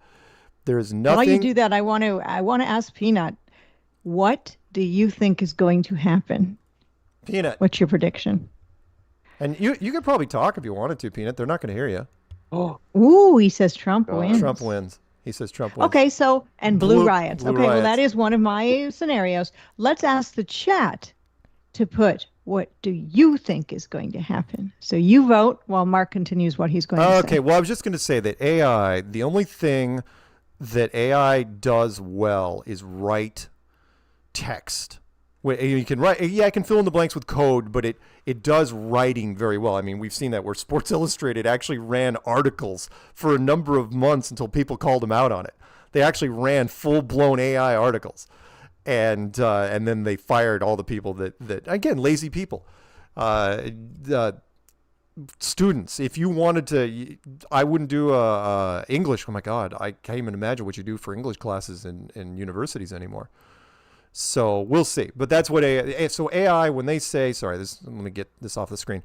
Speaker 10: There's nothing.
Speaker 11: While you do that, I want to ask Peanut, what do you think is going to happen?
Speaker 10: Peanut,
Speaker 11: what's your prediction?
Speaker 10: And you could probably talk if you wanted to, Peanut. They're not going to hear you.
Speaker 11: Oh, ooh, he says Trump wins.
Speaker 10: Trump wins. He says Trump wins.
Speaker 11: Okay, so, and blue riots.
Speaker 10: Blue
Speaker 11: okay,
Speaker 10: riots.
Speaker 11: Well, that is one of my scenarios. Let's ask the chat to put, what do you think is going to happen? So you vote while Mark continues what he's going to say.
Speaker 10: Okay, well, I was just going to say that AI, the only thing that AI does well is write text. You can write, I can fill in the blanks with code, but it does writing very well. I mean, we've seen that where Sports Illustrated actually ran articles for a number of months until people called them out on it. They actually ran full-blown AI articles, and then they fired all the people that again, lazy people. Students, if you wanted to, I wouldn't do English. Oh my God, I can't even imagine what you do for English classes in universities anymore. So we'll see, but that's what AI. So AI, when they say, sorry, let me get this off the screen.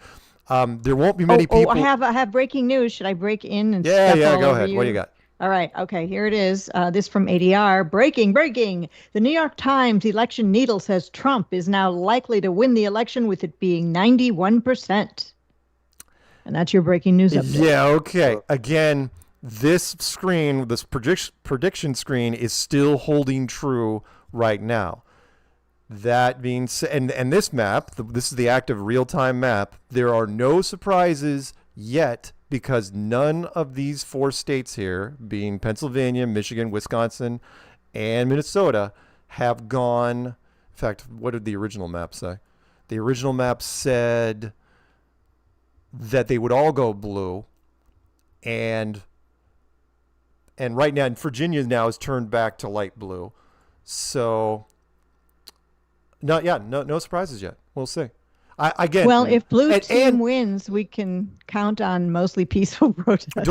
Speaker 10: There won't be many people.
Speaker 11: I have breaking news. Should I break in and
Speaker 10: yeah,
Speaker 11: step all
Speaker 10: go
Speaker 11: over
Speaker 10: ahead.
Speaker 11: you?
Speaker 10: What do you got?
Speaker 11: All right. Okay. Here it is. This from ADR. Breaking. The New York Times election needle says Trump is now likely to win the election with it being 91%. And that's your breaking news update.
Speaker 10: Yeah. Okay. Again, this screen, this prediction screen is still holding true right now. That being said, and this map, this is the active real-time map. There are no surprises yet, because none of these 4 states here, being Pennsylvania, Michigan, Wisconsin, and Minnesota, have gone. In fact, what did the original map say? The original map said that they would all go blue, and right now, Virginia now is turned back to light blue. So, no surprises yet. We'll see.
Speaker 11: Well, if blue team wins, we can count on mostly peaceful protests.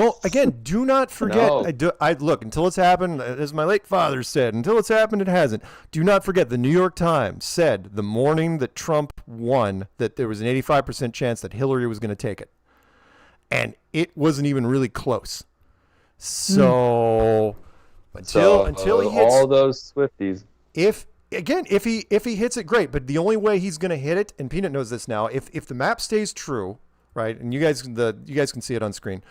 Speaker 10: Do not forget.
Speaker 3: No.
Speaker 10: I look, until it's happened, as my late father said, until it's happened, it hasn't. Do not forget, the New York Times said the morning that Trump won that there was an 85% chance that Hillary was going to take it. And it wasn't even really close. So until he hits
Speaker 3: all those Swifties.
Speaker 10: If he hits it, great. But the only way he's going to hit it, and Peanut knows this now, if the map stays true, right? And you guys can see it on screen.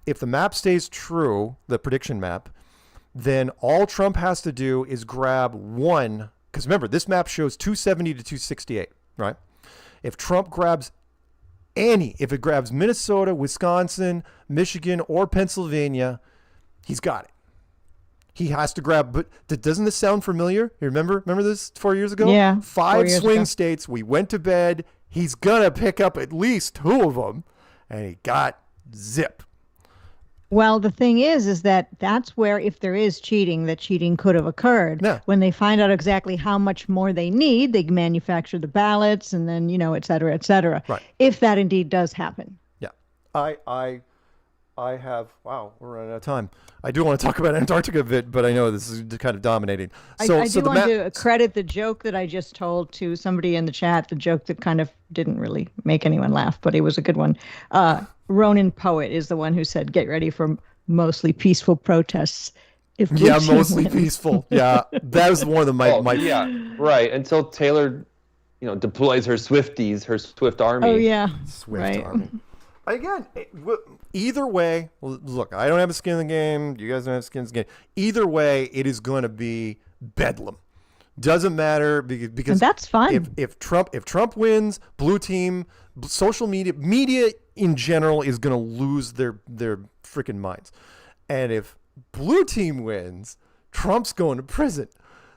Speaker 10: If the map stays true, the prediction map, then all Trump has to do is grab one. Because remember, this map shows 270 to 268, right? If Trump grabs if it grabs Minnesota, Wisconsin, Michigan, or Pennsylvania, he's got it. He has to grab, but doesn't this sound familiar? You remember this 4 years ago?
Speaker 11: Yeah.
Speaker 10: 5 swing states. We went to bed. He's going to pick up at least 2 of them, and he got zip.
Speaker 11: Well, the thing is that's where, if there is cheating, that cheating could have occurred.
Speaker 10: Yeah.
Speaker 11: When they find out exactly how much more they need, they manufacture the ballots and then, et cetera, et cetera.
Speaker 10: Right.
Speaker 11: If that indeed does happen.
Speaker 10: Yeah. I have, wow, we're running out of time. I do want to talk about Antarctica a bit, but I know this is kind of dominating.
Speaker 11: I do want to credit the joke that I just told to somebody in the chat, the joke that kind of didn't really make anyone laugh, but it was a good one. Ronan Poet is the one who said, get ready for mostly peaceful protests. If
Speaker 10: mostly peaceful. Yeah, that was one of the
Speaker 3: yeah, right. Until Taylor, deploys her Swifties, her Swift Army.
Speaker 11: Oh yeah,
Speaker 10: Swift Army. Again, either way, look, I don't have a skin in the game. You guys don't have skin in the game. Either way, it is going to be bedlam. Doesn't matter because
Speaker 11: and that's fine.
Speaker 10: If Trump wins, blue team, social media in general is going to lose their freaking minds. And if blue team wins, Trump's going to prison.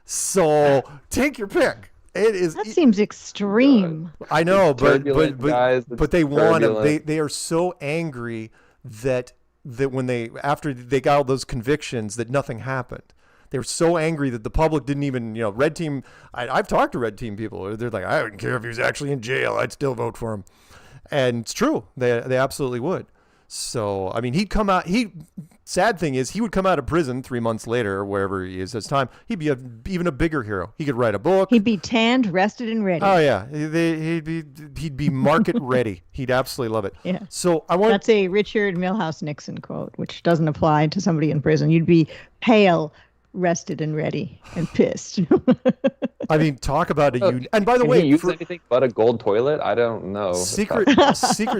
Speaker 10: So take your pick.
Speaker 11: That seems extreme.
Speaker 10: I know, but
Speaker 3: guys,
Speaker 10: they want to. They are so angry that when after they got all those convictions that nothing happened. They were so angry that the public didn't even, red team. I've talked to red team people. They're like, I wouldn't care if he was actually in jail. I'd still vote for him. And it's true. They absolutely would. So, I mean, he'd come out. Sad thing is, he would come out of prison 3 months later, or wherever he is this time. He'd be even a bigger hero. He could write a book.
Speaker 11: He'd be tanned, rested, and ready.
Speaker 10: Oh yeah, he'd be market ready. He'd absolutely love it.
Speaker 11: Yeah.
Speaker 10: So
Speaker 11: that's a Richard Milhouse Nixon quote, which doesn't apply to somebody in prison. You'd be pale, rested, and ready, and pissed.
Speaker 10: I mean, talk about and by the way,
Speaker 3: he use anything but a gold toilet? I don't know.
Speaker 10: Secret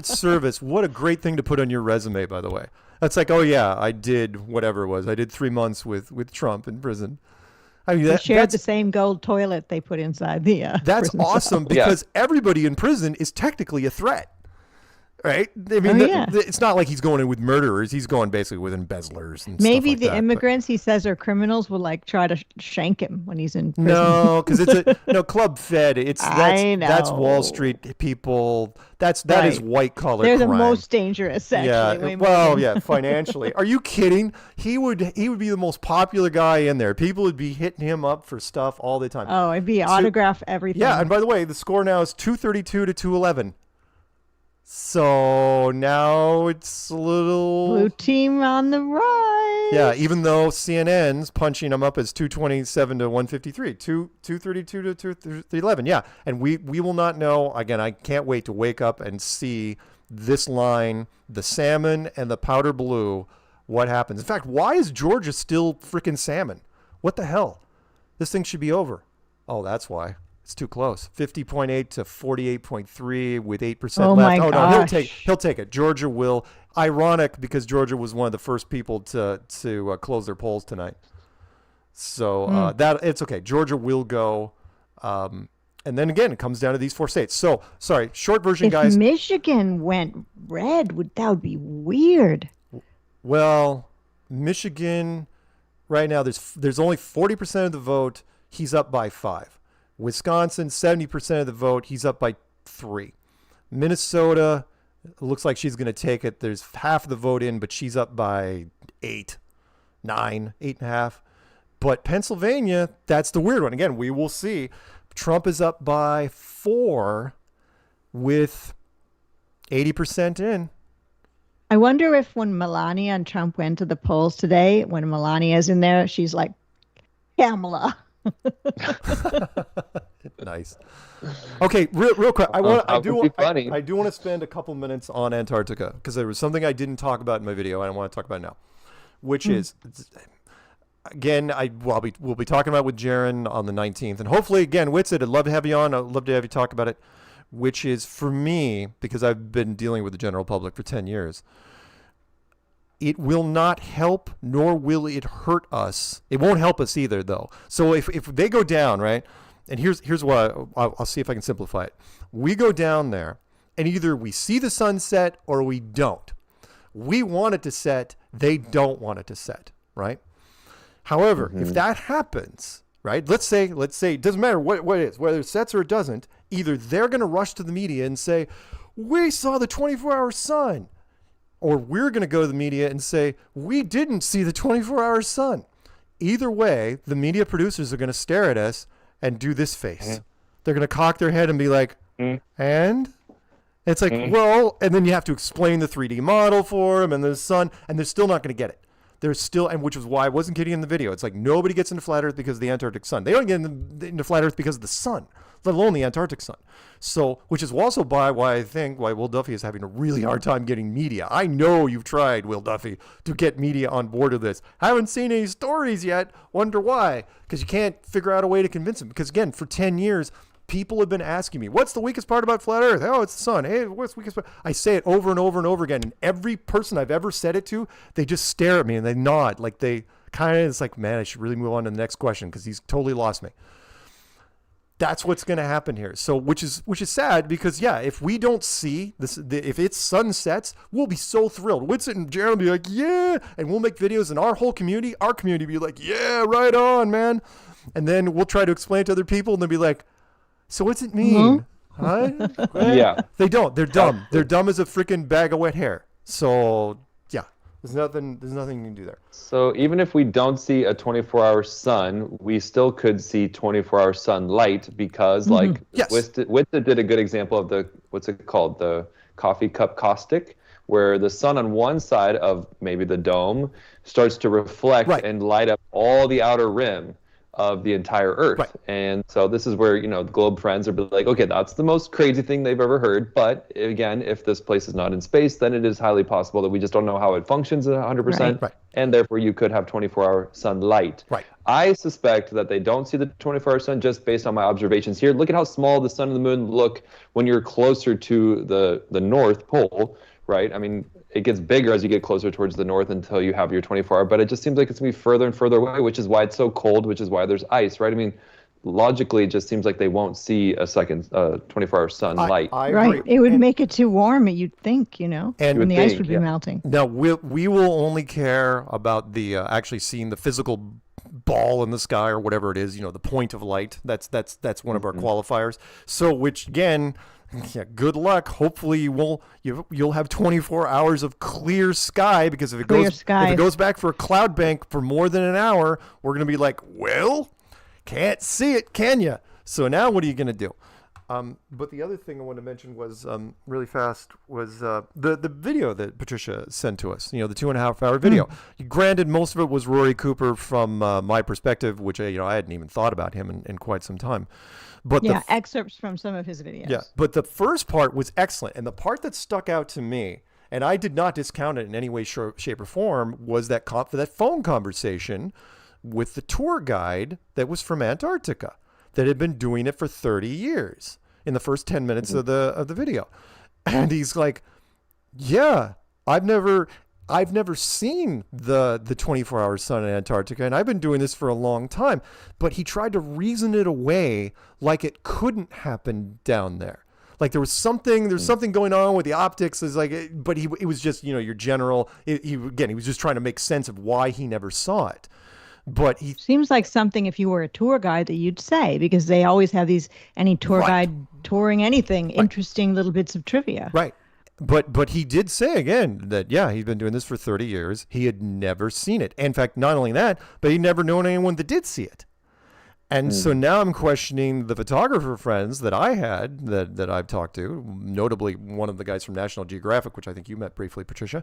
Speaker 10: Service. What a great thing to put on your resume, by the way. That's like, oh yeah, I did whatever it was. I did 3 months with Trump in prison. I mean,
Speaker 11: they shared the same gold toilet they put inside the.
Speaker 10: That's
Speaker 11: prison
Speaker 10: awesome
Speaker 11: cell.
Speaker 10: because everybody in prison is technically a threat. Right? I mean, it's not like he's going in with murderers. He's going basically with embezzlers and
Speaker 11: maybe
Speaker 10: stuff like
Speaker 11: the immigrants he says are criminals will try to shank him when he's in prison.
Speaker 10: No, because it's Club Fed. That's Wall Street people. That is white collar.
Speaker 11: They're
Speaker 10: crime.
Speaker 11: The most dangerous. Actually,
Speaker 10: financially. Are you kidding? He would be the most popular guy in there. People would be hitting him up for stuff all the time.
Speaker 11: Oh, it'd be autograph everything.
Speaker 10: Yeah, and by the way, the score now is 232 to 211. So now it's a little
Speaker 11: blue team on the rise.
Speaker 10: Yeah, even though CNN's punching them up as 227 to 153, 232 to 211. Yeah, and we will not know. Again, I can't wait to wake up and see this line, the salmon and the powder blue, what happens. In fact, why is Georgia still freaking salmon? What the hell? This thing should be over. Oh, that's why. It's too close. 50.8 to 48.3 with 8% left. Oh no, he'll take it. Georgia will. Ironic, because Georgia was one of the first people to close their polls tonight. So that it's okay. Georgia will go. And then again, it comes down to these 4 states. So sorry, short version, guys.
Speaker 11: If Michigan went red, that would be weird.
Speaker 10: Well, Michigan right now, there's only 40% of the vote. He's up by 5. Wisconsin, 70% of the vote. He's up by 3. Minnesota, it looks like she's going to take it. There's half of the vote in, but she's up by 8, 9, 8.5. But Pennsylvania, that's the weird one. Again, we will see. Trump is up by 4 with 80% in.
Speaker 11: I wonder if when Melania and Trump went to the polls today, when Melania's in there, she's like, Kamala.
Speaker 10: Nice. Okay, real quick. I do want to spend a couple minutes on Antarctica, because there was something I didn't talk about in my video, and I want to talk about it now, which is, again, we'll be talking about with Jaron on the 19th, and hopefully, again, Whitsitt, I'd love to have you on. I'd love to have you talk about it, which is, for me, because I've been dealing with the general public for 10 years, it will not help, nor will it hurt us. It won't help us either, though. So if they go down, right, and here's what I'll see if I can simplify it. We go down there, and either we see the sun set or we don't. We want it to set. They don't want it to set, right? However, if that happens, right, let's say it doesn't matter what it is, whether it sets or it doesn't, either they're going to rush to the media and say, we saw the 24-hour sun, or we're going to go to the media and say, we didn't see the 24-hour sun. Either way, the media producers are going to stare at us and do this face. They're going to cock their head and be like, and? It's like, well, and then you have to explain the 3D model for them and the sun, and they're still not going to get it. There's still, and which is why I wasn't kidding in the video. It's like nobody gets into flat Earth because of the Antarctic sun. They don't get into flat Earth because of the sun, let alone the Antarctic sun. So, which is also why I think Will Duffy is having a really hard time getting media. I know you've tried, Will Duffy, to get media on board with this. Haven't seen any stories yet. Wonder why? Because you can't figure out a way to convince them. Because again, for 10 years, people have been asking me, what's the weakest part about flat Earth? Oh, it's the sun. Hey, what's the weakest part? I say it over and over and over again. And every person I've ever said it to, they just stare at me and they nod. Like they kind of, it's like, man, I should really move on to the next question because he's totally lost me. That's what's going to happen here. So, which is sad because, yeah, if we don't see this, if it's sunsets, we'll be so thrilled. Whitsitt and Jaron will be like, yeah, and we'll make videos, and our whole community, be like, yeah, right on, man. And then we'll try to explain it to other people, and they'll be like, so what's it mean? Huh?
Speaker 3: Yeah.
Speaker 10: They don't. They're dumb. They're dumb as a freaking bag of wet hair. So, yeah, there's nothing you can do there.
Speaker 3: So even if we don't see a 24-hour sun, we still could see 24-hour sunlight because, like, Whitsitt did a good example of the, what's it called, the coffee cup caustic, where the sun on one side of maybe the dome starts to reflect and light up all the outer rim of the entire Earth. Right. And so this is where, the Globe friends are like, okay, that's the most crazy thing they've ever heard. But again, if this place is not in space, then it is highly possible that we just don't know how it functions 100%. Right. And therefore you could have 24-hour sunlight. Right. I suspect that they don't see the 24-hour sun just based on my observations here. Look at how small the sun and the moon look when you're closer to the North Pole, right? I mean, it gets bigger as you get closer towards the north until you have your 24-hour, but it just seems like it's going to be further and further away, which is why it's so cold, which is why there's ice, right? I mean, logically, it just seems like they won't see a second 24-hour sunlight.
Speaker 11: I agree. It would make it too warm, you'd think, and the ice would be melting.
Speaker 10: Now, we will only care about the actually seeing the physical ball in the sky or whatever it is, the point of light. That's one of our qualifiers. So, which again, yeah, good luck. Hopefully you'll have 24 hours of clear sky, because if it goes back for a cloud bank for more than an hour, we're going to be like, well, can't see it, can you? So now what are you going to do? But the other thing I wanted to mention was really fast was the video that Patricia sent to us, the 2.5-hour video. Granted, most of it was Rory Cooper from my perspective, which I hadn't even thought about him in quite some time. But
Speaker 11: excerpts from some of his videos.
Speaker 10: Yeah, but the first part was excellent. And the part that stuck out to me, and I did not discount it in any way, shape, or form, was that that phone conversation with the tour guide that was from Antarctica that had been doing it for 30 years in the first 10 minutes of the video. And he's like, yeah, I've never seen the 24-hour sun in Antarctica, and I've been doing this for a long time. But he tried to reason it away like it couldn't happen down there. Like there's something going on with the optics. Is like, but it was just, your general. He was just trying to make sense of why he never saw it. But he
Speaker 11: seems like something if you were a tour guide that you'd say, because they always have any tour guide touring anything, interesting little bits of trivia.
Speaker 10: Right. But he did say again that, yeah, he's been doing this for 30 years. He had never seen it. In fact, not only that, but he'd never known anyone that did see it. And so now I'm questioning the photographer friends that I had that I've talked to, notably one of the guys from National Geographic, which I think you met briefly, Patricia.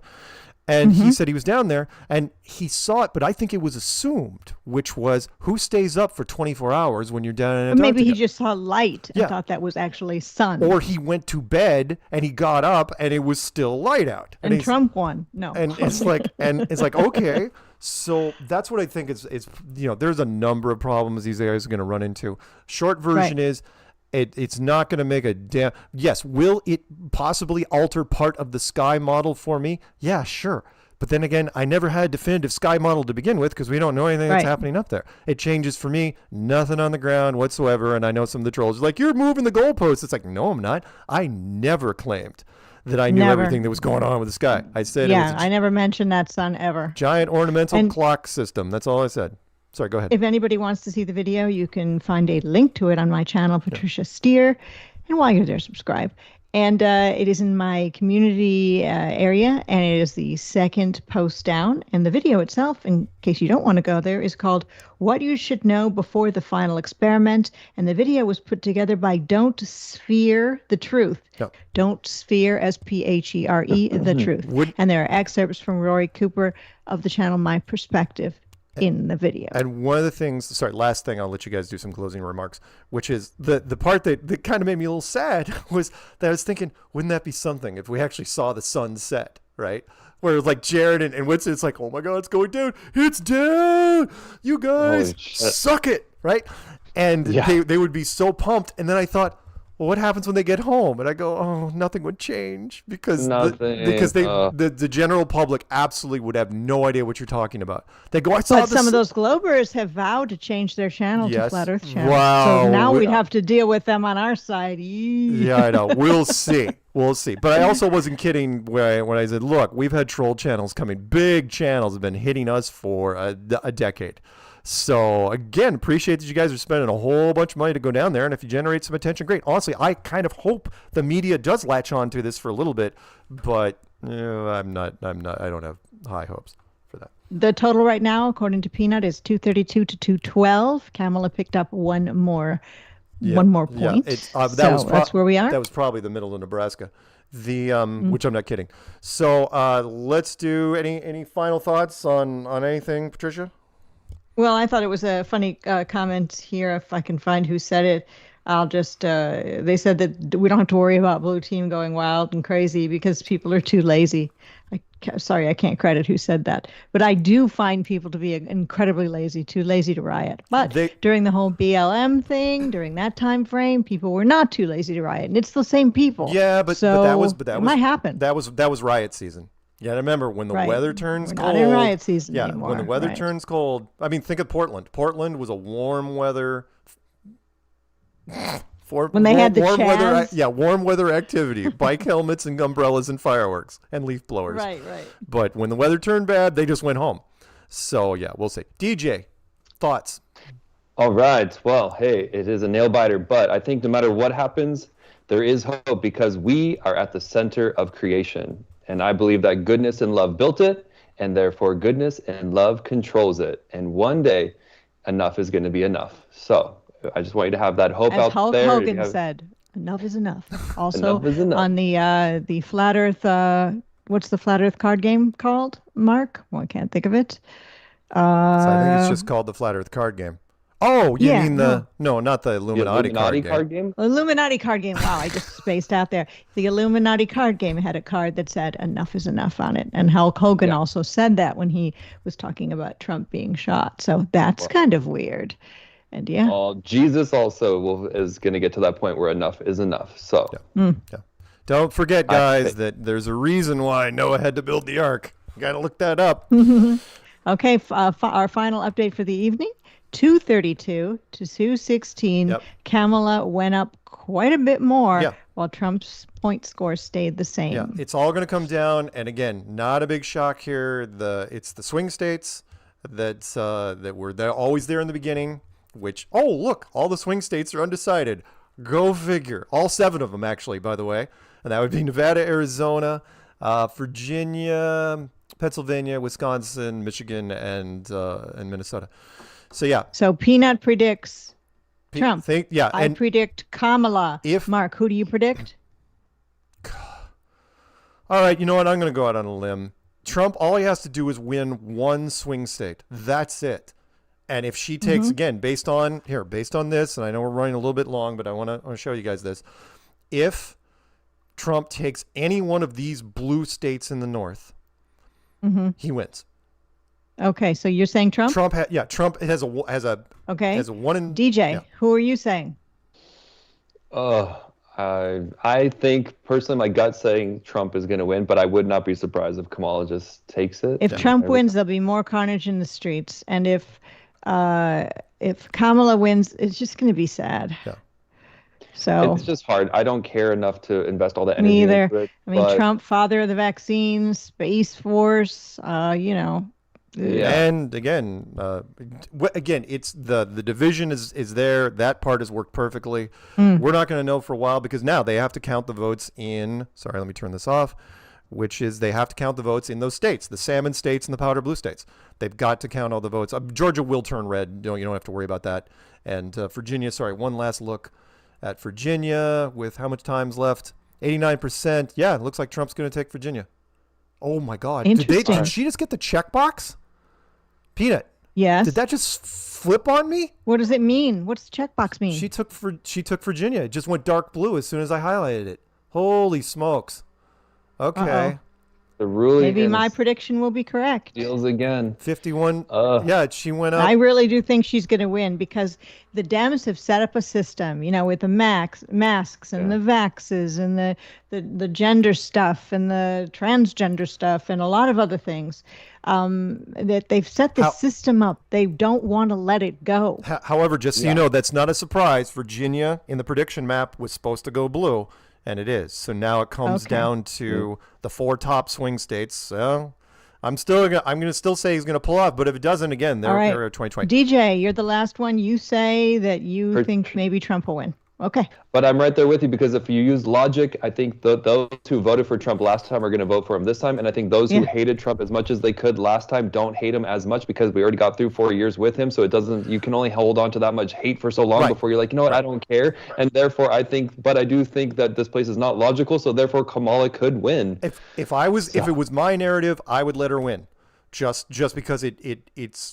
Speaker 10: And he said he was down there and he saw it, but I think it was assumed, which was who stays up for 24 hours when you're down in Antarctica?
Speaker 11: Maybe he just saw light and thought that was actually sun.
Speaker 10: Or he went to bed and he got up and it was still light out.
Speaker 11: And Trump won. No.
Speaker 10: And it's like, okay. So that's what I think is there's a number of problems these guys are going to run into. Short version is it's not going to make a damn. Yes, will it possibly alter part of the sky model for me? Yeah, sure. But then again, I never had a definitive sky model to begin with because we don't know anything that's happening up there. It changes for me, nothing on the ground whatsoever. And I know some of the trolls are like, you're moving the goalposts. It's like, no, I'm not. I never claimed that I knew everything that was going on with the sky. I said
Speaker 11: I never mentioned that sun ever.
Speaker 10: Giant ornamental clock system. That's all I said. Sorry, go ahead.
Speaker 11: If anybody wants to see the video, you can find a link to it on my channel, Patricia Steere. And while you're there, subscribe. And it is in my community area, and it is the second post down. And the video itself, in case you don't want to go there, is called What You Should Know Before the Final Experiment. And the video was put together by Don't Sphere the Truth.
Speaker 10: No.
Speaker 11: Don't Sphere, S-P-H-E-R-E, the Truth. And there are excerpts from Rory Cooper of the channel My Perspective in the video.
Speaker 10: And one of the things, last thing, I'll let you guys do some closing remarks, which is the part that kind of made me a little sad was that I was thinking, wouldn't that be something if we actually saw the sun set, right? Where it was like Jared and Winston, it's like, oh my God, it's going down. It's down. You guys suck it, right? And they would be so pumped. And then I thought, well, what happens when they get home? And I go, oh, nothing would change because the general public absolutely would have no idea what you're talking about. They go, I saw this.
Speaker 11: But some of those Globers have vowed to change their channel to Flat Earth channel.
Speaker 10: Wow.
Speaker 11: So now we'd have to deal with them on our side.
Speaker 10: Yeah, I know. We'll see. We'll see. But I also wasn't kidding when I said, look, we've had troll channels coming. Big channels have been hitting us for a decade. So again, appreciate that you guys are spending a whole bunch of money to go down there, and if you generate some attention, great. Honestly, I kind of hope the media does latch on to this for a little bit, but I don't have high hopes for that.
Speaker 11: The total right now, according to Peanut, is 232 to 212. Kamala picked up one more point. That's where we are.
Speaker 10: That was probably the middle of Nebraska. Which I'm not kidding. So let's do any final thoughts on anything, Patricia?
Speaker 11: Well, I thought it was a funny comment here. If I can find who said it, I'll just, they said that we don't have to worry about Blue Team going wild and crazy because people are too lazy. Sorry, I can't credit who said that. But I do find people to be incredibly lazy, too lazy to riot. But during the whole BLM thing, during that time frame, people were not too lazy to riot. And it's the same people.
Speaker 10: Yeah, but that
Speaker 11: might happen.
Speaker 10: That was riot season. Yeah, remember when the weather turns cold.
Speaker 11: Not in riot season anymore.
Speaker 10: When the weather turns cold. I mean, think of Portland. Portland was a warm weather.
Speaker 11: When they had the Chaz.
Speaker 10: Warm weather activity, bike helmets and umbrellas and fireworks and leaf blowers.
Speaker 11: Right.
Speaker 10: But when the weather turned bad, they just went home. So yeah, we'll see. DJ, thoughts?
Speaker 3: All right. Well, hey, it is a nail biter, but I think no matter what happens, there is hope because we are at the center of creation. And I believe that goodness and love built it, and therefore goodness and love controls it. And one day, enough is going to be enough. So I just want you to have that hope out
Speaker 11: Hulk
Speaker 3: there.
Speaker 11: As Hulk Hogan said, enough is enough. Also,
Speaker 3: enough is enough.
Speaker 11: On the Flat Earth, what's the Flat Earth card game called, Mark? Well, I can't think of it.
Speaker 10: So I think it's just called the Flat Earth card game. Oh, you
Speaker 11: Yeah,
Speaker 10: mean no, not the Illuminati,
Speaker 3: card game?
Speaker 11: Illuminati card game. Wow, I just spaced out there. The Illuminati card game had a card that said "Enough is enough" on it, and Hulk Hogan also said that when he was talking about Trump being shot. So that's kind of weird. And yeah,
Speaker 3: Jesus also is going to get to that point where enough is enough. So
Speaker 10: yeah. Don't forget, guys, that there's a reason why Noah had to build the ark. You got to look that up.
Speaker 11: Okay, our final update for the evening. 232 to 216. Kamala went up quite a bit more while Trump's point score stayed the same.
Speaker 10: Yeah, it's all going to come down. And again, not a big shock here. It's the swing states that were there, always there in the beginning, which, oh, look, all the swing states are undecided. Go figure. All 7 of them, actually, by the way. And that would be Nevada, Arizona, Virginia, Pennsylvania, Wisconsin, Michigan, and Minnesota. So yeah.
Speaker 11: So Peanut predicts Trump.
Speaker 10: I
Speaker 11: predict Kamala. Mark, who do you predict?
Speaker 10: All right, you know what? I'm going to go out on a limb. Trump, all he has to do is win one swing state. That's it. And if she takes, again, based on this, and I know we're running a little bit long, but I want to show you guys this. If Trump takes any one of these blue states in the north, he wins.
Speaker 11: Okay, so you're saying Trump?
Speaker 10: Trump has a one in
Speaker 11: DJ. Who are you saying?
Speaker 3: I think personally, my gut's saying Trump is going to win, but I would not be surprised if Kamala just takes it.
Speaker 11: If Trump wins, there'll be more carnage in the streets, and if Kamala wins, it's just going to be sad. Yeah. So
Speaker 3: it's just hard. I don't care enough to invest all that energy.
Speaker 11: Me either.
Speaker 3: Into it,
Speaker 11: I mean, Trump, father of the vaccines, Space Force.
Speaker 10: Yeah. And again, it's the division is there. That part has worked perfectly. We're not going to know for a while because now they have to count the votes in. Sorry, let me turn this off. Which is they have to count the votes in those states, the salmon states and the powder blue states. They've got to count all the votes. Georgia will turn red. You don't have to worry about that. And Virginia. Sorry, one last look at Virginia with how much time's left? 89%. Yeah, it looks like Trump's going to take Virginia. Oh my God! Did she just get the checkbox? Peanut.
Speaker 11: Yes.
Speaker 10: Did that just flip on me?
Speaker 11: What does it mean? What's the checkbox mean?
Speaker 10: She took Virginia. It just went dark blue as soon as I highlighted it. Holy smokes. Okay.
Speaker 11: Uh-oh.
Speaker 3: The ruling.
Speaker 11: Maybe my prediction will be correct.
Speaker 3: Deals again.
Speaker 10: 51. Yeah, she went up.
Speaker 11: I really do think she's going to win because the Dems have set up a system, with the masks and the vaxes and the gender stuff and the transgender stuff and a lot of other things. That they've set the system up. They don't want to let it go.
Speaker 10: However, just so you know, that's not a surprise. Virginia in the prediction map was supposed to go blue. And it is. So now it comes down to the 4 top swing states. So I'm going to still say he's going to pull off. But if it doesn't, again, they're 2020.
Speaker 11: DJ, you're the last one. You say that you think maybe Trump will win. Okay.
Speaker 3: But I'm right there with you because if you use logic, I think those who voted for Trump last time are going to vote for him this time. And I think those who hated Trump as much as they could last time don't hate him as much because we already got through 4 years with him. So you can only hold on to that much hate for so long before you're like, you know what, I don't care. And therefore I do think that this place is not logical. So therefore Kamala could win.
Speaker 10: If it was my narrative, I would let her win. Just because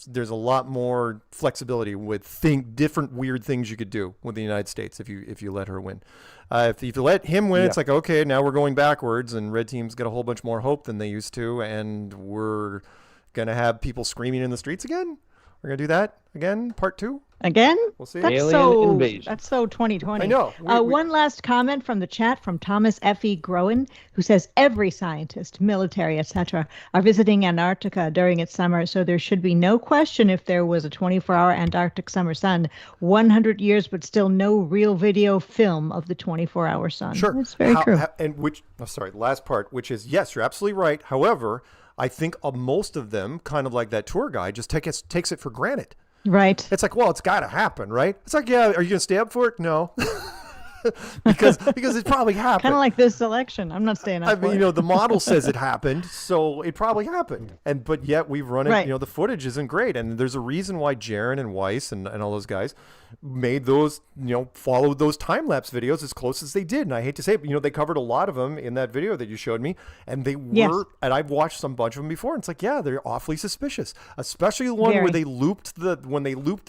Speaker 10: there's a lot more flexibility with different weird things you could do with the United States if you let her win. If you let him win, it's like, okay, now we're going backwards and red team's got a whole bunch more hope than they used to, and we're going to have people screaming in the streets again. We're going to do that again, part 2.
Speaker 11: Again?
Speaker 10: We'll see.
Speaker 11: That's so 2020.
Speaker 10: I know.
Speaker 11: One last comment from the chat from Thomas F.E. Groen, who says every scientist, military, etc., are visiting Antarctica during its summer, so there should be no question if there was a 24-hour Antarctic summer sun. 100 years, but still no real video film of the 24-hour sun.
Speaker 10: Sure.
Speaker 11: That's very true.
Speaker 10: Last part, which is, yes, you're absolutely right. However, I think most of them, kind of like that tour guide, just takes it for granted.
Speaker 11: Right.
Speaker 10: It's like, well, it's got to happen, right? It's like, yeah, are you going to stay up for it? No. because it probably happened.
Speaker 11: Kind of like this election. I'm not staying up for it.
Speaker 10: The model says it happened, so it probably happened. But yet we've run it, the footage isn't great. And there's a reason why Jaron and Weiss and all those guys made those, followed those time-lapse videos as close as they did. And I hate to say it, but, they covered a lot of them in that video that you showed me, and they were, and I've watched some bunch of them before, and it's like, yeah, they're awfully suspicious, especially the one where they looped the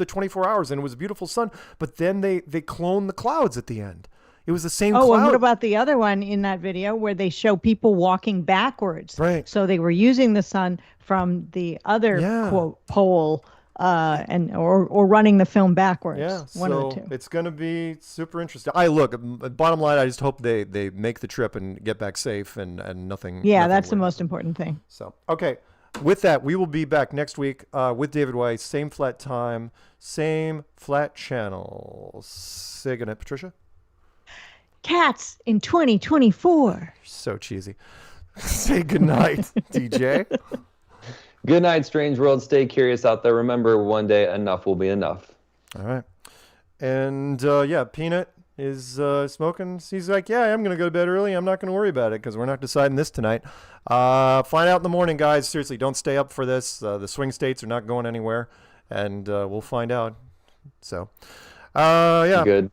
Speaker 10: 24 hours and it was a beautiful sun, but then they cloned the clouds at the end. It was the same cloud.
Speaker 11: And what about the other one in that video where they show people walking backwards?
Speaker 10: Right.
Speaker 11: So they were using the sun from the other quote pole, or running the film backwards.
Speaker 10: Yeah.
Speaker 11: One of the two.
Speaker 10: It's going to be super interesting. Bottom line, I just hope they make the trip and get back safe and nothing.
Speaker 11: Yeah,
Speaker 10: nothing
Speaker 11: that's the
Speaker 10: weird.
Speaker 11: most important thing.
Speaker 10: So, okay. With that, we will be back next week with David Weiss. Same flat time, same flat channel. Say goodnight, Patricia.
Speaker 11: Cats in 2024.
Speaker 10: So cheesy. Say goodnight, DJ.
Speaker 3: Good night, strange world. Stay curious out there. Remember, one day enough will be enough.
Speaker 10: All right. And Peanut is smoking. He's like, yeah, I'm going to go to bed early. I'm not going to worry about it because we're not deciding this tonight. Find out in the morning, guys. Seriously, don't stay up for this. The swing states are not going anywhere. And we'll find out. So,
Speaker 3: Good.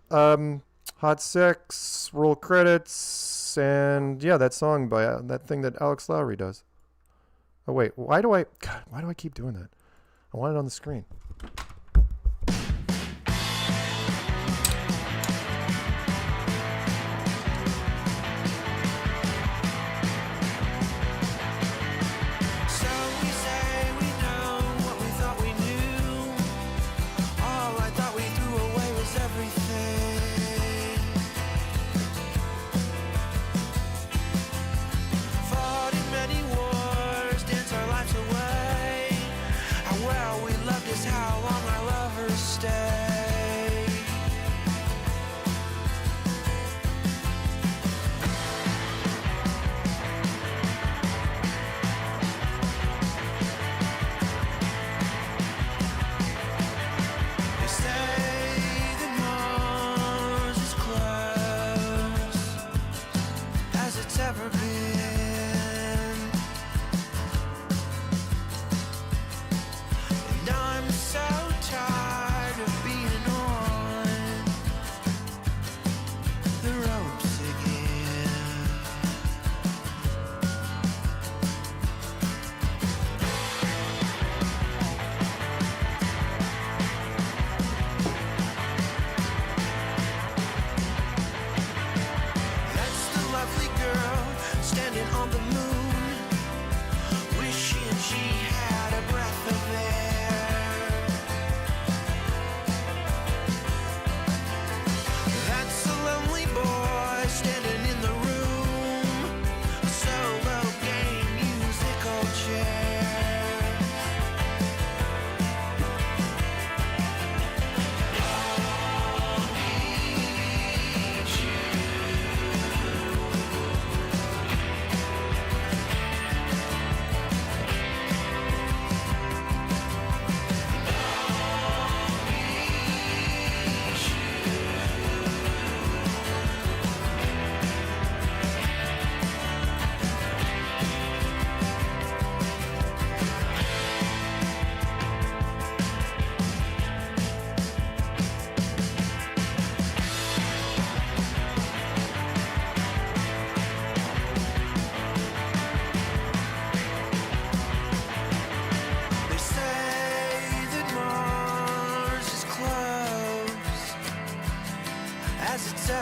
Speaker 10: Hot Sex, roll credits, and that song by that thing that Alex Lowry does. Oh wait, why do I keep doing that? I want it on the screen.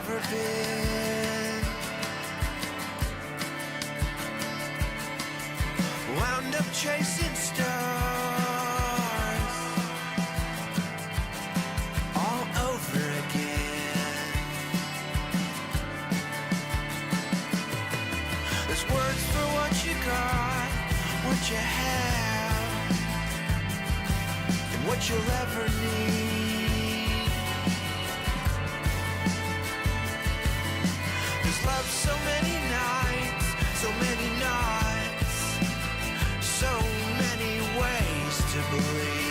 Speaker 14: ever been. Wound up chasing stars all over again. There's words for what you got, what you have, and what you'll ever need. Love so many nights, so many nights, so many ways to believe.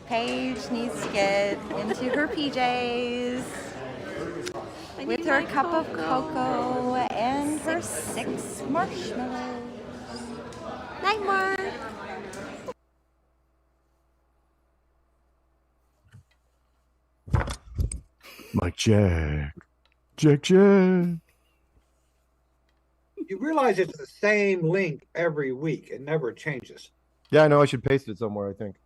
Speaker 8: Paige needs to get into her PJs with her cup of cocoa and her 6 marshmallows. Night, Mark.
Speaker 15: Mike Jack. Jack.
Speaker 16: You realize it's the same link every week. It never changes.
Speaker 10: Yeah, I know. I should paste it somewhere, I think.